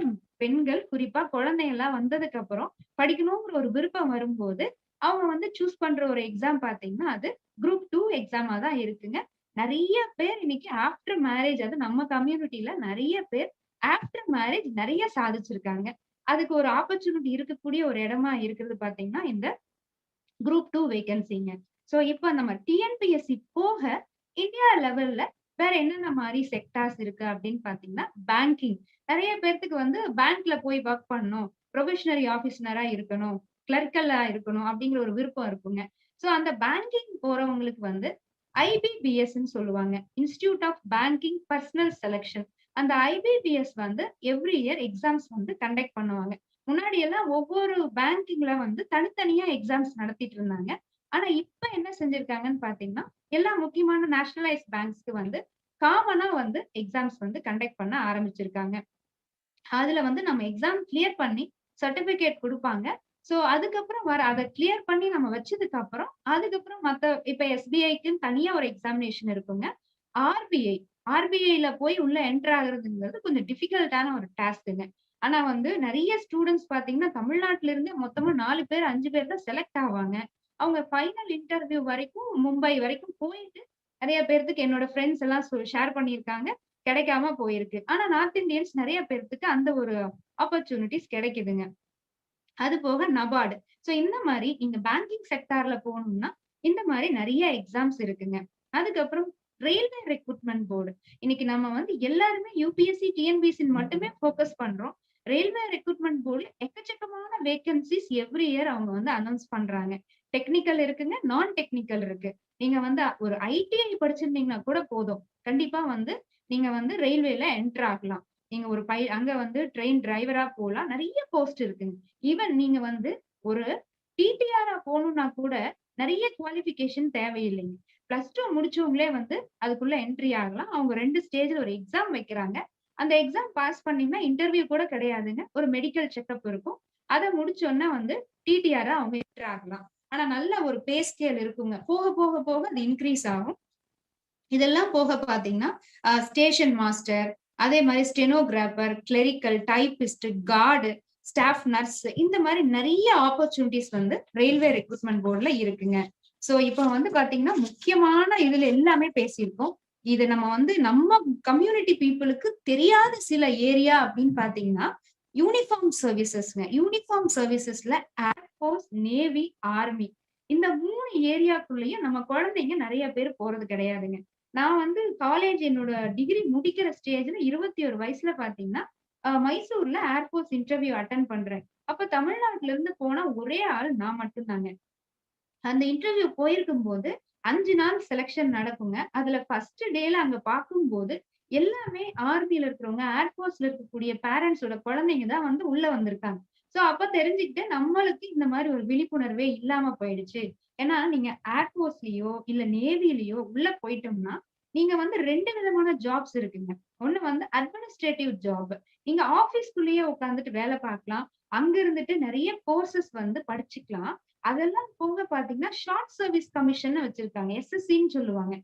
பெண்கள், குறிப்பா குழந்தைங்க எல்லாம் வந்ததுக்கு அப்புறம் படிக்கணுங்கிற ஒரு விருப்பம் வரும்போது, அவங்க வந்து சூஸ் பண்ற ஒரு எக்ஸாம் பாத்தீங்கன்னா, அது குரூப் 2 எக்ஸாமா தான் இருக்குங்க. நிறைய பேர் இன்னைக்கு ஆஃப்டர் மேரேஜ், அது நம்ம கம்யூனிட்டில நிறைய பேர் ஆஃப்டர் மேரேஜ் நிறைய சாதிச்சிருக்காங்க. அதுக்கு ஒரு ஆப்பர்ச்சுனிட்டி இருக்கக்கூடிய ஒரு இடமா இருக்கிறது பாத்தீங்கன்னா, இந்த குரூப் 2 வேகன்சிங்க. சோ இப்ப நம்ம டிஎன்பிஎஸ்சி போக இந்தியா லெவல்ல வேற என்னென்ன மாரி செக்டார்ஸ் இருக்கு அப்படின்னு பாத்தீங்கன்னா, பேங்கிங். நிறைய பேர்த்துக்கு வந்து பேங்க்ல போய் வொர்க் பண்ணணும், ப்ரொபேஷனரி ஆபீசரா இருக்கணும், கிளர்க்கலா இருக்கணும் அப்படிங்கிற ஒரு விருப்பம் இருக்குங்க. சோ அந்த பேங்கிங் போறவங்களுக்கு வந்து ஐபிபிஎஸ்ன்னு சொல்லுவாங்க. Institute of banking personnel selection. அந்த ஐபிபிஎஸ் வந்து எவ்ரி இயர் எக்ஸாம்ஸ் வந்து கண்டக்ட் பண்ணுவாங்க. முன்னாடி எல்லாம் ஒவ்வொரு பேங்கிங்ல வந்து தனித்தனியா எக்ஸாம்ஸ் நடத்திட்டு இருந்தாங்க. ஆனா இப்ப என்ன செஞ்சிருக்காங்கன்னு பாத்தீங்கன்னா, எல்லா முக்கியமான நேஷனலைஸ் பேங்க்ஸ்க்கு வந்து காமனா வந்து எக்ஸாம்ஸ் வந்து கண்டக்ட் பண்ண ஆரம்பிச்சிருக்காங்க. அதுல வந்து நம்ம எக்ஸாம் கிளியர் பண்ணி சர்டிபிகேட் குடுப்பாங்க. சோ அதுக்கப்புறம் அத கிளியர் பண்ணி நம்ம வச்சதுக்கு அப்புறம், அதுக்கப்புறம் மத்த இப்ப எஸ்பிஐக்குன்னு தனியா ஒரு எக்ஸாமினேஷன் இருக்குங்க. ஆர்பிஐல போய் உள்ள என்டர் ஆகுறதுங்கிறது கொஞ்சம் டிஃபிகல்ட்டான ஒரு டாஸ்க்குங்க. ஆனா வந்து நிறைய ஸ்டூடண்ட்ஸ் பாத்தீங்கன்னா, தமிழ்நாட்டுல இருந்தே மொத்தமா 4 பேர், 5 பேர் தான் செலக்ட் ஆவாங்க. அவங்க ஃபைனல் இன்டர்வியூ வரைக்கும் மும்பை வரைக்கும் போயிட்டு நிறைய பேர்த்துக்கு என்னோட ஃப்ரெண்ட்ஸ் எல்லாம் ஷேர் பண்ணியிருக்காங்க. கிடைக்காம போயிருக்கு. ஆனா நார்த் இந்தியன்ஸ் நிறைய பேர்த்துக்கு அந்த ஒரு ஆப்பர்ச்சுனிட்டிஸ் கிடைக்குதுங்க. அது போக நபார்டு. சோ இந்த மாதிரி நீங்க பேங்கிங் செக்டார்ல போகணும்னா, இந்த மாதிரி நிறைய எக்ஸாம்ஸ் இருக்குங்க. அதுக்கப்புறம் ரயில்வே ரெக்ரூட்மெண்ட் போர்டு. இன்னைக்கு நம்ம வந்து எல்லாருமே யுபிஎஸ்சி, டிஎன்பிஎஸ்சி மட்டுமே ஃபோக்கஸ் பண்றோம். ரயில்வே ரெக்ரூட்மெண்ட் போர்டு எக்கச்சக்கமான வேகன்சிஸ் எவ்ரி இயர் அவங்க வந்து அனௌன்ஸ் பண்றாங்க. டெக்னிக்கல் இருக்குங்க, நான் டெக்னிக்கல் இருக்கு. நீங்க வந்து ஒரு ஐடிஐ படிச்சிருந்தீங்கன்னா கூட போதும். கண்டிப்பா வந்து நீங்க வந்து ரயில்வேல என்டர் ஆகலாம். நீங்க ஒரு அங்க வந்து ட்ரெயின் டிரைவரா போலாம். நெறைய போஸ்ட் இருக்குங்க. ஈவன் நீங்க வந்து ஒரு டிடிஆரா போணும்னா கூட நெறைய குவாலிஃபிகேஷன் தேவையில்லைங்க. +2 முடிச்சவங்களே வந்து அதுக்குள்ள என்ட்ரி ஆகலாம். அவங்க 2 ஸ்டேஜ்ல ஒரு எக்ஸாம் வைக்கிறாங்க. அந்த எக்ஸாம் பாஸ் பண்ணீங்கன்னா இன்டர்வியூ கூட கிடையாதுங்க. ஒரு மெடிக்கல் செக்கப் இருக்கும். அத முடிச்சோனே வந்து டிடிஆரா அவங்க என்டர் ஆகலாம். ஆனா நல்ல ஒரு பே ஸ்கேல் இருக்குங்க. போக போக போக அது இன்கிரீஸ் ஆகும். இதெல்லாம் போக பார்த்தீங்கன்னா, ஸ்டேஷன் மாஸ்டர், அதே மாரி stenographer, clerical, typist, card, staff nurse இந்த மாரி நெறைய ஆப்பர்ச்சுனிட்டீஸ் வந்து ரயில்வே ரெக்ரூட்மெண்ட் போர்ட்ல இருக்குங்க. சோ இப்ப வந்து பார்த்தீங்கன்னா, முக்கியமான இதுல எல்லாமே பேசியிருக்கோம். இது நம்ம வந்து நம்ம கம்யூனிட்டி பீப்பிளுக்கு தெரியாத சில ஏரியா அப்படின்னு பார்த்தீங்கன்னா, யூனிஃபார்ம் சர்வீசஸ்ங்க. யூனிஃபார்ம் சர்வீசஸ்ல ஏர்ஃபோர்ஸ், நேவி, ஆர்மி இந்த 3 ஏரியாக்குள்ளயும் நம்ம குழந்தைங்க நெறைய பேர் போறது கிடையாதுங்க. நான் வந்து காலேஜ் என்னோட டிகிரி முடிக்கிற ஸ்டேஜ்ல 21 வயசுல பார்த்தீங்கன்னா, மைசூர்ல ஏர்ஃபோர்ஸ் இன்டர்வியூ அட்டெண்ட் பண்றேன். அப்ப தமிழ்நாட்டுல இருந்து போன ஒரே ஆள் நான் மட்டும் தாங்க. அந்த இன்டர்வியூ போயிருக்கும்போது 5 நாள் செலக்ஷன் நடக்குங்க. அதுல ஃபர்ஸ்ட் டேல அங்க பார்க்கும்போது, எல்லாமே ஆர்மில இருக்கிறவங்க, ஏர்ஃபோர்ஸ்ல இருக்கக்கூடிய பேரண்ட்ஸோட குழந்தைங்க தான் வந்து உள்ள வந்திருக்காங்க. சோ அப்ப தெரிஞ்சுக்கிட்டேன் நம்மளுக்கு இந்த மாரி ஒரு விழிப்புணர்வே இல்லாம போயிடுச்சு. ஏன்னா நீங்க ஏர்ஃபோர்ஸ்லயோ, இல்ல நேவிலயோ உள்ள போயிட்டோம்னா, நீங்க வந்து 2 விதமான ஜாப்ஸ் இருக்குங்க. ஒண்ணு வந்து அட்மினிஸ்ட்ரேட்டிவ் ஜாப். நீங்க ஆபீஸ்க்குள்ளேயே உட்கார்ந்துட்டு வேலை பார்க்கலாம். அங்க இருந்துட்டு நெறைய கோர்சஸ் வந்து படிச்சுக்கலாம். அதெல்லாம் போக பார்த்தீங்கன்னா, ஷார்ட் சர்வீஸ் கமிஷன்னு வச்சிருக்காங்க. எஸ்எஸ்சின்னு சொல்லுவாங்க.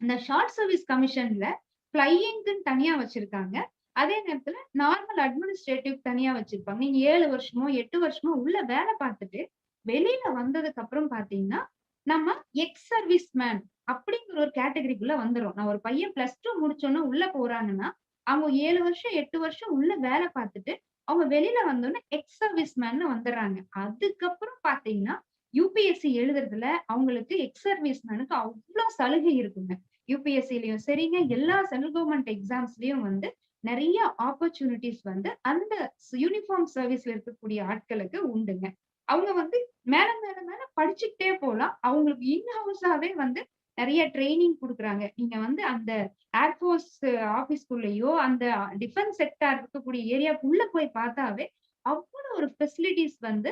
இந்த ஷார்ட் சர்வீஸ் கமிஷன்ல ஃப்ளையிங்க்குன்னு தனியா வச்சிருக்காங்க. அதே நேரத்துல நார்மல் அட்மினிஸ்ட்ரேட்டிவ் தனியா வச்சிருப்பாங்க. நீங்க 7 வருஷமோ, 8 வருஷமோ உள்ள வேலை பார்த்துட்டு, வெளியில வந்ததுக்கு அப்புறம் பார்த்தீங்கன்னா, நம்ம எக்ஸ் சர்வீஸ் மேன் அப்படிங்கிற ஒரு கேட்டகரிக்குள்ள வந்துரும். நான் ஒரு பையன் +2 முடிச்சோனே உள்ள போறாங்கன்னா, அவங்க 7 வருஷம், 8 வருஷம் உள்ள வேலை பார்த்துட்டு, அவங்க வெளியில வந்தோனே எக்ஸ் சர்வீஸ் மேன்னு வந்துர்றாங்க. அதுக்கப்புறம் பார்த்தீங்கன்னா, யுபிஎஸ்சி எழுதுறதுல அவங்களுக்கு எக்ஸ் சர்வீஸ் மேனுக்கு அவ்ளோ சலுகை இருக்குங்க. யுபிஎஸ்சிலயும் சரிங்க, எல்லா சென்ட்ரல் கவர்ன்மெண்ட் எக்ஸாம்ஸ்லயும் வந்து நெறைய ஆப்பர்ச்சுனிட்டீஸ் வந்து அந்த யூனிஃபார்ம் சர்வீஸ்ல இருக்கக்கூடிய ஆட்களுக்கு உண்டுங்க. அவங்க வந்து மேல மேல மேல படிச்சுக்கிட்டே போலாம். அவங்களுக்கு இன் ஹவுஸாவே வந்து நெறைய ட்ரெய்னிங் குடுக்குறாங்க. நீங்க வந்து அந்த ஏர்ஃபோர்ஸ் ஆபீஸ்க்குள்ளேயோ, அந்த டிஃபென்ஸ் செக்டார் இருக்கக்கூடிய ஏரியாக்குள்ள போய் பார்த்தாவே, அவ்வளோ ஒரு ஃபெசிலிட்டீஸ் வந்து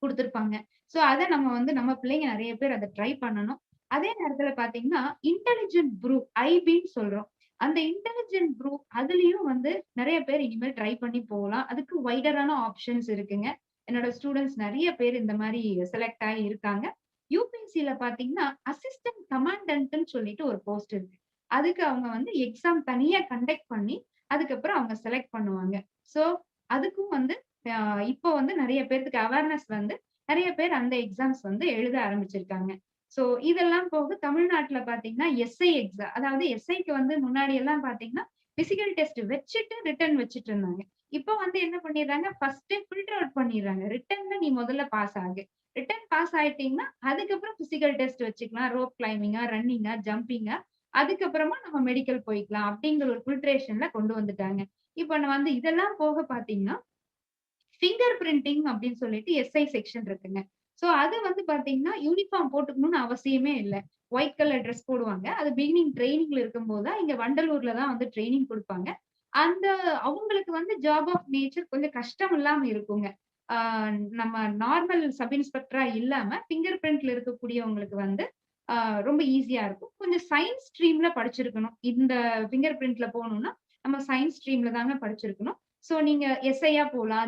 குடுத்திருப்பாங்க. சோ அத நம்ம வந்து நம்ம பிள்ளைங்க நெறைய பேர் அத ட்ரை பண்ணணும். அதே நேரத்துல பார்த்தீங்கன்னா, இன்டெலிஜென்ட் குரூப் ஐபின்னு சொல்றோம். அந்த இன்டெலிஜென்ட் குரூப் அதுலயும் வந்து நெறைய பேர் இனிமேல் ட்ரை பண்ணி போலாம். அதுக்கு வைடரான ஆப்ஷன்ஸ் இருக்குங்க. என்னோட ஸ்டூடண்ட்ஸ் நெறைய பேர் இந்த மாரி செலக்ட் ஆகி இருக்காங்க. யுபிஎஸ்சில பார்த்தீங்கன்னா, அசிஸ்டன்ட் கமாண்டன்ட்ன்னு சொல்லிட்டு ஒரு போஸ்ட் இருக்கு. அதுக்கு அவங்க வந்து எக்ஸாம் தனியா கண்டக்ட் பண்ணி, அதுக்கப்புறம் அவங்க செலக்ட் பண்ணுவாங்க. சோ அதுக்கும் வந்து அ இப்போ வந்து நெறைய பேத்துக்கு அவேர்னஸ் வந்து நெறைய பேர் அந்த எக்ஸாம்ஸ் வந்து எழுத ஆரம்பிச்சிருக்காங்க. சோ இதெல்லாம் போக தமிழ்நாட்டுல பார்த்தீங்கன்னா, எஸ்ஐ எக்ஸாம் அதாவது எஸ்ஐக்கு வந்து முன்னாடி எல்லாம் பார்த்தீங்கன்னா, பிசிக்கல் டெஸ்ட் வச்சுட்டு ரிட்டர்ன் வச்சுட்டு இருந்தாங்க. இப்போ வந்து என்ன பண்ணிடுறாங்க, ஃபர்ஸ்ட்டே ஃபில்டர் அவுட் பண்ணிடுறாங்க. ரிட்டர்ன்ல நீ முதல்ல பாஸ் ஆகு. ரிட்டர்ன் பாஸ் ஆயிட்டீங்கன்னா, அதுக்கப்புறம் பிசிக்கல் டெஸ்ட் வச்சுக்கலாம். ரோப் கிளைம்பிங்கா, ரன்னிங்கா, ஜம்பிங்கா அதுக்கப்புறமா நம்ம மெடிக்கல் போய்க்கலாம். அப்படிங்கிற ஒரு ஃபில்ட்ரேஷன்ல கொண்டு வந்துட்டாங்க. இப்ப நான் வந்து இதெல்லாம் போக பார்த்தீங்கன்னா ஃபிங்கர் பிரிண்டிங் அப்படின்னு சொல்லிட்டு எஸ்ஐ செக்ஷன் இருக்குங்க. சோ அது வந்து பாத்தீங்கன்னா, யூனிஃபார்ம் போட்டுக்கணும்னு அவசியமே இல்ல. ஒயிட் கலர் ட்ரெஸ் போடுவாங்க. அது பிகினிங் ட்ரெய்னிங்ல இருக்கும்போது தான் இங்க வண்டலூர்ல தான் வந்து ட்ரெய்னிங் குடுப்பாங்க. அந்த அவங்களுக்கு வந்து ஜாப் ஆஃப் நேச்சர் கொஞ்சம் கஷ்டம் இல்லாம இருக்குங்க. ஆ நம்ம நார்மல் சப் இன்ஸ்பெக்டரா இல்லாம ஃபிங்கர் பிரிண்ட்ல இருக்கக்கூடியவங்களுக்கு வந்து ஆ ரொம்ப ஈஸியா இருக்கும். கொஞ்சம் சயன்ஸ் ஸ்ட்ரீம்ல படிச்சிருக்கணும். இந்த ஃபிங்கர் பிரிண்ட்ல போணும்னா, நம்ம சயன்ஸ் ஸ்ட்ரீம்ல தாங்க படிச்சிருக்கணும். சோ நீங்க எஸ்ஐயா போலாம்.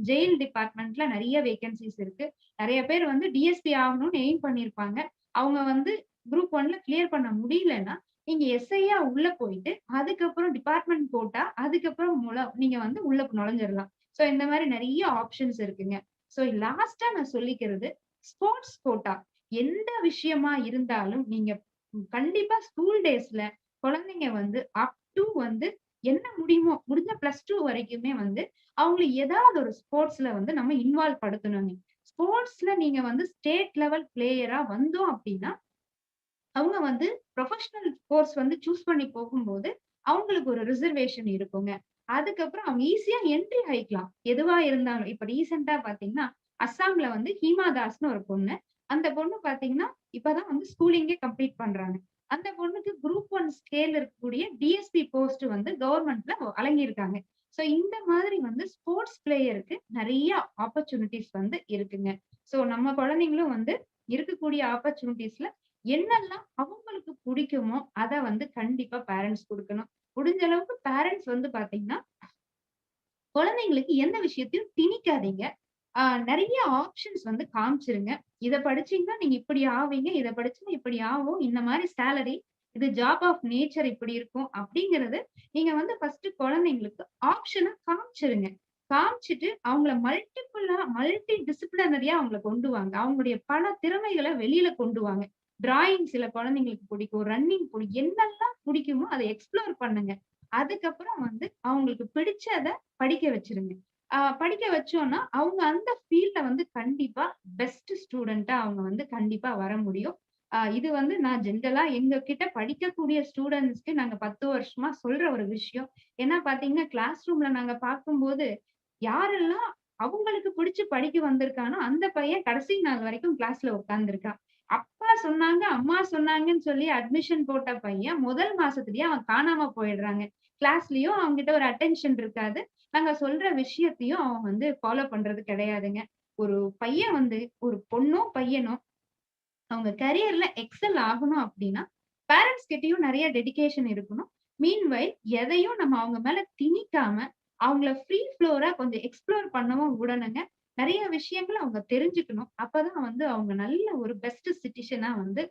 ஜெயில் டிபார்ட்மெண்ட்ல நெறைய வேகன்சிஸ் இருக்கு. நெறைய பேர் வந்து டிஎஸ்பி ஆகணும்னு எய்ம் பண்ணியிருப்பாங்க. அவங்க வந்து குரூப் 1ல கிளியர் பண்ண முடியலன்னா, நீங்க எஸ்ஐயா உள்ள போயிட்டு, அதுக்கப்புறம் டிபார்ட்மெண்ட் கோட்டா, அதுக்கப்புறம் நீங்க வந்து உள்ள நுழைஞ்சிரலாம். சோ இந்த மாரி நெறைய ஆப்ஷன்ஸ் இருக்குங்க. சோ லாஸ்ட்டா நான் சொல்லிக்கிறது, ஸ்போர்ட்ஸ் கோட்டா. எந்த விஷயமா இருந்தாலும் நீங்க கண்டிப்பா ஸ்கூல் டேஸ்ல குழந்தைங்க வந்து அப் டூ வந்து என்ன முடியுமோ, முடிஞ்ச +2 வரைக்குமே வந்து, அவங்கள ஏதாவது ஒரு ஸ்போர்ட்ஸ்ல வந்து நம்ம இன்வால்வ் படுத்தணுங்க. ஸ்போர்ட்ஸ்ல நீங்க வந்து ஸ்டேட் லெவல் பிளேயரா வந்தோம் அப்டின்னா, அவங்க வந்து ப்ரொஃபஷனல் கோர்ஸ் வந்து சூஸ் பண்ணி போகும்போது, அவங்களுக்கு ஒரு ரிசர்வேஷன் இருக்குங்க. அதுக்கப்புறம் அவங்க ஈஸியா என்ட்ரி ஆயிக்கலாம். எதுவா இருந்தாலும். இப்ப ரீசென்ட்டா பார்த்தீங்கன்னா, அஸ்ஸாம்ல வந்து ஹீமா தாஸ்ன்னு ஒரு பொண்ணு. அந்த பொண்ணு பார்த்தீங்கன்னா, இப்பதான் வந்து ஸ்கூலிங்கே கம்ப்ளீட் பண்றாங்க. அந்த பொண்ணுக்கு குரூப் 1 ஸ்கேல் இருக்கக்கூடிய டிஎஸ்பி போஸ்ட் வந்து கவர்மெண்ட்ல வழங்கியிருக்காங்க. சோ இந்த மாதிரி வந்து ஸ்போர்ட்ஸ் பிளேயருக்கு நெறைய ஆப்பர்ச்சுனிட்டீஸ் வந்து இருக்குங்க. சோ நம்ம குழந்தைங்களும் வந்து இருக்கக்கூடிய ஆப்பர்ச்சுனிட்டீஸ்ல என்னெல்லாம் அவங்களுக்கு புடிக்குமோ, அத வந்து கண்டிப்பா பேரண்ட்ஸ் குடுக்கணும். முடிஞ்ச அளவுக்கு பேரண்ட்ஸ் வந்து பார்த்தீங்கன்னா, குழந்தைங்களுக்கு எந்த விஷயத்தையும் திணிக்காதீங்க. நெறைய ஆப்ஷன்ஸ் வந்து காமிச்சிருங்க. இத படிச்சீங்கன்னா நீங்க இப்படி ஆவீங்க. இத படிச்சா இப்படி ஆவும். இந்த மாரி சேலரி, இது ஜாப் ஆஃப் நேச்சர் இப்படி இருக்கும். அப்படிங்கிறது நீங்க வந்து ஃபர்ஸ்ட் குழந்தைங்களுக்கு ஆப்ஷனா காமிச்சிருங்க. காமிச்சுட்டு அவங்கள மல்டி டிசிப்ளினரியா அவங்கள கொண்டு வாங்க. அவங்களுடைய பல திறமைகள வெளியில கொண்டு வாங்க. டிராயிங் சில குழந்தைங்களுக்கு பிடிக்கும். ரன்னிங் பிடிக்கும். என்னெல்லாம் பிடிக்குமோ அத எக்ஸ்ப்ளோர் பண்ணுங்க. அதுக்கப்புறம் வந்து அவங்களுக்கு பிடிச்சத படிக்க வச்சுருங்க. படிக்க வச்சோம்னா, அவங்க அந்த ஃபீல்ட்ல வந்து கண்டிப்பா பெஸ்ட் ஸ்டூடண்ட்டா அவங்க வந்து கண்டிப்பா வர முடியும். இது வந்து நான் ஜென்ரலா எங்க கிட்ட படிக்கக்கூடிய ஸ்டூடண்ட்ஸ்க்கு நாங்க 10 வருஷமா சொல்ற ஒரு விஷயம். ஏன்னா பார்த்தீங்கன்னா, கிளாஸ் ரூம்ல நாங்க பார்க்கும்போது, யாரெல்லாம் அவங்களுக்கு பிடிச்சு படிக்க வந்திருக்கானோ, அந்த பையன் கடைசி நாள் வரைக்கும் கிளாஸ்ல உட்கார்ந்திருக்கான். அப்பா சொன்னாங்க, அம்மா சொன்னாங்கன்னு சொல்லி அட்மிஷன் போட்ட பையன் முதல் மாசத்திலேயே அவன் காணாம போயிடுறாங்க. கிளாஸ்லயும் அவன்கிட்ட ஒரு அட்டென்ஷன் இருக்காது. நாங்க சொல்ற விஷயத்தையும் அவன் வந்து ஃபாலோ பண்றது கிடையாதுங்க. ஒரு பையன் வந்து ஒரு பொண்ணோ, பையனோ அவங்க கரியர்ல எக்ஸெல் ஆகணும் அப்டின்னா, பேரண்ட்ஸ் கிட்டயும் நெறைய டெடிகேஷன் இருக்கணும். மீன்வைல் எதையும் நம்ம அவங்க மேல திணிக்காம, அவங்கள ஃப்ரீ ஃப்ளோரா கொஞ்சம் எக்ஸ்ப்ளோர் பண்ணவும் விடணுங்க. நெறைய விஷயங்கள அவங்க தெரிஞ்சுக்கணும். அப்பதான் வந்து அவங்க நல்ல ஒரு பெஸ்ட் சிட்டிசனா வந்து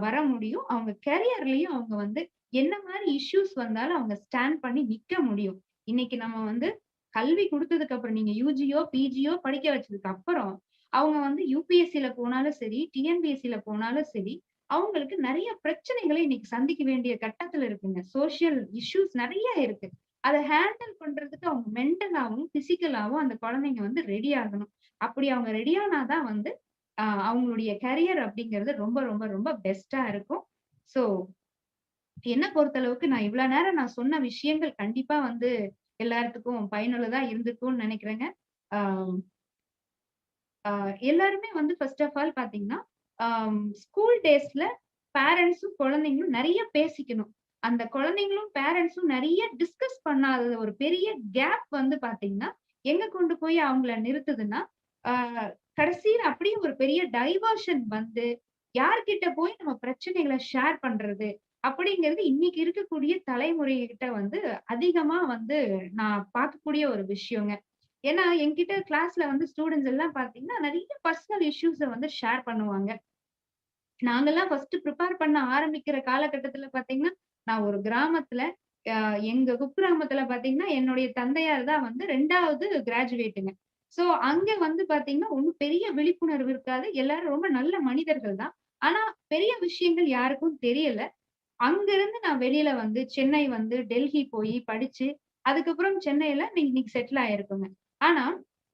வர முடியும். அவங்க கரியர்லயும் அவங்க வந்து என்ன மாரி இஷ்யூஸ் வந்தாலும் அவங்க ஸ்டாண்ட் பண்ணி நிக்க முடியும். இன்னைக்கு நம்ம வந்து கல்வி குடுத்ததுக்கு அப்புறம் நீங்க யுஜியோ, பிஜியோ படிக்க வச்சதுக்கு அப்புறம் அவங்க வந்து யுபிஎஸ்சில போனாலும் சரி, டிஎன்பிஎஸ்சில போனாலும் சரி, அவங்களுக்கு நெறைய பிரச்சனைகள இன்னைக்கு சந்திக்க வேண்டிய கட்டத்துல இருக்குங்க. சோசியல் இஷ்யூஸ் நெறைய இருக்கு. அத ஹேண்டில் பண்றதுக்கு அவங்க மென்டலாவும், பிசிக்கலாவும் அந்த குழந்தைங்க வந்து ரெடி ஆகணும். அப்படி அவங்க ரெடி ஆனா தான் வந்து அவங்களுடைய கரியர் அப்படிங்கிறது ரொம்ப, ரொம்ப, ரொம்ப பெஸ்ட்டா இருக்கும். சோ என்ன பொறுத்தளவுக்கு நான் இவ்வளவு நேரம் நான் சொன்ன விஷயங்கள் கண்டிப்பா வந்து எல்லாத்துக்கும் பயனுள்ளதா இருந்திருக்கும்னு நெனைக்கிறேங்க. ஆ எல்லாருமே வந்து ஃபர்ஸ்ட் ஆஃப் ஆல் பார்த்தீங்கன்னா, ஸ்கூல் டேஸ்ல பேரண்ட்ஸும், குழந்தைங்களும் நெறைய பேசிக்கணும். அந்த குழந்தைங்களும், பேரண்ட்ஸும் நெறைய டிஸ்கஸ் பண்ணாத ஒரு பெரிய கேப் வந்து பார்த்தீங்கன்னா, எங்க கொண்டு போய் அவங்கள நிறுத்துதுன்னா, ஆ கடைசியில அப்படியே ஒரு பெரிய டைவர்ஷன் வந்து, யார்கிட்ட போய் நம்ம பிரச்சனைகள ஷேர் பண்றது? அப்படிங்கிறது இன்னைக்கு இருக்கக்கூடிய தலைமுறைகிட்ட வந்து அதிகமா வந்து நான் பார்க்கக்கூடிய ஒரு விஷயங்க. ஏன்னா, என்கிட்ட கிளாஸ்ல வந்து ஸ்டூடண்ட்ஸ் எல்லாம் பார்த்தீங்கன்னா, நெறைய பர்சனல் இஷ்யூஸ வந்து ஷேர் பண்ணுவாங்க. நாங்கலாம் ஃபர்ஸ்ட் பிரிப்பேர் பண்ண ஆரம்பிக்கிற காலகட்டத்தில பார்த்தீங்கன்னா, நான் ஒரு கிராமத்தில அ எங்க குக்கிராமத்தில பார்த்தீங்கன்னா, என்னுடைய தந்தையார் தான் வந்து 2வது கிராஜுவேட்டுங்க. ஸோ அங்க வந்து பார்த்தீங்கன்னா, ஒண்ணும் பெரிய விழிப்புணர்வு இருக்காது. எல்லாரும் ரொம்ப நல்ல மனிதர்கள் தான். ஆனா, பெரிய விஷயங்கள் யாருக்கும் தெரியல. அங்கிருந்து நான் வெளியில வந்து சென்னை வந்து டெல்லி போய் படிச்சு, அதுக்கப்புறம் சென்னையில இன்னைக்கு செட்டில் ஆயிருக்கோங்க. ஆனா,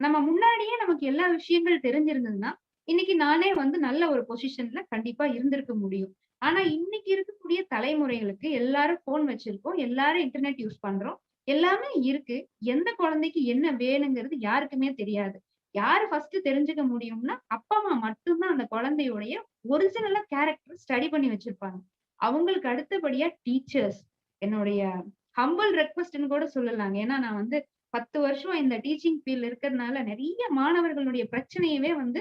நம்ம முன்னாடியே நமக்கு எல்லா விஷயங்கள் தெரிஞ்சிருந்ததுன்னா, இன்னைக்கு நானே வந்து நல்ல ஒரு பொசிஷன்ல கண்டிப்பா இருந்திருக்க முடியும். ஆனா, இன்னைக்கு இருக்கக்கூடிய தலைமுறைகளுக்கு எல்லாரும் ஃபோன் வச்சிருக்கோம். எல்லாரும் இன்டர்நெட் யூஸ் பண்றோம். எல்லாமே இருக்கு. எந்த குழந்தைக்கு என்ன வேணுங்கிறது யாருக்குமே தெரியாது. யாரு ஃபர்ஸ்ட் தெரிஞ்சுக்க முடியும்னா, அப்பா, அம்மா மட்டும் தான் அந்த குழந்தையுடைய ஒரிஜினலா கேரக்டர் ஸ்டடி பண்ணி வச்சிருப்பாங்க. அவங்களுக்கு அடுத்தபடியா டீச்சர்ஸ். என்னுடைய ஹம்பிள் ரெக்வெஸ்ட்ன்னு கூட சொல்லலாங்க. ஏன்னா நான் வந்து 10 வருஷம் இந்த டீச்சிங் ஃபீல்ட்ல இருக்கிறதுனால நெறைய மாணவர்களுடைய பிரச்சனையவே வந்து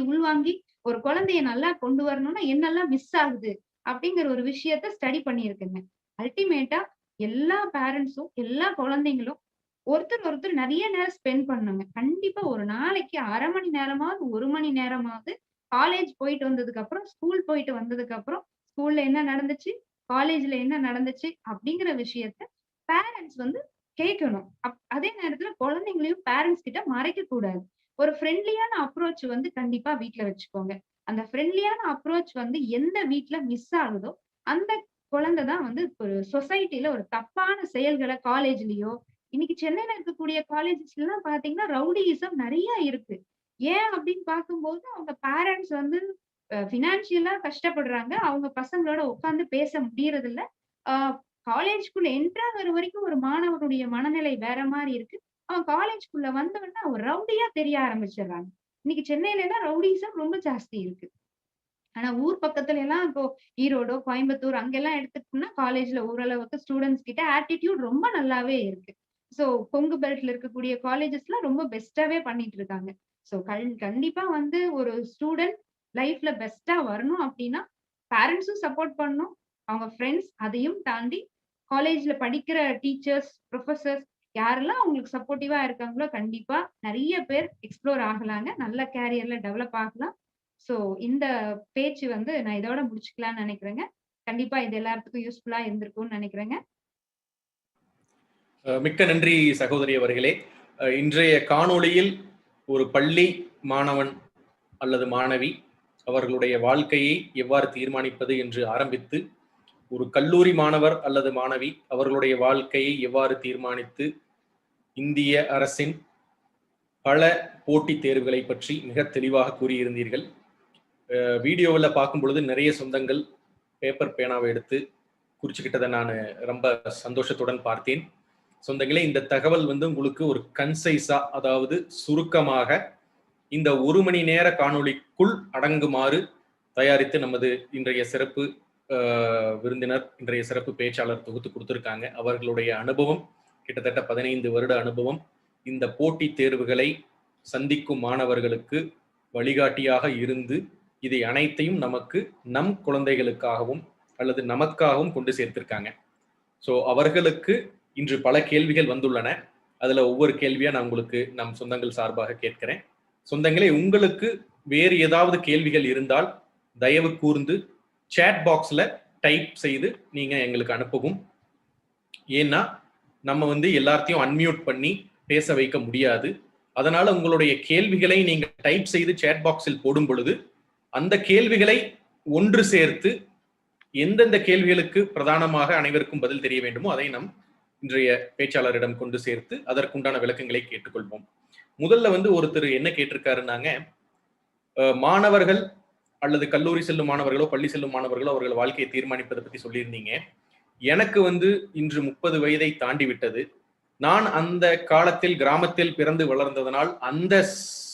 உள்வாங்கி ஒரு குழந்தைய நல்லா கொண்டு வரணும்னா என்னெல்லாம் மிஸ் ஆகுது அப்படிங்கிற ஒரு விஷயத்த ஸ்டடி பண்ணியிருக்கேங்க. அல்டிமேட்டா எல்லா பேரண்ட்ஸும், எல்லா குழந்தைங்களும் ஒருத்தர் நெறைய நேரம் ஸ்பெண்ட் பண்ணணுங்க. கண்டிப்பா ஒரு நாளைக்கு 1/2 மணி நேரமாவது, 1 மணி நேரமாவது காலேஜ் போயிட்டு வந்ததுக்கு அப்புறம், ஸ்கூல் போயிட்டு வந்ததுக்கு அப்புறம், ஸ்கூல்ல என்ன நடந்துச்சு? காலேஜ்ல என்ன நடந்துச்சு? அப்படிங்கிற விஷயத்த பேரண்ட்ஸ் வந்து கேட்கணும். அதே நேரத்துல குழந்தைங்களையும் பேரண்ட்ஸ் கிட்ட மறைக்கக் கூடாது. ஒரு ஃப்ரெண்ட்லியான அப்ரோச் வந்து கண்டிப்பா வீட்ல வச்சுக்கோங்க. அந்த ஃப்ரெண்ட்லியான அப்ரோச் வந்து எந்த வீட்ல மிஸ் ஆகுதோ, அந்த குழந்தை தான் வந்து ஒரு சொசைட்டில ஒரு தப்பான செயல்கள காலேஜ்லயோ இன்னைக்கு சென்னையில இருக்கக்கூடிய காலேஜஸ்லாம் பார்த்தீங்கன்னா, ரவுடியிசம் நெறைய இருக்கு. ஏன் அப்படின்னு பார்க்கும்போது, அவங்க பேரண்ட்ஸ் வந்து ஃபினான்ஷியலா கஷ்டப்படுறாங்க. அவங்க பசங்களோட உட்கார்ந்து பேச முடியறதில்ல. அ காலேஜ்க்குள்ள என்ட்ரு ஆகுற வரைக்கும் ஒரு மாணவனுடைய மனநிலை வேற மாரி இருக்கு. அவன் காலேஜ்க்குள்ள வந்தவொன்னே ஒரு ரவுடியா தெரிய ஆரம்பிச்சுடுறாங்க. இன்னைக்கு சென்னையில எல்லாம் ரவுடிசம் ரொம்ப ஜாஸ்தி இருக்கு. ஆனா ஊர் பக்கத்துல எல்லாம் இப்போ ஈரோடோ, கோயம்புத்தூர் அங்கெல்லாம் எடுத்துக்கிட்டோம்னா காலேஜ்ல ஓரளவுக்கு ஸ்டூடண்ட்ஸ் கிட்ட ஆட்டிட்யூட் ரொம்ப நல்லாவே இருக்கு. சோ கொங்கு பெல்ட்ல இருக்கக்கூடிய காலேஜஸ்லாம் ரொம்ப பெஸ்ட்டாவே பண்ணிட்டு இருக்காங்க. சோ கண்டிப்பா வந்து ஒரு ஸ்டூடண்ட் லைஃப்ல பெஸ்ட்டா வரணும் அப்டின்னா, பேரண்ட்ஸும் சப்போர்ட் பண்ணணும். அவங்க ஃப்ரெண்ட்ஸ் அதையும் தாண்டி காலேஜ்ல படிக்கிற டீச்சர்ஸ், புரொஃபசர்ஸ் யாரெல்லாம் அவங்களுக்கு சப்போர்ட்டிவா இருக்காங்களோ, கண்டிப்பா நெறைய பேர் எக்ஸ்ப்ளோர் ஆகலாங்க. நல்ல கேரியர்ல டெவலப் ஆகலாம். சோ இந்த பேச்சு வந்து நான் இதோட முடிச்சுக்கலாம்னு நினைக்கிறேங்க. கண்டிப்பா இது எல்லாத்துக்கும் யூஸ்ஃபுல்லா இருந்திருக்கும்னு நினைக்கிறேங்க. மிக்க நன்றி சகோதரி அவர்களே. இன்றைய காணொளியில் ஒரு பள்ளி மாணவன் அல்லது மாணவி அவர்களுடைய வாழ்க்கையை எவ்வாறு தீர்மானிப்பது என்று ஆரம்பித்து, ஒரு கல்லூரி மாணவர் அல்லது மாணவி அவர்களுடைய வாழ்க்கையை எவ்வாறு தீர்மானித்து, இந்திய அரசின் பல போட்டித் தேர்வுகளை பற்றி மிக தெளிவாக கூறியிருந்தீர்கள். வீடியோவில் பார்க்கும் பொழுது நிறைய சொந்தங்கள் பேப்பர் பேனாவை எடுத்து குறிச்சுக்கிட்டதை நான் ரொம்ப சந்தோஷத்துடன் பார்த்தேன். சொந்தங்களே, இந்த தகவல் வந்து உங்களுக்கு ஒரு கன்சைஸா, அதாவது சுருக்கமாக இந்த 1 மணி நேர காணொளிக்குள் அடங்குமாறு தயாரித்து நமது இன்றைய சிறப்பு விருந்தினர், இன்றைய சிறப்பு பேச்சாளர் தொகுத்து கொடுத்திருக்காங்க. அவர்களுடைய அனுபவம் கிட்டத்தட்ட 15 வருட அனுபவம் இந்த போட்டி தேர்வுகளை சந்திக்கும் மாணவர்களுக்கு வழிகாட்டியாக இருந்து இதை அனைத்தையும் நமக்கு நம் குழந்தைகளுக்காகவும் அல்லது நமக்காகவும் கொண்டு சேர்த்திருக்காங்க. ஸோ அவர்களுக்கு இன்று பல கேள்விகள் வந்துள்ளன. அதுல ஒவ்வொரு கேள்வியா நான் உங்களுக்கு நம் சொந்தங்கள் சார்பாக கேட்கிறேன். சொந்தங்களே, உங்களுக்கு வேறு ஏதாவது கேள்விகள் இருந்தால் தயவு கூர்ந்து சேட் பாக்ஸ்ல டைப் செய்து நீங்க எங்களுக்கு அனுப்பவும். ஏன்னா நம்ம வந்து எல்லாத்தையும் அன்மியூட் பண்ணி பேச வைக்க முடியாது. அதனால உங்களுடைய கேள்விகளை நீங்க டைப் செய்து சேட் பாக்ஸில் போடும் பொழுது அந்த கேள்விகளை ஒன்று சேர்த்து எந்தெந்த கேள்விகளுக்கு பிரதானமாக அனைவருக்கும் பதில் தெரிய வேண்டுமோ அதை நம் இன்றைய பேச்சாளரிடம் கொண்டு சேர்த்து அதற்குண்டான விளக்கங்களை கேட்டுக்கொள்வோம். முதல்ல வந்து ஒருத்தர் என்ன கேட்டிருக்காருன்னாங்க, மாணவர்கள் அல்லது கல்லூரி செல்லும் மாணவர்களோ பள்ளி செல்லும் மாணவர்களோ அவர்கள் வாழ்க்கையை தீர்மானிப்பதை பத்தி சொல்லியிருந்தீங்க. எனக்கு வந்து இன்று 30 வயதை தாண்டி விட்டது. நான் அந்த காலத்தில் கிராமத்தில் பிறந்து வளர்ந்ததனால் அந்த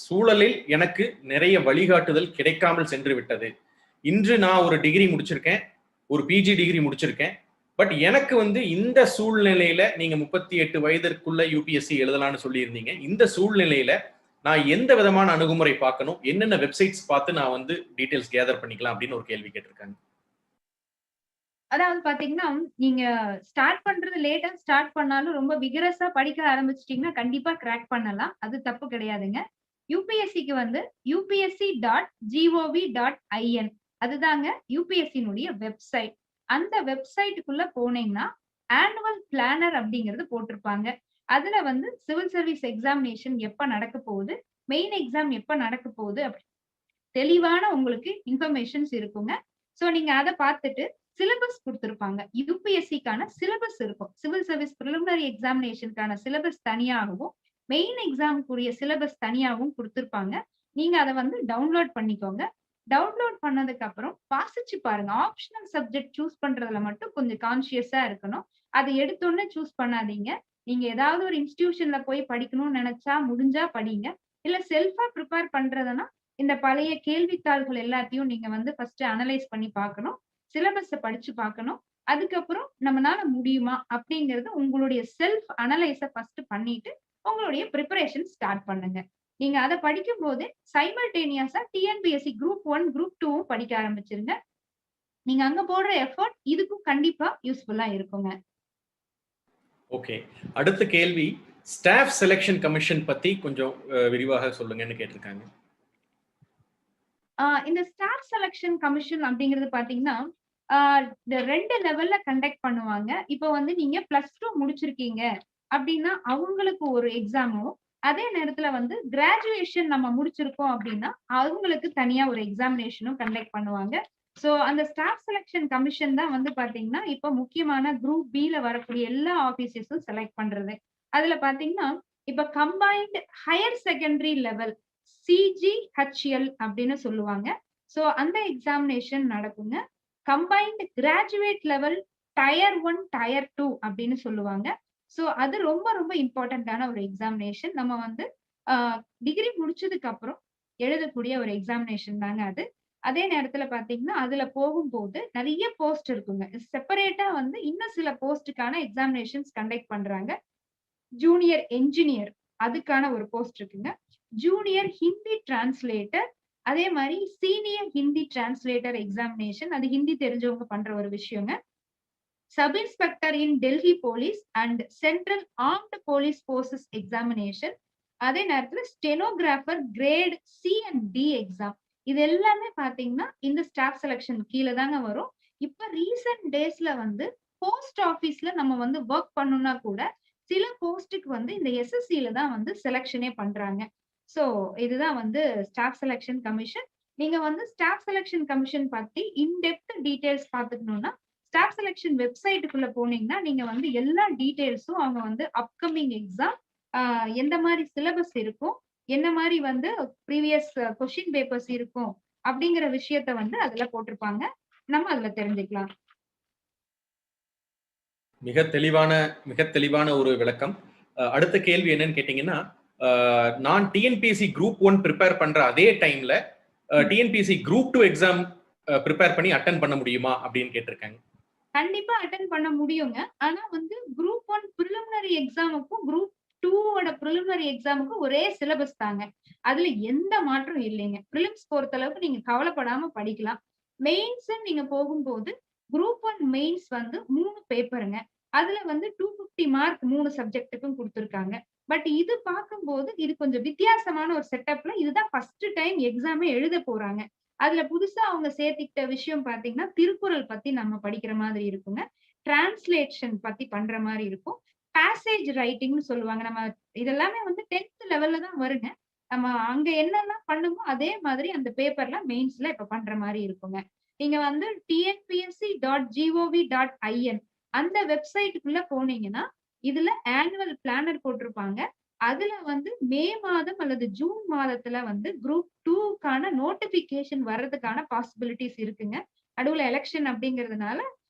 சூழலில் எனக்கு நிறைய வழிகாட்டுதல் கிடைக்காமல் சென்று விட்டது. இன்று நான் ஒரு டிகிரி முடிச்சிருக்கேன், ஒரு பிஜி டிகிரி முடிச்சிருக்கேன். பட் எனக்கு வந்து இந்த சூழ்நிலையில நீங்க 38 வயதிற்குள்ள யூபிஎஸ்சி எழுதலாம்னு சொல்லியிருந்தீங்க. இந்த சூழ்நிலையில நான் எந்த விதமான அணுகுமுறை பார்க்கணும், என்னென்ன வெப்சைட்ஸ் பார்த்து நான் வந்து டீடைல்ஸ் கேதர் பண்ணிக்கலாம் அப்படின்னு ஒரு கேள்வி கேட்டிருக்காங்க. அதாவது பாத்தீங்கன்னா, நீங்க ஸ்டார்ட் பண்றது லேட்டா ஸ்டார்ட் பண்ணாலும் ரொம்ப விகரஸா படிக்க ஆரம்பிச்சிட்டீங்கன்னா கண்டிப்பா கிராக் பண்ணலாம். அது தப்பு கிடையாதுங்க. யுபிஎஸ்சிக்கு வந்து upsc.gov.in அதுதாங்க யுபிஎஸ்சினுடைய வெப்சைட். அந்த வெப்சைட்டுக்குள்ள போனீங்கன்னா ஆனுவல் பிளானர் அப்படிங்கிறது போட்டிருப்பாங்க. அதுல வந்து சிவில் சர்வீஸ் எக்ஸாமினேஷன் எப்ப நடக்க போகுது, மெயின் எக்ஸாம் எப்ப நடக்க போகுது அப்படி தெளிவான உங்களுக்கு இன்ஃபர்மேஷன்ஸ் இருக்குங்க. சோ நீங்க அதை பார்த்துட்டு சிலபஸ் கொடுத்திருப்பாங்க. யுபிஎஸ்சிக்கான சிலபஸ் இருக்கும். சிவில் சர்வீஸ் பிரிலிமினரி எக்ஸாமினேஷனுக்கான சிலபஸ் தனியாகவும், மெயின் எக்ஸாமுக்குரிய சிலபஸ் தனியாகவும் கொடுத்திருப்பாங்க. நீங்க அதை வந்து டவுன்லோட் பண்ணிக்கோங்க. டவுன்லோட் பண்ணதுக்கு அப்புறம் வாசிச்சு பாருங்க. ஆப்ஷனல் சப்ஜெக்ட் சூஸ் பண்றதுல மட்டும் கொஞ்சம் கான்சியஸா இருக்கணும். அதை எடுத்தோன்னே சூஸ் பண்ணாதீங்க. நீங்க ஏதாவது ஒரு இன்ஸ்டிடியூஷன்ல போய் படிக்கணும்னு நினைச்சா முடிஞ்சா படிங்க. இல்ல செல்ஃபா ப்ரிப்பேர் பண்றதுன்னா இந்த பழைய கேள்வித்தாள்கள் எல்லாத்தையும் நீங்க வந்து ஃபர்ஸ்ட் அனலைஸ் பண்ணி பார்க்கணும். சிலபஸ படிச்சு பார்க்கணும். அதுக்கப்புறம் நம்மனால முடியுமா அப்படிங்கிறது உங்களுடைய செல்ஃப் அனலைஸ ஃபர்ஸ்ட் பண்ணிட்டு உங்களுடைய ப்ரிப்பரேஷன் ஸ்டார்ட் பண்ணுங்க. நீங்க அதை படிக்கும் போது சைமல்டேனியஸா டிஎன்பிஎஸ்சி குரூப் 1, குரூப் 2வும் படிக்க ஆரம்பிச்சிருங்க. நீங்க அங்க போடுற எஃபோர்ட் இதுக்கும் கண்டிப்பா யூஸ்ஃபுல்லா இருக்குங்க. ஓகே, அடுத்த கேள்வி ஸ்டாஃப் செலக்ஷன் கமிஷன் பத்தி கொஞ்சம் விரிவாக சொல்லுங்கன்னு கேட்டிருக்காங்க. இந்த ஸ்டாஃப் செலக்ஷன் கமிஷன் அப்படிங்கிறது பாத்தீங்கன்னா, இந்த 2 லெவல்ல கண்டக்ட் பண்ணுவாங்க. இப்போ வந்து நீங்க +2 முடிச்சிருக்கீங்க அப்படின்னா அவங்களுக்கு ஒரு எக்ஸாமும், அதே நேரத்துல வந்து கிராஜுவேஷன் நம்ம முடிச்சிருக்கோம் அப்படின்னா அவங்களுக்கு தனியா ஒரு எக்ஸாமினேஷனும் கண்டக்ட் பண்ணுவாங்க. சோ அந்த ஸ்டாஃப் செலக்ஷன் கமிஷன் தான் வந்து பாத்தீங்கன்னா இப்ப முக்கியமான குரூப் பில வரக்கூடிய எல்லா ஆபீசர்ஸும் செலக்ட் பண்றது. அதுல பாத்தீங்கன்னா இப்ப combined higher secondary level CGHL அப்படின்னு சொல்லுவாங்க. சோ அந்த எக்ஸாமினேஷன் நடக்குங்க. Combined graduate level tier 1, tier 2 அப்படின்னு சொல்லுவாங்க. சோ அது ரொம்ப ரொம்ப இம்பார்ட்டன்டான ஒரு எக்ஸாமினேஷன். நம்ம வந்து டிகிரி முடிச்சதுக்கு அப்புறம் எழுதக்கூடிய ஒரு எக்ஸாமினேஷன் தாங்க அது. அதே நேரத்துல பாத்தீங்கன்னா, அதுல போகும்போது நெறைய போஸ்ட் இருக்குங்க. செப்பரேட்டா வந்து இன்னும் சில போஸ்ட்டுக்கான எக்ஸாமினேஷன்ஸ் கண்டக்ட் பண்றாங்க. ஜூனியர் என்ஜினியர் அதுக்கான ஒரு போஸ்ட் இருக்குங்க. ஜூனியர் ஹிந்தி டிரான்ஸ்லேட்டர், அதே மாரி சீனியர் ஹிந்தி டிரான்ஸ்லேட்டர் எக்ஸாமினேஷன். அது ஹிந்தி தெரிஞ்சவங்க பண்ற ஒரு விஷயங்க. Sub inspector in Delhi police and central armed police forces examination. அதே நேரத்துல stenographer grade C and D exam. இது எல்லாமே பாத்தீங்கன்னா இந்த ஸ்டாஃப் செலக்ஷன் கீழ தாங்க வரும். இப்ப ரீசன்ட் டேஸ்ல வந்து போஸ்ட் ஆபீஸ்ல நம்ம வந்து வொர்க் பண்ணனும்னா கூட சில போஸ்ட்டுக்கு வந்து இந்த எஸ்எஸ்சில தான் வந்து செலக்ஷனே பண்றாங்க. சோ இதுதான் வந்து ஸ்டாஃப் செலக்ஷன் கமிஷன். நீங்க வந்து ஸ்டாஃப் செலக்ஷன் கமிஷன் பத்தி இன் டெப்த் டீடைல்ஸ் பாத்துக்கணும்னா ஸ்டாஃப் செலக்ஷன் வெப்சைட்டுக்குள்ள போனீங்கன்னா நீங்க வந்து எல்லா டீடைல்ஸும் அவங்க வந்து அப்கமிங் எக்ஸாம் எந்த மாதிரி சிலபஸ் இருக்கும், என்ன மாதிரி வந்து ப்ரீவியஸ் கொஸ்டின் பேப்பர்ஸ் இருக்கும் அப்படிங்கிற விஷயத்த வந்து அதுல போட்டிருப்பாங்க. நம்ம அதுல தெரிஞ்சுக்கலாம். மிக தெளிவான ஒரு விளக்கம். அடுத்த கேள்வி என்னன்னு கேட்டீங்கன்னா, நான் டிஎன்பிஎஸ்சி குரூப் 1 ப்ரிப்பேர் பண்ற அதே டைம்ல டிஎன்பிஎஸ்சி குரூப் 2 எக்ஸாம் ப்ரிப்பேர் பண்ணி அட்டெண்ட் பண்ண முடியுமா அப்படின்னு கேட்டிருக்காங்க. கண்டிப்பா அட்டெண்ட் பண்ண முடியுங்க. ஆனா வந்து குரூப் 1 பிரிலிமினரி எக்ஸாமுக்கும் குரூப் 2ஓட பிரிலிமினரி எக்ஸாமுக்கும் ஒரே சிலபஸ் தாங்க. அதுல எந்த மாற்றம் இல்லைங்க. பிரிலிம்ஸ் பொறுத்த அளவுக்கு நீங்க கவலைப்படாம படிக்கலாம். மெயின்ஸ் நீங்க போகும்போது குரூப் 1 மெயின்ஸ் வந்து 3 பேப்பருங்க. அதுல வந்து 250 மார்க் 3 சப்ஜெக்ட்டுக்கும் குடுத்திருக்காங்க. பட் இது பார்க்கும்போது இது கொஞ்சம் வித்தியாசமான ஒரு செட்டப்ல இதுதான் ஃபர்ஸ்ட் டைம் எக்ஸாமே எழுத போறாங்க. அதுல புதுசா அவங்க சேர்த்துக்கிட்ட விஷயம் பாத்தீங்கன்னா, திருக்குறள் பத்தி நம்ம படிக்கிற மாதிரி இருக்குங்க. டிரான்ஸ்லேஷன் பத்தி பண்ற மாரி இருக்கும். பேசேஜ் ரைட்டிங்னு சொல்லுவாங்க. நம்ம இதெல்லாமே வந்து 10th லெவல்ல தான் வருங்க. நம்ம அங்க என்னெல்லாம் பண்ணுமோ அதே மாதிரி அந்த பேப்பர்ல மெயின்ஸ்ல இப்ப பண்ற மாரி இருக்குங்க. நீங்க வந்து tnpsc.gov.in அந்த வெப்சைட்டுக்குள்ள போனீங்கன்னா, இதுல ஆனுவல் பிளானர் போட்டிருப்பாங்க. அதுல வந்து மே மாதம் அல்லது ஜூன் மாதத்துல வந்து குரூப் 2க்கான நோட்டிபிகேஷன் வர்றதுக்கான பாசிபிலிட்டிஸ் இருக்குங்க. நடுவுல எலக்ஷன் அப்படிங்கிறதுனால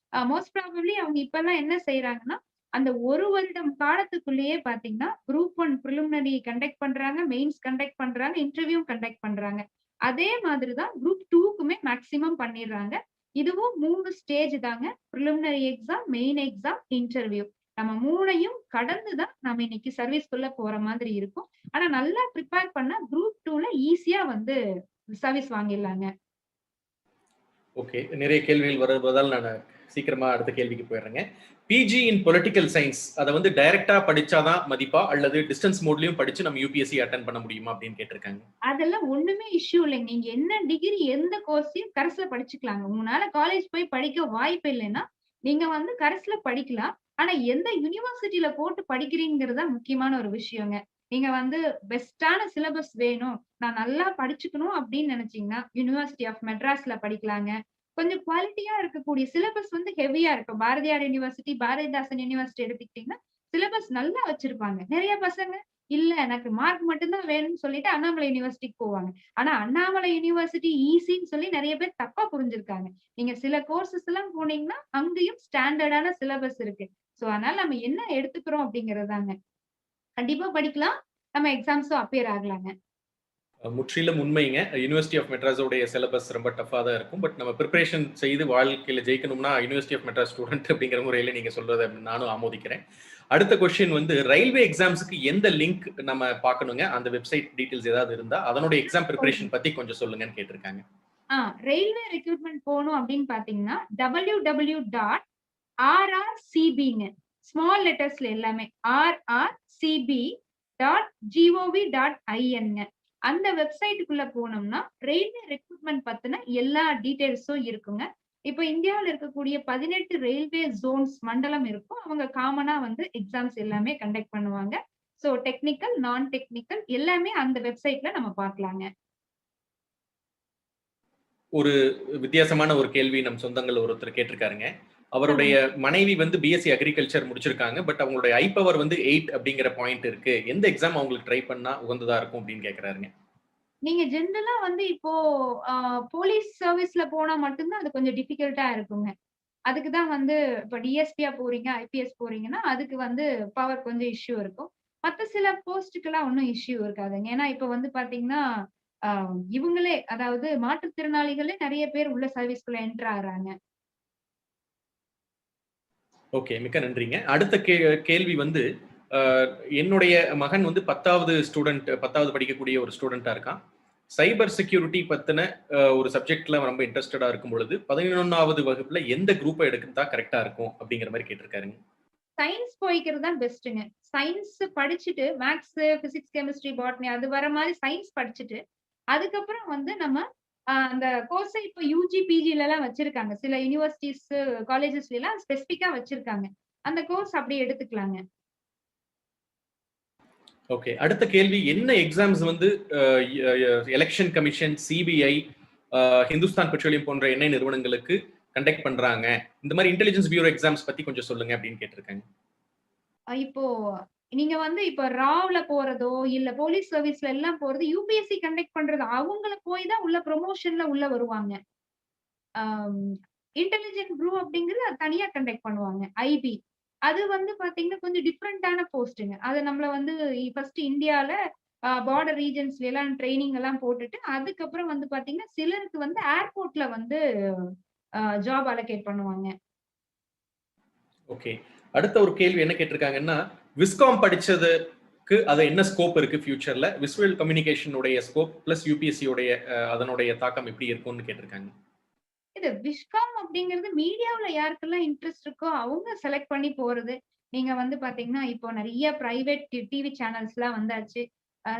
மோஸ்ட் ப்ராபப்லி அவங்க இப்பல்லாம் என்ன செய்றாங்கன்னா, அந்த 1 வருடம் காலத்துக்குள்ளேயே பாத்தீங்கன்னா, குரூப் 1 பிரிலிமினரி கண்டக்ட் பண்றாங்க, மெயின்ஸ் கண்டக்ட் பண்றாங்க, இன்டர்வியூ கண்டக்ட் பண்றாங்க. அதே மாதிரி தான் குரூப் 2க்குமே மேக்ஸிமம் பண்ணிடுறாங்க. இதுவும் 3 ஸ்டேஜ் தாங்க. Preliminary exam, main exam, interview. நம்ம 3யும் கடந்து தான் நம்ம இன்னைக்கு சர்வீஸ்க்குள்ள போற மாதிரி இருக்கும். ஆனா நல்லா ப்ரிப்பேர் பண்ணா குரூப் 2ல ஈஸியா வந்து சர்வீஸ் வாங்கிடலாங்க. ஓகே. நிறைய கேள்விகள் வருவதால் நான் சீக்கிரமா அடுத்த கேள்விக்கு போயிடுறேங்க. பிஜி இன் பொலிட்டிக்கல் சயின்ஸ் அத வந்து டைரக்டா படிச்சாதான் மதிப்பா அல்லது டிஸ்டன்ஸ் மோட்லயும் படிச்சு நம்ம யுபிஎஸ்சி அட்டெண்ட் பண்ண முடியுமா அப்படின்னு கேட்டிருக்காங்க. அதெல்லாம் ஒண்ணுமே இஷ்யூ இல்லைங்க. நீங்க என்ன டிகிரி எந்த கோர்ஸையும் கரஸ்ல படிச்சுக்கலாங்க. உங்களால காலேஜ் போய் படிக்க வாய்ப்பு இல்லைன்னா, நீங்க வந்து கரஸ்ல படிக்கலாம். ஆனா எந்த யுனிவர்சிட்டில போட்டு படிக்கிறீங்கிறது தான் முக்கியமான ஒரு விஷயங்க. நீங்க வந்து பெஸ்ட்டான சிலபஸ் வேணும், நான் நல்லா படிச்சுக்கணும் அப்படின்னு நினைச்சீங்கன்னா, யுனிவர்சிட்டி ஆஃப் மெட்ராஸ்ல படிக்கலாங்க. கொஞ்சம் குவாலிட்டியா இருக்கக்கூடிய சிலபஸ் வந்து ஹெவியா இருக்கும். பாரதியார் யுனிவர்சிட்டி, பாரதிதாசன் யுனிவர்சிட்டி எடுத்துக்கிட்டீங்கன்னா, சிலபஸ் நல்லா வச்சிருப்பாங்க. நெறைய பசங்க இல்ல எனக்கு மார்க் மட்டும் தான் வேணும்னு சொல்லிட்டு அண்ணாமலை யுனிவர்சிட்டிக்கு போவாங்க. ஆனா அண்ணாமலை யுனிவர்சிட்டி ஈஸின்னு சொல்லி நெறைய பேர் தப்பா புரிஞ்சிருக்காங்க. நீங்க சில கோர்சஸ் எல்லாம் போனீங்கன்னா, அங்கேயும் ஸ்டாண்டர்டான சிலபஸ் இருக்கு. சோ அதனால நம்ம என்ன எடுத்துக்கிறோம் அப்படிங்கிறது தாங்க. கண்டிப்பா படிக்கலாம். நம்ம எக்ஸாம்ஸும் அப்பியர் ஆகலாங்க. முற்றிலும் உண்மைங்க. யுனிவர்சிட்டி ஆஃப் மெட்ராஸோடைய சிலபஸ் ரொம்ப டஃப்பா தான் இருக்கும். பட் நம்ம பிரிப்பரேஷன் செய்து வாழ்க்கையில ஜெயிக்கணும்னா யுனிவர்சிட்டி ஆஃப் மெட்ராஸ் ஸ்டூடெண்ட் அப்படிங்கிற முறையில நீங்க சொல்றத நானும் ஆமோதிக்கிறேன். அடுத்த கொஸ்டின் வந்து ரயில்வே எக்ஸாம்ஸ்க்கு எந்த லிங்க் நம்ம பார்க்கணுங்க? அந்த வெப்சைட் டீடைல்ஸ் ஏதாவது இருந்தா அதனுடைய எக்ஸாம் பிரிப்பரேஷன் பத்தி கொஞ்சம் சொல்லுங்கன்னு கேட்டிருக்காங்க. ரயில்வே ரெக்ரூட்மெண்ட் போகணும் அப்படின்னு பாத்தீங்கன்னா www.rrcbங்க ஸ்மால் லெட்டர்ஸ்ல எல்லாமே rrcb.gov.inங்க அந்த வெப்சைட்டுக்குள்ள போனோம்னா ரயில்வே ரெக்ரூட்மெண்ட் பத்தின எல்லா டீடைல்ஸும் இருக்குங்க. இப்போ இந்தியாவில் இருக்கக்கூடிய 18 ரயில்வே ஜோன்ஸ் மண்டலம் இருக்கும். அவங்க காமனா வந்து எக்ஸாம்ஸ் எல்லாமே கண்டக்ட் பண்ணுவாங்க. சோ டெக்னிக்கல், நான் டெக்னிக்கல் எல்லாமே அந்த வெப்சைட்ல நம்ம பார்க்கலாங்க. ஒரு வித்தியாசமான ஒரு கேள்வி நம் சொந்தங்கள் ஒருத்தர் கேட்டிருக்காருங்க. அவருடைய மனைவி வந்து பிஎஸ்சி அக்ரிகல்ச்சர் முடிச்சிருக்காங்க. பட் அவங்களுடைய ஐ பவர் வந்து 8 அப்படிங்கிற பாயிண்ட் இருக்கு. எந்த எக்ஸாம் அவங்களுக்கு ட்ரை பண்ணா உகந்ததா இருக்கும் அப்படின்னு கேக்குறாருங்க. நீங்க ஜெனரலா வந்து இப்போ போலீஸ் சர்வீஸ்ல போனா மட்டும்தான் அது கொஞ்சம் டிஃபிகல்ட்டா இருக்குங்க. அதுக்கு தான் வந்து இப்ப டிஎஸ்பியா போறீங்க, ஐபிஎஸ் போறீங்கன்னா, அதுக்கு வந்து பவர் கொஞ்சம் இஷ்யூ இருக்கும். மத்த சில போஸ்ட்டுக்கெல்லாம் ஒண்ணும் இஷ்யூ இருக்காதுங்க. ஏன்னா இப்ப வந்து பார்த்தீங்கன்னா, அ இவங்களே அதாவது மாற்றுத்திறனாளிகளே நெறைய பேர் உள்ள சர்வீஸ்குள்ள என்டர் ஆகுறாங்க. ஓகே. மிக்க நன்றிங்க. அடுத்த கேள்வி வந்து, அ என்னுடைய மகன் வந்து 10வது ஸ்டூடண்ட் 10வது படிக்கக்கூடிய ஒரு ஸ்டூடண்ட்டா இருக்கான். சைபர் செக்யூரிட்டி பத்தின ஒரு சப்ஜெக்ட்ல ரொம்ப இன்ட்ரஸ்டடா இருக்கும் பொழுது, 11வது வகுப்புல எந்த குரூப்ப எடுத்தா கரெக்ட்டா இருக்கும்? அப்படிங்கிற மாரி கேட்டிருக்காருங்க. சயன்ஸ் போய்க்கிறது தான் பெஸ்ட்டுங்க. சயன்ஸ் படிச்சுட்டு மேத்ஸ், பிசிக்ஸ், கெமிஸ்ட்ரி, பாட்னி அது வர மாரி சயன்ஸ் படிச்சுட்டு, அதுக்கப்புறம் வந்து நம்ம அந்த கோர்ஸ இப்ப யுஜி, பிஜிலலாம் வச்சிருக்காங்க. சில யுனிவர்சிட்டீஸ், காலேஜஸ்லலாம் ஸ்பெசிஃபிக்கா வச்சிருக்காங்க. அந்த கோர்ஸ் அப்படியே எடுத்துக்கலாங்க. ஓகே. அடுத்த கேள்வி என்ன எக்ஸாம்ஸ் வந்து அ எ எலக்ஷன் கமிஷன், சிபிஐ, அ ஹிந்துஸ்தான் பெட்ரோலியம் போன்ற எண்ணெய் நிறுவனங்களுக்கு கண்டக்ட் பண்றாங்க. இந்த மாரி இன்டெலிஜென்ஸ் பியூரோ எக்ஸாம்ஸ் பத்தி கொஞ்சம் சொல்லுங்க அப்படின்னு கேட்டிருக்காங்க. இப்போ நீங்க வந்து இப்ப ராவ்ல போறதோ, இல்ல போலீஸ் சர்வீஸ்ல எல்லாம் போறது யுபிஎஸ்சி கண்டக்ட் பண்றது. அவங்கள போய் தான் உள்ள ப்ரமோஷன்ல உள்ள வருவாங்க. ஆம் இன்டெலிஜென்ட் ப்ரூ அப்படிங்கிறது அது தனியா கண்டக்ட் பண்ணுவாங்க. ஐபி. அது வந்து பார்த்தீங்கன்னா, கொஞ்சம் டிஃபரண்டான போஸ்ட்டுங்க. அது நம்மள வந்து ஃபர்ஸ்ட் இந்தியால பார்டர் ரீஜியன்ஸ்ல எல்லாம் ட்ரெய்னிங் எல்லாம் போட்டுட்டு, அதுக்கப்புறம் வந்து பார்த்தீங்கன்னா, சிலருக்கு வந்து ஏர்போர்ட்ல வந்து ஜாப் அலோகேட் பண்ணுவாங்க. ஓகே. அடுத்த ஒரு கேள்வி என்ன கேட்டிருக்காங்கன்னா, விஸ்காம் படிச்சதுக்கு அது என்ன ஸ்கோப் இருக்கு ஃபியூச்சர்ல? விசுவல் கம்யூனிகேஷன் உடைய ஸ்கோப் பிளஸ் யுபிஎஸ்சி உடைய அதனுடைய தாக்கம் எப்படி இருக்கும்னு கேட்டிருக்காங்க. இது விஸ்காம் அப்படிங்கிறது மீடியாவுல யாருக்கெல்லாம் இன்ட்ரெஸ்ட் இருக்கோ, அவங்க செலக்ட் பண்ணி போறது. நீங்க வந்து பார்த்தீங்கன்னா, இப்போ நெறைய பிரைவேட் டிவி சேனல்ஸ்லாம் வந்தாச்சு.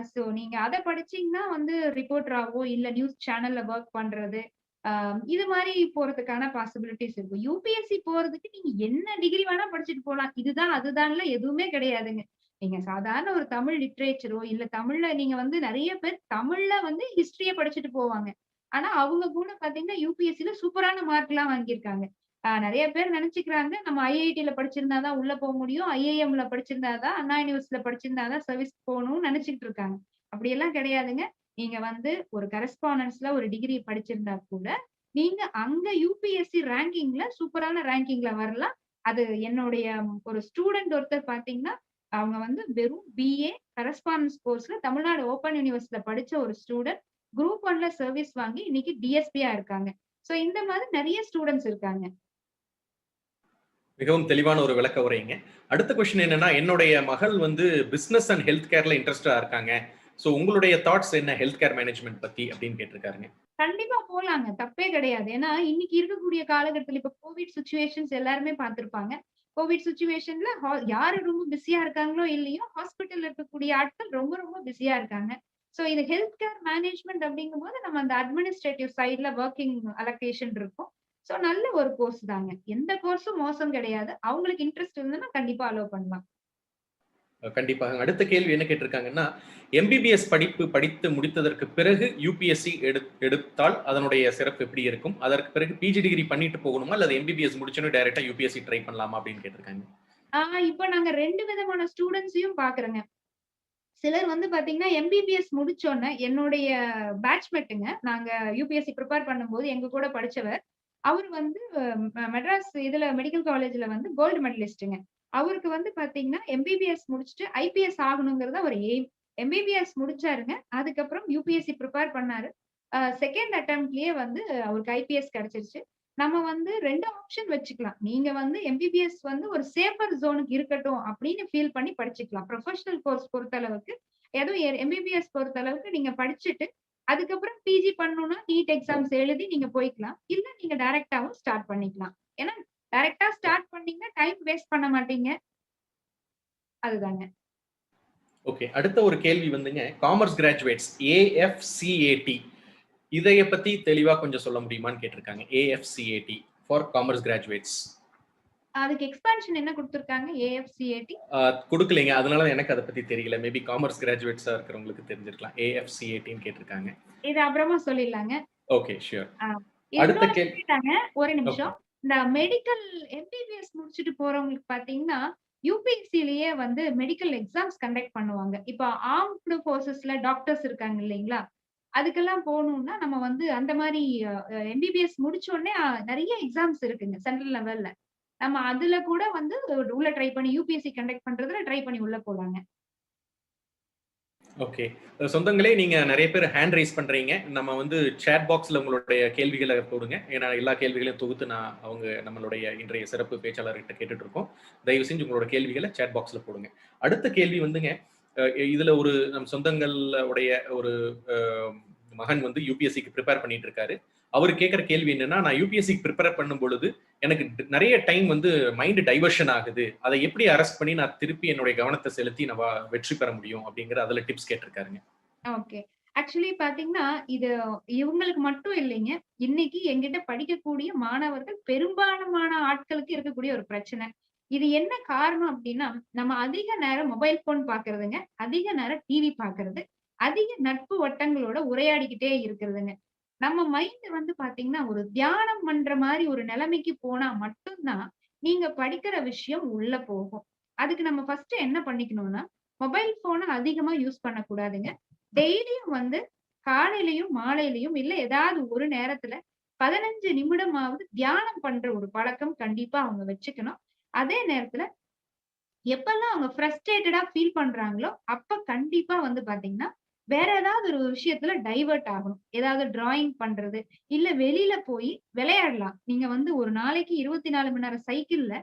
சோ நீங்க அத படிச்சீங்கன்னா வந்து ரிப்போர்ட்டராவோ, இல்ல நியூஸ் சேனல்ல வொர்க் பண்றது. அ இது மாரி போறதுக்கான பாசிபிலிட்டீஸ் இருக்கு. யுபிஎஸ்சி போறதுக்கு நீங்க என்ன டிகிரி வேணா படிச்சுட்டு போலாம். இதுதான், அதுதான்லாம் எதுவுமே கிடையாதுங்க. நீங்க சாதாரண ஒரு தமிழ் லிட்டரேச்சரோ, இல்ல தமிழ்ல நீங்க வந்து நெறைய பேர் தமிழ்ல வந்து ஹிஸ்டரிய படிச்சுட்டு போவாங்க. ஆனா, அவங்க கூட பார்த்தீங்கன்னா, யுபிஎஸ்சில சூப்பரான மார்க்லாம் வாங்கியிருக்காங்க. நெறைய பேர் நெனச்சுக்கிறாங்க, நம்ம ஐஐடில படிச்சிருந்தா தான் உள்ள போ முடியும். ஐஐஎம்ல படிச்சிருந்தா தான், அண்ணா யூனிவர்சிட்டில படிச்சிருந்தா தான் சர்வீஸ்க்கு போணும்னு நெனச்சுக்கிட்டு இருக்காங்க. அப்படியெல்லாம் கிடையாதுங்க. நீங்க வந்து ஒரு கரஸ்பாண்டன்ஸ்ல ஒரு டிகிரி படிச்சிருந்தா கூட, நீங்க அங்க யுபிஎஸ்சி ரேங்கிங்ல சூப்பரான ரேங்கிங்ல வரலாம். அது என்னுடைய ஒரு ஸ்டூடண்ட் ஒருத்தர் பார்த்தீங்கன்னா, அவங்க வந்து வெறும் பிஏ கரஸ்பாண்டன்ஸ் கோர்ஸ்ல தமிழ்நாடு ஓப்பன் யூனிவர்சிட்டில படிச்ச ஒரு ஸ்டூடண்ட். குரூப் 1ல சர்வீஸ் வாங்கி இன்னைக்கு டிஎஸ்பியா இருக்காங்க. சோ இந்த மாதிரி நெறைய ஸ்டூடண்ட்ஸ் இருக்காங்க. மிகவும் தெளிவான ஒரு விளக்க உரைங்க. அடுத்த கொஸ்டின் என்னன்னா, என்னுடைய மகள் வந்து பிசினஸ் அண்ட் ஹெல்த் கேர்ல இன்ட்ரெஸ்டா இருக்காங்க. சோ உங்களுடைய தாட்ஸ் என்ன ஹெல்த் கேர் மேனேஜ்மென்ட் பத்தி அப்படின்னு கேட்டிருக்காருங்க. கண்டிப்பா போலாங்க. தப்பே கிடையாது. ஏன்னா, இன்னைக்கு இருக்கக்கூடிய காலகட்டத்தில இப்ப கோவிட் சிச்சுவேஷன்ஸ் எல்லாருமே பார்த்திருப்பாங்க. கோவிட் சிச்சுவேஷன்ல யாரு ரொம்ப பிஸியா இருக்காங்களோ இல்லையோ, ஹாஸ்பிட்டல்ல இருக்கக்கூடிய ஆட்கள் ரொம்ப ரொம்ப பிஸியா இருக்காங்க. சோ இது ஹெல்த் கேர் மேனேஜ்மென்ட் அப்படிங்கும்போது நம்ம அந்த அட்மினிஸ்ட்ரேட்டிவ் சைட்ல வொர்க்கிங் அலோகேஷன் இருக்கும். சோ நல்ல ஒரு கோர்ஸ் தாங்க. எந்த கோர்ஸும் மோசம் கிடையாது. அவங்களுக்கு இன்ட்ரெஸ்ட் இருந்ததுன்னா கண்டிப்பா அலோவ் பண்ணலாம். கண்டிப்பாக. அடுத்த கேள்வி என்ன கேட்டிருக்காங்கன்னா, எம்பிபிஎஸ் படிப்பு படித்து முடித்ததற்கு பிறகு யுபிஎஸ்சி எடுத்தால் அதனுடைய சிறப்பு எப்படி இருக்கும்? அதற்கு பிறகு பிஜி டிகிரி பண்ணிட்டு போகணுமா? அல்லது எம்பிபிஎஸ் முடிச்சோனே டைரக்ட்டா யுபிஎஸ்சி ட்ரை பண்ணலாமா? அப்படின்னு கேட்டிருக்காங்க. ஆ இப்ப நாங்க 2 விதமான ஸ்டூடண்ட்ஸையும் பார்க்குறோங்க. சிலர் வந்து பார்த்தீங்கன்னா, எம்பிபிஎஸ் முடிச்சோனே என்னுடைய பேட்ச்மேட்டுங்க. நாங்க யுபிஎஸ்சி பிரிப்பேர் பண்ணும்போது எங்க கூட படிச்சவர். அவரு வந்து மெட்ராஸ் இதுல மெடிக்கல் காலேஜ்ல வந்து கோல்டு மெடலிஸ்ட்டுங்க. அவருக்கு வந்து பார்த்தீங்கன்னா, எம்பிபிஎஸ் முடிச்சுட்டு ஐபிஎஸ் ஆகணுங்கிறது அவர் எய்ம். எம்பிபிஎஸ் முடிச்சாருங்க. அதுக்கப்புறம் யுபிஎஸ்சி பிரிப்பேர் பண்ணாரு. 2ண்ட் அட்டெம்ப்ட்லயே வந்து அவருக்கு ஐபிஎஸ் கிடைச்சிருச்சு. நம்ம வந்து 2 ஆப்ஷன் வச்சுக்கலாம். நீங்க வந்து எம்பிபிஎஸ் வந்து ஒரு சேஃபர் ஜோனுக்கு இருக்கட்டும் அப்படின்னு ஃபீல் பண்ணி படிச்சுக்கலாம். ப்ரொஃபஷனல் கோர்ஸ் பொறுத்தளவுக்கு, அதுவும் எம்பிபிஎஸ் பொறுத்தளவுக்கு நீங்க படிச்சுட்டு, அதுக்கப்புறம் பிஜி பண்ணணும்னா நீட் எக்ஸாம்ஸ் எழுதி நீங்க போய்க்கலாம். இல்ல நீங்க டைரக்ட்டாவும் ஸ்டார்ட் பண்ணிக்கலாம். ஏன்னா டைரக்ட்டா ஸ்டார்ட் பண்ணீங்கன்னா டைம் வேஸ்ட் பண்ண மாட்டீங்க. அதுதாங்க. ஓகே. அடுத்த ஒரு கேள்வி வந்துங்க, காமர்ஸ் கிராஜுவேட்ஸ் ஏஎஃப்சிஏடி இதைய பத்தி தெளிவா கொஞ்சம் சொல்ல முடியுமான்னு கேட்டிருக்காங்க. ஏஎஃப்சிஏடி ஃபார் காமர்ஸ் கிராஜுவேட்ஸ். அதுக்கு எக்ஸ்பான்ஷன் என்ன குடுத்துருக்காங்க? ஏஎஃப்சிஏடி. குடுக்கலைங்க. அதனால எனக்கு அத பத்தி தெரியல. மேபி காமர்ஸ் கிராஜுவேட்ஸா இருக்கிறவங்களுக்கு தெரிஞ்சிருக்கலாம். ஏஎஃப்சிஏடின்னு கேட்டிருக்காங்க. இது அப்புறமா சொல்லிடலாங்க. Okay, sure. ஆ. அடுத்த இன்னொன்னு கேட்டாங்க. ஒரு ஓகே. நிமிஷம். இந்த மெடிக்கல் எம்பிபிஎஸ் முடிச்சுட்டு போறவங்களுக்கு பார்த்தீங்கன்னா, யுபிஎஸ்சிலயே வந்து மெடிக்கல் எக்ஸாம்ஸ் கண்டக்ட் பண்ணுவாங்க. இப்ப ஆர்ம்டு ஃபோர்ஸஸ்ல டாக்டர்ஸ் இருக்காங்க இல்லைங்களா? அதுக்கெல்லாம் போகணும்னா நம்ம வந்து அந்த மாதிரி எம்பிபிஎஸ் முடிச்ச உடனே நிறைய எக்ஸாம்ஸ் இருக்குங்க சென்ட்ரல் லெவல்ல. நம்ம அதுல கூட வந்து உள்ள ட்ரை பண்ணி யூபிஎஸ்சி கண்டக்ட் பண்றதுல ட்ரை பண்ணி உள்ள போலாங்க. ஓகே. சொந்தங்களே, நீங்க நிறைய பேர் ஹேண்ட் ரைஸ் பண்றீங்க. நம்ம வந்து சேட் பாக்ஸ்ல உங்களுடைய கேள்விகளை போடுங்க. ஏன்னா எல்லா கேள்விகளையும் தொகுத்து நம்மளுடைய இன்றைய சிறப்பு பேச்சாளர்கிட்ட கேட்டுட்டு இருக்கோம். தயவு செஞ்சு உங்களோட கேள்விகளை சேட் பாக்ஸ்ல போடுங்க. அடுத்த கேள்வி வந்துங்க, இதுல ஒரு நம் சொந்தங்கள் உடைய ஒரு மகன் வந்து யூபிஎஸ்சிக்கு ப்ரிப்பேர் பண்ணிட்டு இருக்காரு. அவர் கேட்கிற கேள்வி என்னன்னா, நான் யூபிஎஸ்சிக்கு ப்ரிப்பேர் பண்ணும் பொழுது எனக்கு நிறைய டைம் வந்து மைண்ட் டைவர்ஷன் ஆகுது. அதை எப்படி அரெஸ்ட் பண்ணி நான் திருப்பி என்னுடைய கவனத்தை செலுத்தி நான் வெற்றி பெற முடியும் அப்படிங்கிற அதுல டிப்ஸ் கேட்டிருக்காருங்க. ஓகே. ஆக்சுவலி பாத்தீங்கன்னா, இது இவங்களுக்கு மட்டும் இல்லைங்க. இன்னைக்கு என்கிட்ட படிக்கக்கூடிய மாணவர்கள் பெரும்பாலான ஆட்களுக்கு இருக்கக்கூடிய ஒரு பிரச்சனை. இது என்ன காரணம் அப்படின்னா, நம்ம அதிக நேரம் மொபைல் போன் பாக்குறதுங்க, அதிக நேரம் டிவி பாக்குறது, அதிக நட்பு வட்டங்களோட உரையாடிக்கிட்டே இருக்கிறதுங்க. நம்ம மைண்ட் வந்து பாத்தீங்கன்னா, ஒரு தியானம் பண்ற மாரி ஒரு நிலைமைக்கு போனா மட்டும் தான், நீங்க படிக்கிற விஷயம் உள்ள போகும். அதுக்கு நம்ம ஃபர்ஸ்ட் என்ன பண்ணிக்கணும்னா, மொபைல் போன அதிகமா யூஸ் பண்ணக்கூடாதுங்க. டெய்லியும் வந்து காலையிலயும், மாலையிலயும் இல்ல ஏதாவது ஒரு நேரத்துல 15 நிமிடமாவது தியானம் பண்ற ஒரு பழக்கம் கண்டிப்பா அவங்க வச்சுக்கணும். அதே நேரத்துல எப்பல்லாம் அவங்க ஃப்ரஸ்ட்ரேட்டடா ஃபீல் பண்றாங்களோ, அப்ப கண்டிப்பா வந்து பாத்தீங்கன்னா, வேற ஏதாவது ஒரு விஷயத்துல டைவர்ட் ஆகணும். ஏதாவது டிராயிங் பண்றது, இல்ல வெளியில போய் விளையாடலாம். நீங்க வந்து ஒரு நாளைக்கு 24 மணி நேரம் சைக்கிள்ல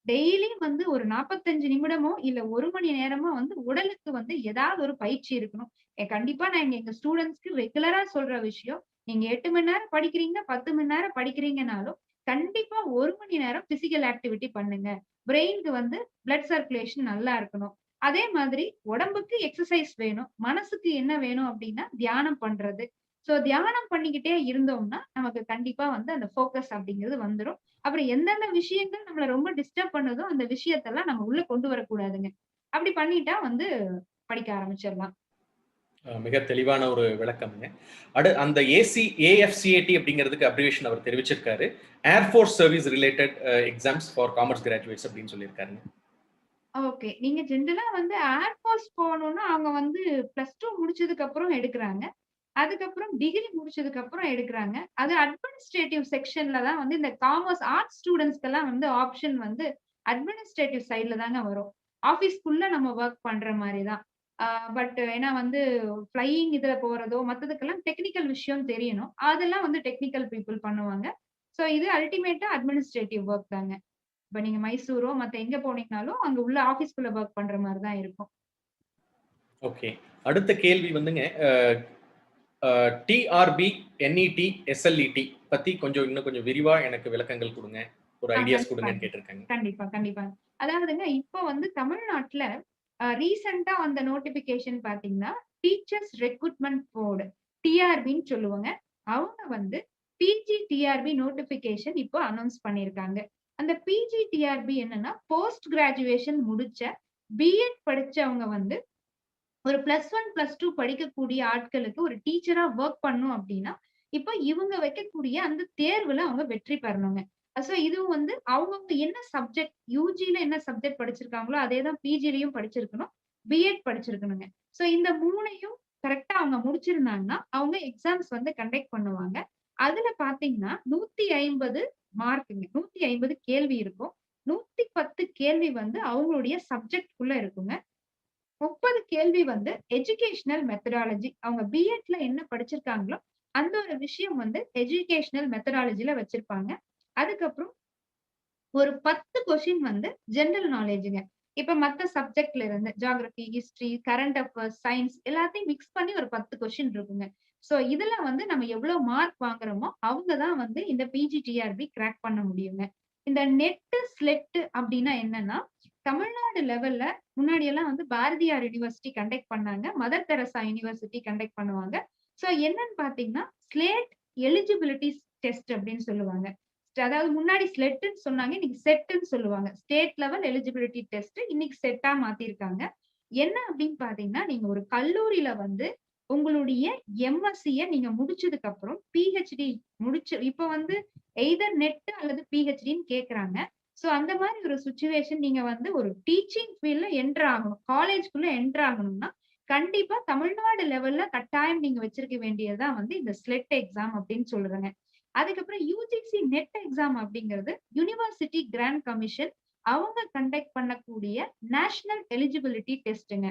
டெய்லியும் வந்து ஒரு 45 நிமிடமோ, இல்ல 1 மணி நேரமோ வந்து உடலுக்கு வந்து ஏதாவது ஒரு பயிற்சி இருக்கணும். கண்டிப்பா நான் எங்க ஸ்டூடண்ட்ஸ்க்கு ரெகுலரா சொல்ற விஷயம், நீங்க 8 மணி நேரம் படிக்கிறீங்க, 10 மணி நேரம் படிக்கிறீங்கனாலும், கண்டிப்பா 1 மணி நேரம் பிசிக்கல் ஆக்டிவிட்டி பண்ணுங்க. பிரெயின்க்கு வந்து பிளட் சர்க்குலேஷன் நல்லா இருக்கணும். அதே மாதிரி உடம்புக்கு எக்ஸர்சைஸ் வேணும். மனசுக்கு என்ன வேணும் அப்டின்னா, தியானம் பண்றது. சோ தியானம் பண்ணிக்கிட்டே இருந்தோம்னா, நமக்கு கண்டிப்பா வந்து அந்த ஃபோக்கஸ் அப்டிங்கிறது வந்துரும். அப்புறம் எந்தெந்த விஷயங்கள் நம்மள ரொம்ப டிஸ்டர்ப் பண்ணுதோ, அந்த விஷயத்தெல்லாம் நம்ம உள்ள கொண்டு வரக்கூடாதுங்க. அப்டி பண்ணிட்டா வந்து படிக்க ஆரம்பிச்சிரலாம். மிக தெளிவான ஒரு விளக்கம்ங்க. அந்த ஏஎஃப்சிஏடி அப்படிங்கிறதுக்கு அப்ரிவேஷன் அவர் தெரிவிச்சிருக்காரு. Air force service related exams for commerce graduates அப்படின்னு சொல்லியிருக்காருங்க. ஓகே. நீங்க ஜெனரலா வந்து ஏர்ஃபோர்ஸ் போணும்னா, அவங்க வந்து +2 முடிச்சதுக்கு அப்புறம் எடுக்குறாங்க. அதுக்கப்புறம் டிகிரி முடிச்சதுக்கு அப்புறம் எடுக்குறாங்க. அது அட்மினிஸ்ட்ரேட்டிவ் செக்ஷன்ல தான் வந்து இந்த காமர்ஸ் ஆர்ட்ஸ் ஸ்டூடண்ட்ஸ்க்கெல்லாம் வந்து ஆப்ஷன் வந்து அட்மினிஸ்ட்ரேட்டிவ் சைட்ல தாங்க வரும். ஆஃபீஸ்க்குள்ள நம்ம வொர்க் பண்ற மாரி தான். பட் ஏன்னா வந்து ஃப்ளையிங் இதுல போறதோ, மத்ததுக்கெல்லாம் டெக்னிக்கல் விஷயம் தெரியணும். அதெல்லாம் வந்து டெக்னிக்கல் பீப்பிள் பண்ணுவாங்க. சோ இது அல்டிமேட்டா அட்மினிஸ்ட்ரேட்டிவ் வொர்க் தாங்க. இப்ப நீங்க மைசூரோ, மத்த எங்க போனீங்கனாலும், அங்க உள்ள ஆஃபீஸ்க்குள்ள வொர்க் பண்ற மாரி தான் இருக்கும். ஓகே. அடுத்த கேள்வி வந்துங்க, டிஆர்பி, என்இடி, எஸ்எல்இடி பத்தி இன்னும் கொஞ்சம் விரிவா எனக்கு விளக்கங்கள் குடுங்க. ஒரு ஐடியாஸ் கண்டிப்பாங்க. குடுங்கன்னு கேட்டிருக்காங்க. கண்டிப்பாங்க. அதாவதுங்க இப்போ வந்து தமிழ்நாட்டுல ரீசென்ட்டா வந்த நோட்டிஃபிகேஷன் பார்த்தீங்கன்னா, டீச்சர்ஸ் ரெக்ரூட்மென்ட் போர்டு டிஆர்பின்னு சொல்லுவோங்க. அவங்க வந்து பிஜி டிஆர்பி நோட்டிஃபிகேஷன் இப்போ அனௌன்ஸ் பண்ணியிருக்காங்க. அந்த பிஜி டிஆர்பி என்னன்னா, போஸ்ட் கிராஜுவேஷன் முடிச்ச பிஎட் படிச்சவங்க வந்து ஒரு +1, +2 படிக்கக்கூடிய ஆட்களுக்கு ஒரு டீச்சரா வொர்க் பண்ணணும் அப்டின்னா, இப்ப இவங்க வைக்கக்கூடிய அந்த தேர்வுல அவங்க வெற்றி பெறணுங்க. சோ இதுவும் வந்து அவங்கவங்க என்ன சப்ஜெக்ட் யுஜில என்ன சப்ஜெக்ட் படிச்சிருக்காங்களோ, அதே தான் பிஜிலயும் படிச்சிருக்கணும். பிஎட் படிச்சிருக்கணுங்க. சோ இந்த 3யும் கரெக்ட்டா அவங்க முடிச்சிருந்தாங்கன்னா, அவங்க எக்ஸாம்ஸ் வந்து கண்டக்ட் பண்ணுவாங்க. அதுல பார்த்தீங்கன்னா, 150 மார்க்குங்க. 150 கேள்வி இருக்கும். 110 கேள்வி வந்து அவங்களுடைய சப்ஜெக்ட்குள்ள இருக்குங்க. 30 கேள்வி வந்து எஜுகேஷனல் மெத்தடாலஜி. அவங்க பிஎட்ல என்ன படிச்சிருக்காங்களோ, அந்த ஒரு விஷயம் வந்து எஜுகேஷனல் மெத்தடாலஜில வச்சிருப்பாங்க. அதுக்கப்புறம் ஒரு 10 கொஸ்டின் வந்து ஜெனரல் நாலேட்ஜ்ங்க. இப்ப மத்த சப்ஜெக்ட்ல இருந்து geography, history, current affairs, science எல்லாத்தையும் மிக்ஸ் பண்ணி ஒரு 10 கொஸ்டின் இருக்குங்க. சோ இதுல வந்து நம்ம எவ்வளவு மார்க் வாங்குறோமோ, அவங்க தான் வந்து இந்த பிஜிடிஆர்பி கிராக் பண்ண முடியுங்க. இந்த நெட், ஸ்லெட் அப்டின்னா என்னன்னா, தமிழ்நாடு லெவல்ல முன்னாடி எல்லாம் வந்து பாரதியார் யுனிவர்சிட்டி கண்டக்ட் பண்ணாங்க. மதர் தெரசா யுனிவர்சிட்டி கண்டக்ட் பண்ணுவாங்க. சோ என்னன்னு பார்த்தீங்கன்னா, ஸ்லேட் எலிஜிபிலிட்டி டெஸ்ட் அப்டின்னு சொல்லுவாங்க. அதாவது முன்னாடி ஸ்லெட்ன்னு சொன்னாங்க. இன்னைக்கு செட்ன்னு சொல்லுவாங்க. ஸ்டேட் லெவல் எலிஜிபிலிட்டி டெஸ்ட் இன்னைக்கு செட்டா மாத்திருக்காங்க. என்ன அப்படின்னு பார்த்தீங்கன்னா, நீங்க ஒரு கல்லூரியில வந்து உங்களுடைய எம்எஸ்சிய நீங்க முடிச்சதுக்கு அப்புறம் பிஹெச்டி முடிச்சு இப்ப வந்து எய்தர் நெட் அல்லது பிஹெச்டின்னு கேட்கறாங்க. சோ அந்த மாதிரி ஒரு சிச்சுவேஷன் நீங்க வந்து ஒரு டீச்சிங் ஃபீல்ட்ல என்டர் ஆகணும். காலேஜ்க்குள்ள என்டர் ஆகணும்னா, கண்டிப்பா தமிழ்நாடு லெவல்ல கட்டாயம் நீங்க வச்சிருக்க வேண்டியதுதான் வந்து இந்த ஸ்லெட் எக்ஸாம் அப்படின்னு சொல்றேங்க. அதுக்கப்புறம் யுஜிசி நெட் எக்ஸாம் அப்படிங்கிறது யுனிவர்சிட்டி கிராண்ட் கமிஷன் அவங்க கண்டக்ட் பண்ணக்கூடிய நேஷனல் எலிஜிபிலிட்டி டெஸ்ட்ங்க.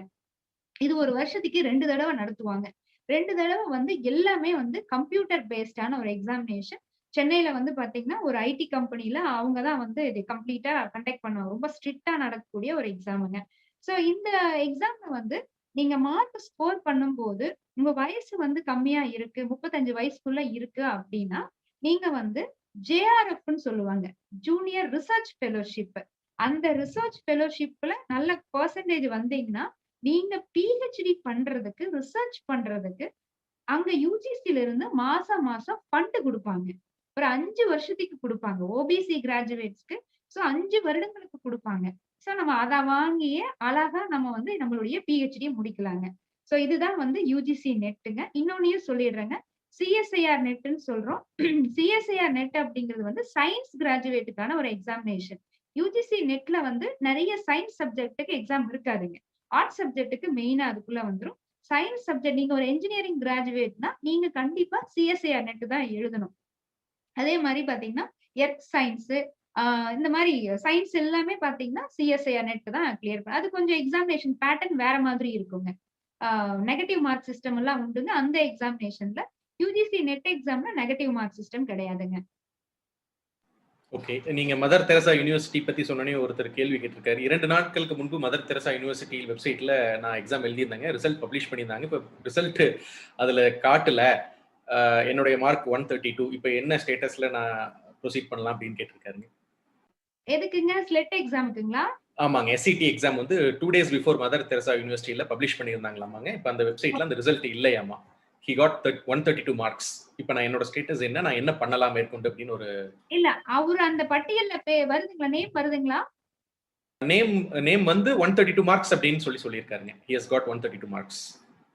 இது ஒரு வருஷத்துக்கு 2 தடவ நடத்துவாங்க. 2 தடவ வந்து எல்லாமே வந்து கம்ப்யூட்டர் பேஸ்டான ஒரு எக்ஸாமினேஷன். சென்னையில வந்து பாத்தீங்கன்னா, ஒரு ஐடி கம்பெனில அவங்க தான் வந்து இது கம்ப்ளீட்டா கண்டக்ட் பண்ணுவாங்க. ரொம்ப ஸ்ட்ரிக்ட்டா நடக்கக்கூடிய ஒரு எக்ஸாமுங்க. சோ இந்த எக்ஸாம்ல வந்து நீங்க மார்க் ஸ்கோர் பண்ணும்போது, உங்க வயசு வந்து கம்மியா இருக்கு, 35 வயசுக்குள்ள இருக்கு அப்டின்னா, நீங்க வந்து ஜேஆர்எஃப்ன்னு சொல்லுவாங்க. Junior research fellowship. அந்த ரிசர்ச் ஃபெலோஷிப்ல நல்ல பெர்சன்டேஜ் வந்தீங்கன்னா, நீங்க பிஹெச்டி பண்றதுக்கு, ரிசர்ச் பண்றதுக்கு அங்க யுஜிசில இருந்து மாசம் மாசம் ஃபண்ட் குடுப்பாங்க. ஒரு 5 வருஷத்துக்கு குடுப்பாங்க. ஓபிசி கிராஜுவேட்ஸ்க்கு. சோ 5 வருடங்களுக்கு குடுப்பாங்க. சோ நம்ம அத வாங்கியே அழகா நம்ம வந்து நம்மளுடைய பிஹெச்டி முடிக்கலாங்க. சோ இதுதான் வந்து யுஜிசி நெட்டுங்க. இன்னொன்னையும் சொல்லிடுறேங்க. சிஎஸ்ஐஆர் நெட்ன்னு சொல்றோம். சிஎஸ்ஐஆர் நெட் அப்படிங்கிறது வந்து சயின்ஸ் கிராஜுவேட்டுக்கான ஒரு எக்ஸாமினேஷன். யுஜிசி நெட்ல வந்து நெறைய சயின்ஸ் சப்ஜெக்ட்டுக்கு எக்ஸாம் இருக்காதுங்க. ஆர்ட்ஸ் சப்ஜெக்ட்டுக்கு மெயினா அதுக்குள்ள வந்துரும். சயின்ஸ் சப்ஜெக்ட் நீங்க ஒரு என்ஜினியரிங் கிராஜுவேட்னா, நீங்க கண்டிப்பா சிஎஸ்ஐஆர் நெட் தான் எழுதணும். அதே மாரி பாத்தீங்கன்னா, எர்த் சயின்ஸ் இந்த மாரி சயின்ஸ் எல்லாமே பாத்தீங்கன்னா, சிஎஸ்ஐஆர் நெட் தான் கிளியர் அது கொஞ்சம் எக்ஸாமினேஷன் பேட்டர்ன் வேற மாதிரி இருக்குங்க. நெகட்டிவ் மார்க் சிஸ்டம் எல்லாம் உண்டுங்க. அந்த எக்ஸாமினேஷன்ல யுஜிசி நெட் எக்ஸாம்ல நெகட்டிவ் மார்க் சிஸ்டம் கிடையாதுங்க. ஓகே. நீங்க மதர் தெரசா யூனிவர்சிட்டி பத்தி சொன்னோனே ஒருத்தர் கேள்வி கேட்டிருக்காரு. 2 நாட்களுக்கு முன்பு மதர் தெரசா யூனிவர்சிட்டி வெப்சைட்ல நான் எக்ஸாம் எழுதியிருந்தேங்க. ரிசல்ட் பப்ளிஷ் பண்ணியிருந்தாங்க. இப்ப ரிசல்ட் அதுல காட்டல. என்னுடைய மார்க் 132. இப்ப என்ன ஸ்டேட்டஸ்ல நான் ப்ரொசீட் பண்ணலாம் அப்படின்னு கேட்டிருக்காருங்க. எதுக்குங்க? ஸ்லெட் எக்ஸாமுக்குங்களா? ஆமாங்க. எஸ்சிடி எக்ஸாம் வந்து 2 டேஸ் பிஃபோர் மதர் தெரசா யூனிவர்சிட்டில பப்ளிஷ் பண்ணியிருந்தாங்களாமாங்க. இப்ப அந்த வெப்சைட்ல அந்த ரிசல்ட் இல்லையாமா. He got 132 marks. இப்ப நான் என்னோட ஸ்டேட்டஸ் என்ன? நான் என்ன பண்ணலாம் மேற்கொண்டு அப்படின்னு ஒரு இல்ல. அவரு அந்த பட்டியல்ல வருதுங்களா? நேம் வருதுங்களா? நேம் வந்து 132 மார்க்ஸ் அப்படின்னு சொல்லியிருக்காருங்க. He has got 132 marks.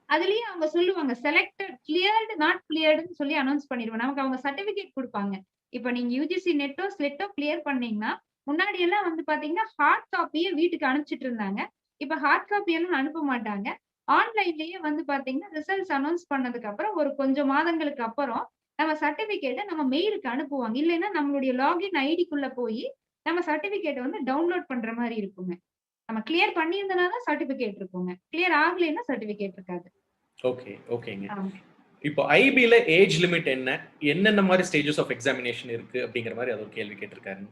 அதுலயே அவங்க சொல்லுவாங்க. செலக்டட், கிளியர்ட், நாட் கிளியர்ட்ன்னு சொல்லி அனௌன்ஸ் பண்ணிருவாங்க. நமக்கு அவங்க சர்டிபிகேட் குடுப்பாங்க. இப்ப நீங்க யுஜிசி நெட்டோ, ஸ்லெட்டோ கிளியர் பண்ணீங்கன்னா, முன்னாடி எல்லாம் வந்து பாத்தீங்கன்னா, ஹார்ட் காப்பிய வீட்டுக்கு அனுப்பிச்சுட்டு இருந்தாங்க. இப்ப ஹார்ட் காப்பி எல்லாம் அனுப்ப மாட்டாங்க. ஆன்லைன்லயே வந்து பாத்தீங்கன்னா, ரிசல்ட்ஸ் அனௌன்ஸ் பண்ணதுக்கு அப்புறம் ஒரு கொஞ்சம் மாதங்களுக்கு அப்புறம், நம்ம சர்டிபிகேட்ட நம்ம மெயிலுக்கு அனுப்புவாங்க. இல்லைன்னா நம்மளுடைய லாகின் ஐடிக்குள்ள போயி, நம்ம சர்டிபிகேட்ட வந்து டவுன்லோட் பண்ற மாரி இருக்குங்க. நம்ம கிளியர் பண்ணியிருந்தனா தான் சர்டிபிகேட் இருக்குங்க. கிளியர் ஆகலைன்னா சர்டிபிகேட் இருக்காது. ஓகே, ஓகேங்க. ஆமா. இப்போ ஐபில ஏஜ் லிமிட் என்ன? என்னென்ன மாதிரி ஸ்டேஜஸ் ஆஃப் எக்ஸாமினேஷன் இருக்கு அப்படிங்கிற மாதிரி அது ஒரு கேள்வி கேட்டிருக்காரு.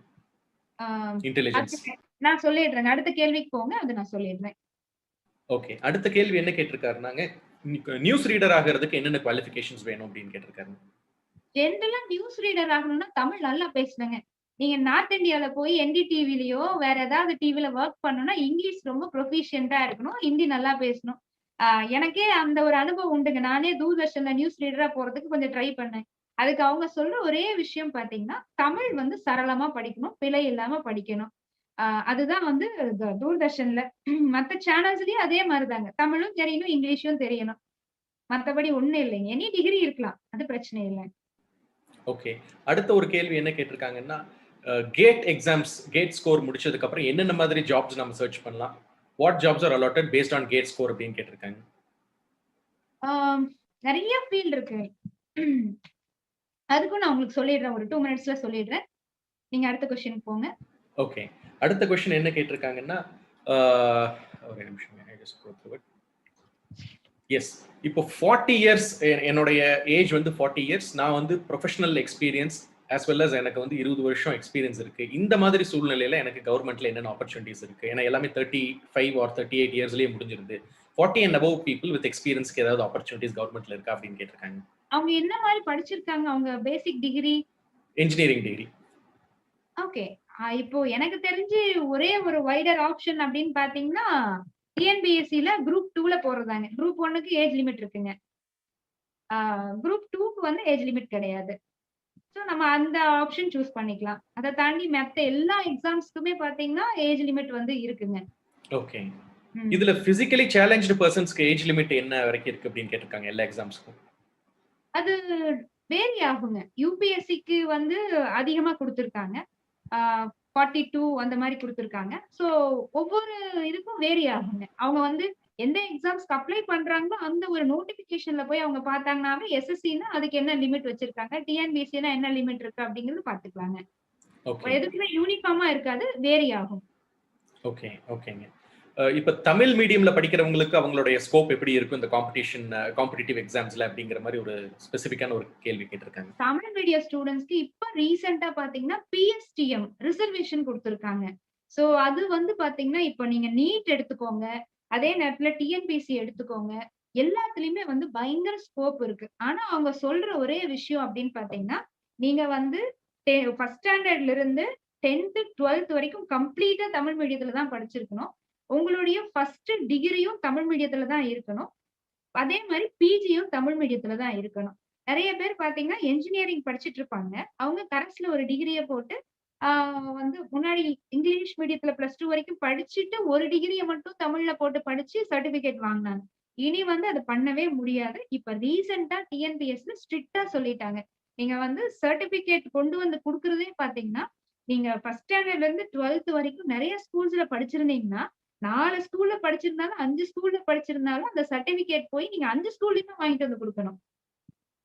ஆ, இன்டெலிஜென்ஸ். நான் சொல்லிடுறேங்க. அடுத்த கேள்விக்கு போங்க. அது நான் சொல்லிடுறேன். ஓகே. அடுத்த கேள்வி என்ன கேட்டிருக்காருனாங்க, நியூஸ் ரீடர் ஆகிறதுக்கு என்னென்ன குவாலிஃபிகேஷன்ஸ் வேணும் அப்படின்னு கேட்டிருக்காரு. ஜென்ரலா நியூஸ் ரீடர் ஆகணும்னா தமிழ் நல்லா பேசணுங்க. நீங்க நார்த் இந்தியால போய் என்டிடிவிலயோ வேற ஏதாவது டிவில ஒர்க் பண்ணணும்னா இங்கிலீஷ் ரொம்ப ப்ரொஃபிஷியன்ட்டா இருக்கணும். ஹிந்தி நல்லா பேசணும். எனக்கே அந்த ஒரு அனுபவம் உண்டுங்க. நானே தூர்தர்ஷன்ல நியூஸ் ரீடரா போறதுக்கு கொஞ்சம் ட்ரை பண்ணேன். அதுக்கு அவங்க சொல்ற ஒரே விஷயம் பார்த்தீங்கன்னா, தமிழ் வந்து சரளமா படிக்கணும். பிழை இல்லாம படிக்கணும். அதுதான் வந்து தூர்தர்ஷன்ல. மத்த சேனல்ஸ்லயும் அதே மாரிதாங்க. தமிழும் தெரியணும், இங்கிலீஷும் தெரியணும். மத்தபடி ஒண்ணும் இல்லைங்க. எனி டிகிரி இருக்கலாம். அது பிரச்சனை இல்ல. ஓகே. அடுத்த ஒரு கேள்வி என்ன கேட்டிருக்காங்கன்னா, கேட் எக்ஸாம்ஸ், கேட் ஸ்கோர் முடிச்சதுக்கு அப்புறம் என்னென்ன மாதிரி ஜாப்ஸ் நம்ம சர்ச் பண்ணலாம்? What jobs are allotted based on GATE score அப்படின்னு கேட்டிருக்காங்க. நெறைய ஃபீல்ட் இருக்கு. அதுக்கும் நான் உங்களுக்கு சொல்லிடுறேன். ஒரு 2 மினிட்ஸ்ல சொல்லிடுறேன். நீங்க அடுத்த கொஸ்டினுக்கு போங்க. ஓகே. அடுத்த கொஸ்டின் என்ன கேட்டிருக்காங்கன்னா, ஒரே நிமிஷம். I just go through it. Yes. இப்போ 40 இயர்ஸ் என்னுடைய ஏஜ் வந்து 40 இயர்ஸ். நான் வந்து professional experience as well as எனக்கு வந்து 20 வருஷம் எக்ஸ்பீரியன்ஸ் இருக்கு. இந்த மாதிரி சூழ்நிலையில எனக்கு கவர்மெண்ட்ல என்னென்ன ஆப்பர்ச்சுனிட்டிஸ் இருக்கு? ஏன்னா எல்லாமே 35 ஆர் 38 இயர்ஸ்லயே முடிஞ்சிருது. 40 அண்ட் அபவ் பீப்புள் வித் எக்ஸ்பீரியன்ஸ்க்கு ஏதாவது ஆப்பர்ச்சுனிட்டிஸ் கவர்மெண்ட்ல இருக்கா அப்படின்னு கேட்டிருக்காங்க. அவங்க என்ன மாரி படிச்சிருக்காங்க? அவங்க பேசிக் டிகிரி? Engineering degree. ஓகே. இப்போ எனக்கு தெரிஞ்சு ஒரே ஒரு வைடர் ஆப்ஷன் அப்படின்னு பார்த்தீங்கன்னா, டிஎன்பிஎஸ்சில குரூப் 2ல போறதாங்க. குரூப் 1க்கு ஏஜ் லிமிட் இருக்குங்க. குரூப் 2க்கு வந்து ஏஜ் லிமிட் கிடையாது. சோ நம்ம அந்த ஆப்ஷன் சூஸ் பண்ணிக்கலாம். அத தாண்டி மத்த எல்லா எக்ஸாம்ஸ்க்குமே பார்த்தீங்கன்னா, ஏஜ் லிமிட் வந்து இருக்குங்க. ஓகே. ம். இதுல பிசிக்கலி சேலஞ்ச்டு பர்சன்ஸ்க்கு ஏஜ் லிமிட் என்ன வரைக்கும் இருக்கு அப்படின்னு கேட்டிருக்காங்க எல்லா எக்ஸாம்ஸ்க்கும். அது வேரி ஆகுங்க. யுபிஎஸ்சிக்கு வந்து அதிகமா குடுத்திருக்காங்க. 42 அந்த மாரி குடுத்திருக்காங்க. சோ ஒவ்வொரு இதுக்கும் வேரி ஆகுங்க. அவங்க வந்து எந்த எக்ஸாம்ஸ்க்கு அப்ளை பண்றாங்களோ அந்த ஒரு நோட்டிபிகேஷன்ல போய் அவங்க பார்த்தாங்கன்னாவே எஸ்எஸ்சின்னா அதுக்கு என்ன லிமிட் வச்சிருக்காங்க, டிஎன்பிஎஸ்சினா என்ன லிமிட் இருக்கு அப்படிங்கிறது பார்த்துக்கலாங்க. ஓகே, எதுக்குமே யூனிஃபார்மா இருக்காது, வேரி ஆகும். ஓகே, ஓகேங்க. இப்ப தமிழ் மீடியம்ல படிக்கிறவங்களுக்கு அவங்களுடைய ஸ்கோப் எப்படி இருக்கும் இந்த காம்படிட்டிவ் எக்ஸாம்ஸ்ல அப்படிங்கிற மாதிரி ஒரு ஸ்பெசிஃபிக்கான ஒரு கேள்வி கேட்டிருக்காங்க. தமிழ் மீடியம் ஸ்டூடெண்ட்ஸ்க்கு இப்ப ரீசெண்டா பாத்தீங்கன்னா பிஎஸ்டிஎம் ரிசர்வேஷன் கொடுத்திருக்காங்க. சோ அது வந்து பாத்தீங்கன்னா இப்ப நீங்க நீட் எடுத்துக்கோங்க, அதே நேரத்துல டிஎன்பிஎஸ்சி எடுத்துக்கோங்க, எல்லாத்துலயுமே வந்து பயங்கர ஸ்கோப் இருக்கு. ஆனா அவங்க சொல்ற ஒரே விஷயம் அப்படின்னு பாத்தீங்கன்னா, நீங்க வந்து ஃபர்ஸ்ட் ஸ்டாண்டர்ட்ல இருந்து 10th 12th வரைக்கும் கம்ப்ளீட்டா தமிழ் மீடியத்துல தான் படிச்சிருக்கணும். உங்களுடைய ஃபர்ஸ்ட் டிகிரியும் தமிழ் மீடியத்துல தான் இருக்கணும். அதே மாதிரி பிஜியும் தமிழ் மீடியத்துல தான் இருக்கணும். நெறைய பேர் பாத்தீங்கன்னா என்ஜினியரிங் படிச்சுட்டு இருப்பாங்க. அவங்க கரஸ்ல ஒரு டிகிரிய போட்டு வந்து முன்னாடி இங்கிலீஷ் மீடியத்துல +2 வரைக்கும் படிச்சுட்டு ஒரு டிகிரிய மட்டும் தமிழ்ல போட்டு படிச்சு சர்டிபிகேட் வாங்குனாங்க. இனி வந்து அது பண்ணவே முடியாது. இப்ப ரீசென்ட்டா டிஎன்பிஎஸ்ல ஸ்ட்ரிக்ட்டா சொல்லிட்டாங்க. நீங்க வந்து சர்டிபிகேட் கொண்டு வந்து குடுக்குறதே பாத்தீங்கன்னா, நீங்க ஃபர்ஸ்ட் ஸ்டாண்டர்ட்ல இருந்து 12th வரைக்கும் நெறைய ஸ்கூல்ஸ்ல படிச்சிருந்தீங்கன்னா, 4 ஸ்கூல்ல படிச்சிருந்தாலும், 5 ஸ்கூல்ல படிச்சிருந்தாலும் அந்த சர்டிபிகேட் போய் நீங்க 5 ஸ்கூல்லயும் வாங்கிட்டு வந்து குடுக்கணும்.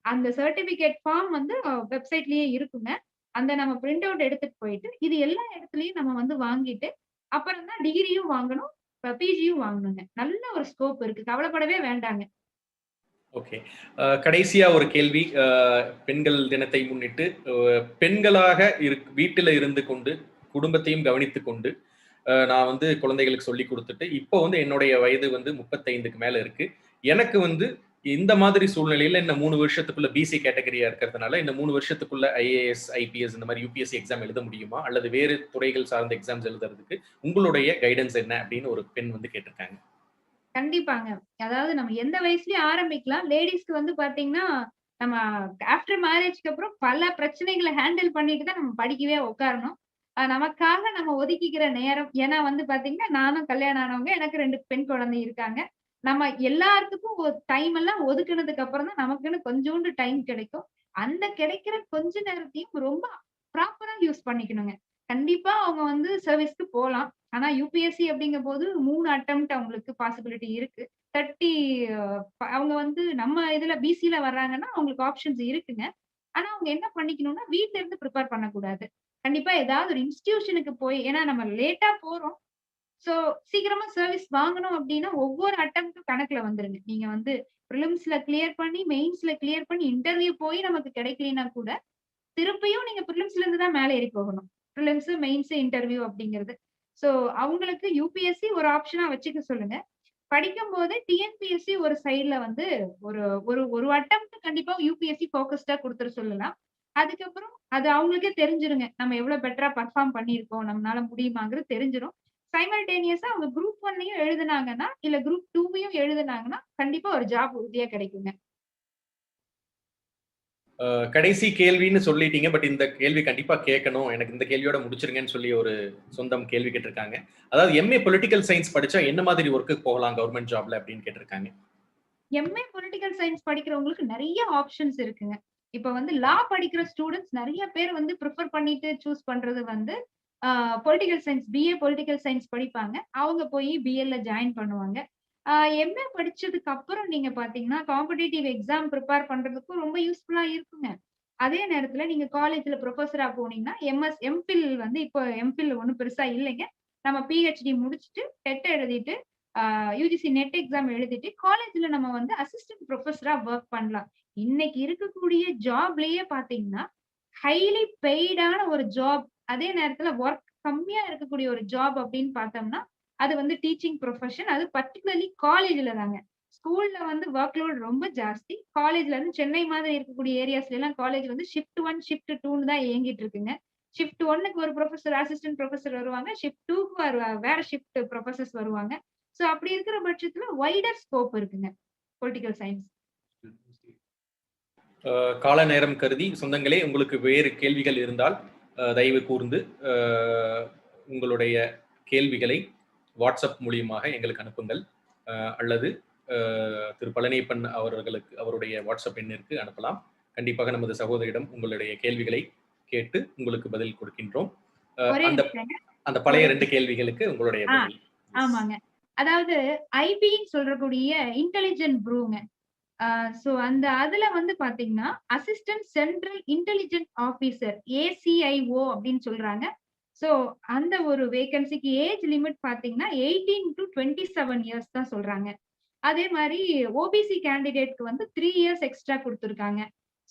அந்த சர்டிபிகேட் ஃபார்ம் வந்து வெப்சைட்லயே இருக்குங்க. அந்த நம்ம பிரிண்ட் அவுட் எடுத்துட்டு போயிட்டு, இது எல்லா இடத்துலயும் நம்ம வந்து வாங்கிட்டு, அப்புறம் தான் டிகிரியும் வாங்கணும், பிஜியும் வாங்கணுங்க. நல்ல ஒரு ஸ்கோப் இருக்கு. கவலைப்படவே வேண்டாங்க. ஓகே. கடைசியா ஒரு கேள்வி. பெண்கள் தினத்தை முன்னிட்டு பெண்களாக வீட்டில இருந்து கொண்டு குடும்பத்தையும் கவனித்துக் கொண்டு நான் வந்து குழந்தைகளுக்கு சொல்லி கொடுத்துட்டு இப்போ வந்து என்னுடைய வயது வந்து 35க்கு மேல இருக்கு. எனக்கு வந்து இந்த மாதிரி சூழ்நிலையில இந்த 3 வருஷத்துக்குள்ள பிசி கேட்டகரியா இருக்கிறதுனால இந்த 3 வருஷத்துக்குள்ள ஐஏஎஸ், ஐபிஎஸ் இந்த மாதிரி யூபிஎஸ்சி எக்ஸாம் எழுத முடியுமா? அல்லது வேறு துறைகள் சார்ந்த எக்ஸாம்ஸ் எழுதுறதுக்கு உங்களுடைய கைடன்ஸ் என்ன அப்படின்னு ஒரு பெண் வந்து கேட்டிருக்காங்க. கண்டிப்பாங்க. அதாவது நம்ம எந்த வயசுலயும் ஆரம்பிக்கலாம். லேடீஸ்க்கு வந்து பாத்தீங்கன்னா, நம்ம ஆஃப்டர் மேரேஜ்க்கு அப்புறம் பல பிரச்சனைகள ஹேண்டில் பண்ணிட்டு தான் நம்ம படிக்கவே உட்காரணும். நமக்காக நம்ம ஒதுக்கிக்கிற நேரம் ஏன்னா வந்து பாத்தீங்கன்னா, நானும் கல்யாணம் ஆனவங்க. எனக்கு 2 பெண் குழந்தை இருக்காங்க. நம்ம எல்லாத்துக்கும் டைம் எல்லாம் ஒதுக்குனதுக்கு அப்புறம் தான் நமக்குன்னு கொஞ்சோண்டு டைம் கிடைக்கும். அந்த கிடைக்கிற கொஞ்ச நேரத்தையும் ரொம்ப ப்ராப்பரா யூஸ் பண்ணிக்கணுங்க. கண்டிப்பா அவங்க வந்து சர்வீஸ்க்கு போலாம். ஆனா யுபிஎஸ்சி அப்படிங்கும்போது 3 அட்டெம்ப்ட் அவங்களுக்கு பாசிபிலிட்டி இருக்கு. 30 அவங்க வந்து நம்ம இதுல பிசில வர்றாங்கன்னா அவங்களுக்கு ஆப்ஷன்ஸ் இருக்குங்க. ஆனா அவங்க என்ன பண்ணிக்கணும்னா, வீட்ல இருந்து பிரிப்பேர் பண்ணக்கூடாது. கண்டிப்பா ஏதாவது ஒரு இன்ஸ்டிடியூஷனுக்கு போய் ஏன்னா நம்ம லேட்டா போறோம். சோ சீக்கிரமா சர்வீஸ் வாங்கணும் அப்படின்னா, ஒவ்வொரு அட்டெம்ப்டும் கணக்குல வந்துருங்க. நீங்க வந்து பிரிலிம்ஸ்ல கிளியர் பண்ணி, மெயின்ஸ்ல கிளியர் பண்ணி, இன்டர்வியூ போய் நமக்கு கிடைக்கலைன்னா கூட, திருப்பியும் நீங்க பிரிலிம்ஸ்ல இருந்து தான் மேல ஏறி போகணும். பிரிலிம்ஸ், மெயின்ஸ், இன்டர்வியூ அப்படிங்கிறது. சோ அவங்களுக்கு யுபிஎஸ்சி ஒரு ஆப்ஷனா வச்சுக்க சொல்லுங்க. படிக்கும்போது டிஎன்பிஎஸ்சி ஒரு சைடுல வந்து ஒரு ஒரு ஒரு அட்டெம்ப்ட் கண்டிப்பா யுபிஎஸ்சி ஃபோக்கஸ்டா குடுத்துற சொல்லலாம். அதுக்கப்புறம் அது அவங்களுக்கே தெரிஞ்சிருங்க. நம்ம எவ்வளவு பெட்டரா பெர்ஃபார்ம் பண்ணியிருக்கோம், நம்மளால முடியுமாங்கிறது தெரிஞ்சிரும். சைமல்டேனியஸா அவங்க குரூப் 1யும் எழுதுனாங்கன்னா, இல்ல குரூப் 2யும் எழுதுனாங்கன்னா, கண்டிப்பா ஒரு ஜாப் உறுதியா கிடைக்குங்க. கடைசி கேள்வின்னு சொல்லிட்டீங்க. பட் இந்த கேள்வி கண்டிப்பா கேட்கணும். எனக்கு இந்த கேள்வியோட முடிச்சிருங்கன்னு சொல்லி ஒரு சொந்தம் கேள்வி கேட்டிருக்காங்க. அதாவது எம்ஏ பொலிட்டிக்கல் சயின்ஸ் படிச்சா என்ன மாதிரி ஒர்க்குக்கு போகலாம் கவர்மெண்ட் ஜாப்ல அப்படின்னு கேட்டிருக்காங்க. எம்ஏ பொலிட்டிக்கல் சயின்ஸ் படிக்கிறவங்களுக்கு நெறைய ஆப்ஷன்ஸ் இருக்குங்க. இப்ப வந்து லா படிக்கிற ஸ்டூடண்ட்ஸ் நெறைய பேர் வந்து பிரிஃபர் பண்ணிட்டு சூஸ் பண்றது வந்து political science BA political science படிப்பாங்க. அவங்க போய் பிஎல்ல ஜாயின் பண்ணுவாங்க. எம்ஏ படிச்சதுக்கு அப்புறம் நீங்க பாத்தீங்கன்னா, காம்படிட்டிவ் எக்ஸாம் பிரிப்பேர் பண்றதுக்கும் ரொம்ப யூஸ்ஃபுல்லா இருக்குங்க. அதே நேரத்துல நீங்க காலேஜ்ல புரொஃபஸரா போனீங்கன்னா, எம்பில் வந்து இப்போ எம்பில் ஒண்ணும் பெருசா இல்லைங்க. நம்ம பிஹெச்டி முடிச்சுட்டு, டெட் எழுதிட்டு, யுஜிசி நெட் எக்ஸாம் எழுதிட்டு, காலேஜ்ல நம்ம வந்து அசிஸ்டன்ட் புரொஃபஸரா வொர்க் பண்ணலாம். இன்னைக்கு இருக்கக்கூடிய ஜாப்லயே பாத்தீங்கன்னா, ஹைலி பெய்டான ஒரு ஜாப், அதே நேரத்துல வொர்க் கம்மியா இருக்கக்கூடிய ஒரு ஜாப் அப்படின்னு பார்த்தோம்னா, அது வந்து டீச்சிங் ப்ரொஃபஷன். அது பர்ட்டிகுலர்லி காலேஜ்ல தாங்க. ஸ்கூல்ல வந்து வொர்க் லோட் ரொம்ப ஜாஸ்தி. காலேஜ்ல இருந்து சென்னை மாதிரி இருக்கக்கூடிய ஏரியாஸ்ல எல்லாம் காலேஜ் வந்து ஷிஃப்ட் 1, ஷிஃப்ட் 2ன்னு தான் இயங்கிட்டு இருக்குங்க. ஷிஃப்ட் 1க்கு ஒரு ப்ரொஃபசர், அசிஸ்டன்ட் ப்ரொஃபசர் வருவாங்க. ஷிஃப்ட் 2க்கு வேற ஷிஃப்ட் ப்ரொஃபசர்ஸ் வருவாங்க. சோ அப்படி இருக்கிற பட்சத்துல வைடர் ஸ்கோப் இருக்குங்க பொலிட்டிக்கல் சயின்ஸ். கால நேரம் கருதி சொந்தங்களே உங்களுக்கு வேறு கேள்விகள் இருந்தால் தயவு கூர்ந்து உங்களுடைய கேள்விகளை வாட்ஸ்அப் மூலியமாக எங்களுக்கு அனுப்புங்கள். அல்லது திரு பழனியப்பன் அவர்களுக்கு அவருடைய வாட்ஸ்அப் எண்ணிற்கு அனுப்பலாம். கண்டிப்பாக நமது சகோதரியிடம் உங்களுடைய கேள்விகளை கேட்டு உங்களுக்கு பதில் கொடுக்கின்றோம். அந்த பழைய 2 கேள்விகளுக்கு உங்களுடைய பதில். ஆமாங்க. அதாவது ஐபின்னு சொல்றக்கூடிய இன்டெலிஜென்ட் ப்ரூங்க. சோ அதுல வந்து பாத்தீங்கன்னா, assistant central intelligent officer ACIO அப்படின்னு சொல்றாங்க. சோ அந்த ஒரு வேகன்சிக்கு ஏஜ் லிமிட் பாத்தீங்கன்னா 18 to 27 இயர்ஸ் தான் சொல்றாங்க. அதே மாரி ஓபிசி கேண்டிடேட்க்கு வந்து 3 இயர்ஸ் எக்ஸ்ட்ரா குடுத்திருக்காங்க.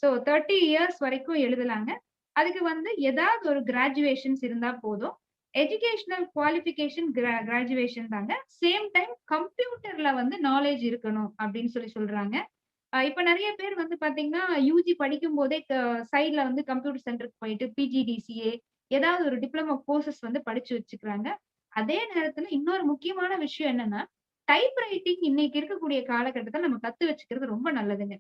சோ 30 இயர்ஸ் வரைக்கும் எழுதலாங்க. அதுக்கு வந்து ஏதாவது ஒரு கிராஜுவேஷன்ஸ் இருந்தா போதும். எஜுகேஷனல் குவாலிஃபிகேஷன் கிராஜுவேஷன் தாங்க. சேம் டைம் கம்ப்யூட்டர்ல வந்து நாலேட்ஜ் இருக்கணும் அப்படின்னு சொல்றாங்க. இப்ப நெறைய பேர் வந்து பாத்தீங்கன்னா, யுஜி படிக்கும்போதே சைட்ல வந்து கம்ப்யூட்டர் சென்டருக்கு போயிட்டு பிஜிடிசிஏ ஏதாவது ஒரு டிப்ளமோ கோர்சஸ் வந்து படிச்சு வச்சுக்கிறாங்க. அதே நேரத்துல இன்னொரு முக்கியமான விஷயம் என்னன்னா, டைப் ரைட்டிங் இன்னைக்கு இருக்கக்கூடிய காலகட்டத்துல நம்ம கத்து வச்சுக்கிறது ரொம்ப நல்லதுங்க.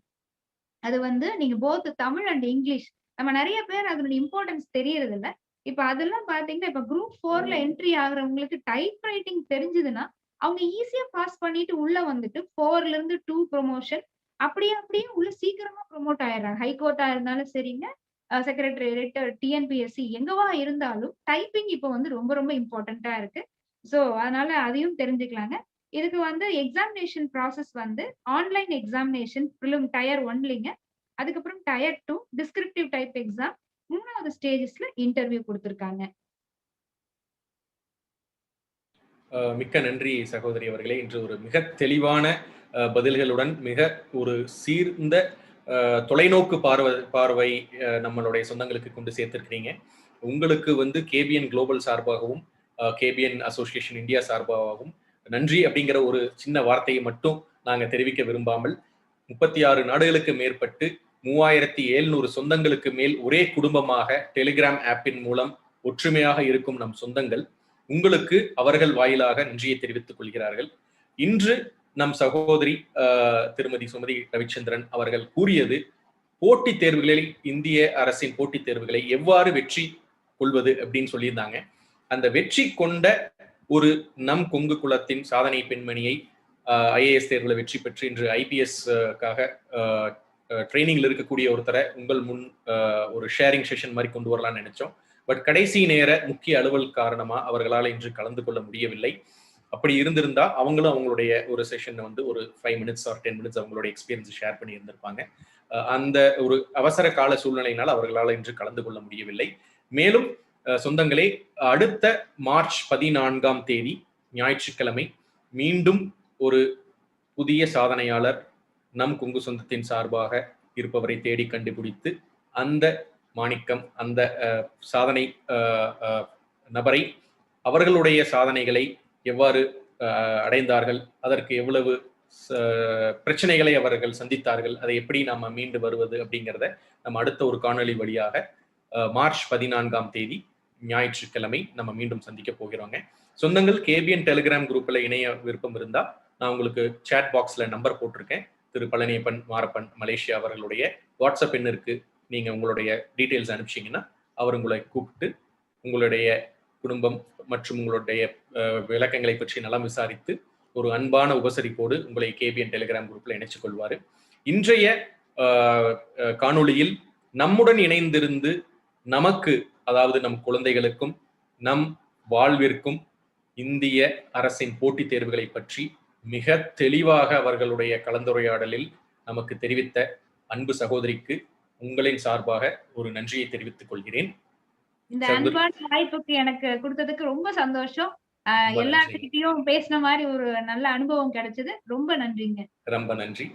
அது வந்து நீங்க போத் தமிழ் அண்ட் இங்கிலீஷ். நம்ம நெறைய பேர் அதனுடைய இம்பார்ட்டன்ஸ் தெரியறதில்ல. இப்ப அதெல்லாம் பார்த்தீங்கன்னா, இப்ப குரூப் 4ல என்ட்ரி ஆகுறவங்களுக்கு டைப் ரைட்டிங் தெரிஞ்சதுன்னா, அவங்க ஈஸியா பாஸ் பண்ணிட்டு உள்ள வந்துட்டு 4ல இருந்து 2 ப்ரமோஷன் அப்படியே உள்ள சீக்கிரமா ப்ரமோட் ஆயிடுறாங்க. ஹைகோர்ட்டா இருந்தாலும் சரிங்க, செக்ரட்டரியேட், டிஎன்பிஎஸ்சி எங்கவா இருந்தாலும் டைப்பிங் இப்ப வந்து ரொம்ப ரொம்ப இம்பார்ட்டன்ட்டா இருக்கு. சோ அதனால அதையும் தெரிஞ்சுக்கலாங்க. இதுக்கு வந்து எக்ஸாமினேஷன் ப்ராசஸ் வந்து ஆன்லைன் எக்ஸாமினேஷன் டயர் 1லிங்க. அதுக்கப்புறம் டயர் 2 டிஸ்கிரிப்டிவ் டைப் எக்ஸாம். 3வது ஸ்டேஜஸ்ல இன்டர்வியூ குடுத்திருக்காங்க. மிக்க நன்றி சகோதரி அவர்களே. இன்று ஒரு மிக தெளிவான பதில்களுடன் மிக ஒரு சீர்ந்த தொலைநோக்கு பார்வை நம்மளுடைய சொந்தங்களுக்கு கொண்டு சேர்த்திருக்கிறீங்க. உங்களுக்கு வந்து கேபிஎன் குளோபல் சார்பாகவும் கேபிஎன் அசோசியேஷன் இந்தியா சார்பாகவும் நன்றி அப்படிங்கிற ஒரு சின்ன வார்த்தையை மட்டும் நாங்க தெரிவிக்க விரும்பாமல், 36 நாடுகளுக்கு மேற்பட்டு 3700 சொந்தங்களுக்கு மேல் ஒரே குடும்பமாக டெலிகிராம் ஆப்பின் மூலம் ஒற்றுமையாக இருக்கும் நம் சொந்தங்கள் உங்களுக்கு அவர்கள் வாயிலாக நன்றியை தெரிவித்துக் கொள்கிறார்கள். இன்று நம் சகோதரி திருமதி சுமதி ரவிச்சந்திரன் அவர்கள் கூறியது, போட்டித் தேர்வுகளில் இந்திய அரசின் போட்டித் தேர்வுகளை எவ்வாறு வெற்றி கொள்வது அப்படின்னு சொல்லியிருந்தாங்க. அந்த வெற்றி கொண்ட ஒரு நம் கொங்கு குலத்தின் சாதனை பெண்மணியை ஐஏஎஸ் தேர்வுல வெற்றி பெற்று இன்று ஐபிஎஸ்க்காக ட்ரைனிங்ல இருக்கக்கூடிய ஒருத்தரை உங்கள் முன் ஒரு ஷேரிங் செஷன் மாதிரி கொண்டு வரலாம்னு நினைச்சோம். பட் கடைசி நேர முக்கிய அலுவல் காரணமா அவர்களால் இன்று கலந்து கொள்ள முடியவில்லை. அப்படி இருந்திருந்தா அவங்களும் அவங்களுடைய ஒரு செஷன் வந்து ஒரு 5 minutes or 10 minutes அவங்களுடைய எக்ஸ்பீரியன்ஸ் ஷேர் பண்ணி இருந்திருப்பாங்க. அந்த ஒரு அவசர கால சூழ்நிலையினால் அவர்களால் இன்று கலந்து கொள்ள முடியவில்லை. மேலும் சொந்தங்களே, அடுத்த மார்ச் 14ஆம் தேதி ஞாயிற்றுக்கிழமை மீண்டும் ஒரு புதிய சாதனையாளர் நம் கொங்கு சொந்தத்தின் சார்பாக இருப்பவரை தேடி கண்டுபிடித்து அந்த மாணிக்கம், அந்த சாதனை நபரை, அவர்களுடைய சாதனைகளை எவ்வாறு அடைந்தார்கள், அதற்கு எவ்வளவு பிரச்சனைகளை அவர்கள் சந்தித்தார்கள், அதை எப்படி நாம மீண்டு வருவது அப்படிங்கிறத நம்ம அடுத்த ஒரு காணொலி வழியாக மார்ச் 14ஆம் தேதி ஞாயிற்றுக்கிழமை நம்ம மீண்டும் சந்திக்க போகிறோங்க. சொந்தங்கள், கேபிஎன் டெலிகிராம் குரூப்ல இணைய விருப்பம் இருந்தா நான் உங்களுக்கு சேட் பாக்ஸ்ல நம்பர் போட்டிருக்கேன். திரு பழனியப்பன் மாரப்பன் மலேசியா அவர்களுடைய வாட்ஸ்அப் எண்ணிற்கு நீங்க உங்களுடைய டீட்டெயில்ஸ் அனுப்பிச்சீங்கன்னா அவர் உங்களை கூப்பிட்டு உங்களுடைய குடும்பம் மற்றும் உங்களுடைய விளக்கங்களை பற்றி நலம் விசாரித்து ஒரு அன்பான உபசரிப்போடு உங்களை கேபிஎன் டெலிகிராம் குரூப்ல இணைச்சு கொள்வாரு. இன்றைய காணொளியில் நம்முடன் இணைந்திருந்து நமக்கு, அதாவது நம் குழந்தைகளுக்கும் நம் வாழ்விற்கும் இந்திய அரசின் போட்டித் தேர்வுகளை பற்றி மிக தெளிவாக அவர்களுடைய கலந்துரையாடலில் நமக்கு தெரிவித்த அன்பு சகோதரிக்கு உங்களின் சார்பாக ஒரு நன்றியை தெரிவித்துக் கொள்கிறேன். இந்த அன்பான வாய்ப்புக்கு எனக்கு கொடுத்ததுக்கு ரொம்ப சந்தோஷம். எல்லார்கிட்டயும் பேசின மாதிரி ஒரு நல்ல அனுபவம் கிடைச்சது. ரொம்ப நன்றிங்க. ரொம்ப நன்றி.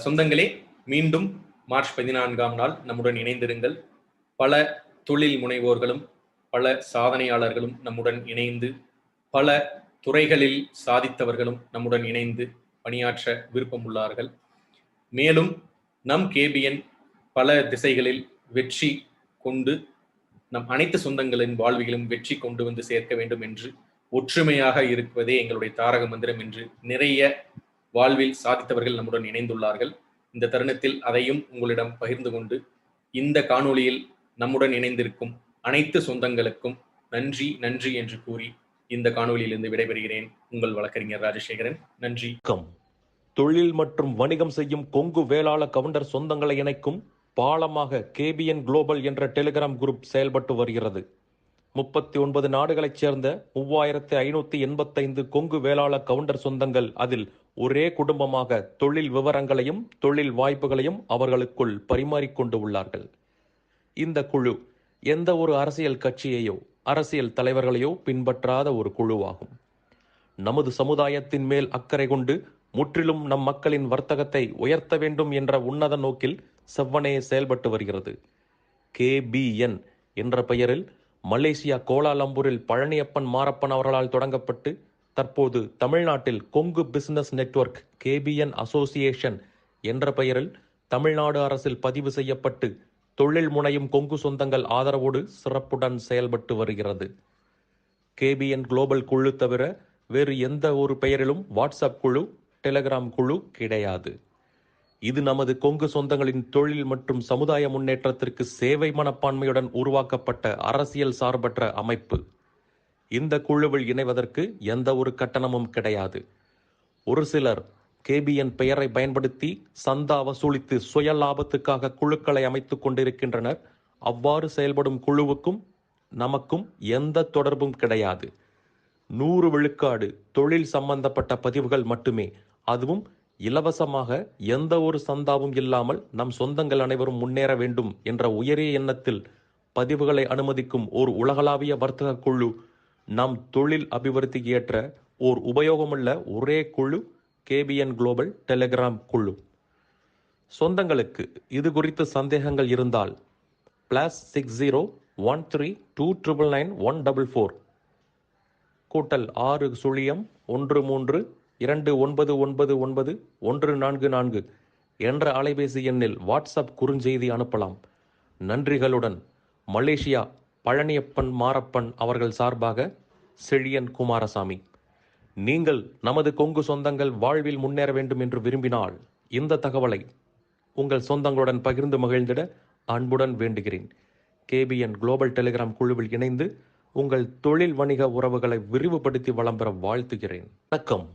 சொந்தங்களே, மீண்டும் மார்ச் 14ஆம் நாள் நம்முடன் இணைந்திருங்கள். பல தொழில் முனைவோர்களும் பல சாதனையாளர்களும் நம்முடன் இணைந்து, பல துறைகளில் சாதித்தவர்களும் நம்முடன் இணைந்து பணியாற்ற விருப்பம் உள்ளார்கள். மேலும் நம் கேபிஎன் பல திசைகளில் வெற்றி கொண்டு நம் அனைத்து சொந்தங்களின் வாழ்விலும் வெற்றி கொண்டு வந்து சேர்க்க வேண்டும் என்று ஒற்றுமையாக இருப்பதே எங்களுடைய தாரக மந்திரம் என்று நிறைய வாழ்வில் சாதித்தவர்கள் நம்முடன் இணைந்துள்ளார்கள். இந்த தருணத்தில் அதையும் உங்களிடம் பகிர்ந்து கொண்டு இந்த காணொளியில் நம்முடன் இணைந்திருக்கும் அனைத்து சொந்தங்களுக்கும் நன்றி நன்றி என்று கூறி இந்த காணொளியிலிருந்து விடைபெறுகிறேன். உங்கள் வழக்கறிஞர் ராஜசேகரன். நன்றி. தொழில் மற்றும் வணிகம் செய்யும் கொங்கு வேளாள கவுண்டர் சொந்தங்களை இணைக்கும் பாலமாக கேபிஎன் குளோபல் என்ற டெலிகிராம் குரூப் செயல்பட்டு வருகிறது. 39 நாடுகளைச் சேர்ந்த 3585 கொங்கு வேளாள கவுண்டர் சொந்தங்கள் அதில் ஒரே குடும்பமாக தொழில் விவரங்களையும் தொழில் வாய்ப்புகளையும் அவர்களுக்குள் பரிமாறிக்கொண்டு உள்ளார்கள். இந்த குழு எந்த ஒரு அரசியல் கட்சியையோ அரசியல் தலைவர்களையோ பின்பற்றாத ஒரு குழுவாகும். நமது சமுதாயத்தின் மேல் அக்கறை கொண்டு முற்றிலும் நம் மக்களின் வர்த்தகத்தை உயர்த்த வேண்டும் என்ற உன்னத நோக்கில் செவ்வனே செயல்பட்டு வருகிறது. KBN என்ற பெயரில் மலேசியா கோலாலம்பூரில் பழனியப்பன் மாரப்பன் அவர்களால் தொடங்கப்பட்டு தற்போது தமிழ்நாட்டில் Kongu business network KBN association என்ற பெயரில் தமிழ்நாடு அரசில் பதிவு செய்யப்பட்டு தொழில் முனையும் கொங்கு சொந்தங்கள் ஆதரவோடு சிறப்புடன் செயல்பட்டு வருகிறது. KBN குளோபல் குழு தவிர வேறு எந்த ஒரு பெயரிலும் வாட்ஸ்அப் குழு, டெலிகிராம் குழு கிடையாது. இது நமது கொங்கு சொந்தங்களின் தொழில் மற்றும் சமுதாய முன்னேற்றத்திற்கு சேவை மனப்பான்மையுடன் உருவாக்கப்பட்ட அரசியல் சார்பற்ற அமைப்பு. இந்த குழுவில் இணைவதற்கு எந்த ஒரு கட்டணமும் கிடையாது. ஒரு சிலர் KBN பெயரை பயன்படுத்தி சந்தா வசூலித்து சுய லாபத்துக்காக குழுக்களை அமைத்துக் கொண்டிருக்கின்றனர். அவ்வாறு செயல்படும் குழுவுக்கும் நமக்கும் எந்த தொடர்பும் கிடையாது. 100 விழுக்காடு தொழில் சம்பந்தப்பட்ட பதிவுகள் மட்டுமே, அதுவும் இலவசமாக, எந்த ஒரு சந்தாவும் இல்லாமல் நம் சொந்தங்கள் அனைவரும் முன்னேற வேண்டும் என்ற உயரிய எண்ணத்தில் பதிவுகளை அனுமதிக்கும் ஓர் உலகளாவிய வர்த்தக குழு, நம் தொழில் அபிவிருத்திக்கு ஏற்ற ஓர் உபயோகமுள்ள ஒரே குழு KBN குளோபல் டெலிகிராம் குழு. சொந்தங்களுக்கு இது குறித்து சந்தேகங்கள் இருந்தால் +60 13299144 +6 0 13 2999 என்ற அலைபேசி எண்ணில் வாட்ஸ்அப் குறுஞ்செய்தி அனுப்பலாம். நன்றிகளுடன் மலேசியா பழனியப்பன் மாரப்பன் அவர்கள் சார்பாக செழியன் குமாரசாமி. நீங்கள் நமது கொங்கு சொந்தங்கள் வாழ்வில் முன்னேற வேண்டும் என்று விரும்பினால் இந்த தகவலை உங்கள் சொந்தங்களுடன் பகிர்ந்து மகிழ்ந்திட அன்புடன் வேண்டுகிறேன். KBN குளோபல் டெலிகிராம் குழுவில் இணைந்து உங்கள் தொழில் வணிக உறவுகளை விரிவுபடுத்தி வளம் பெற வாழ்த்துகிறேன். வணக்கம்.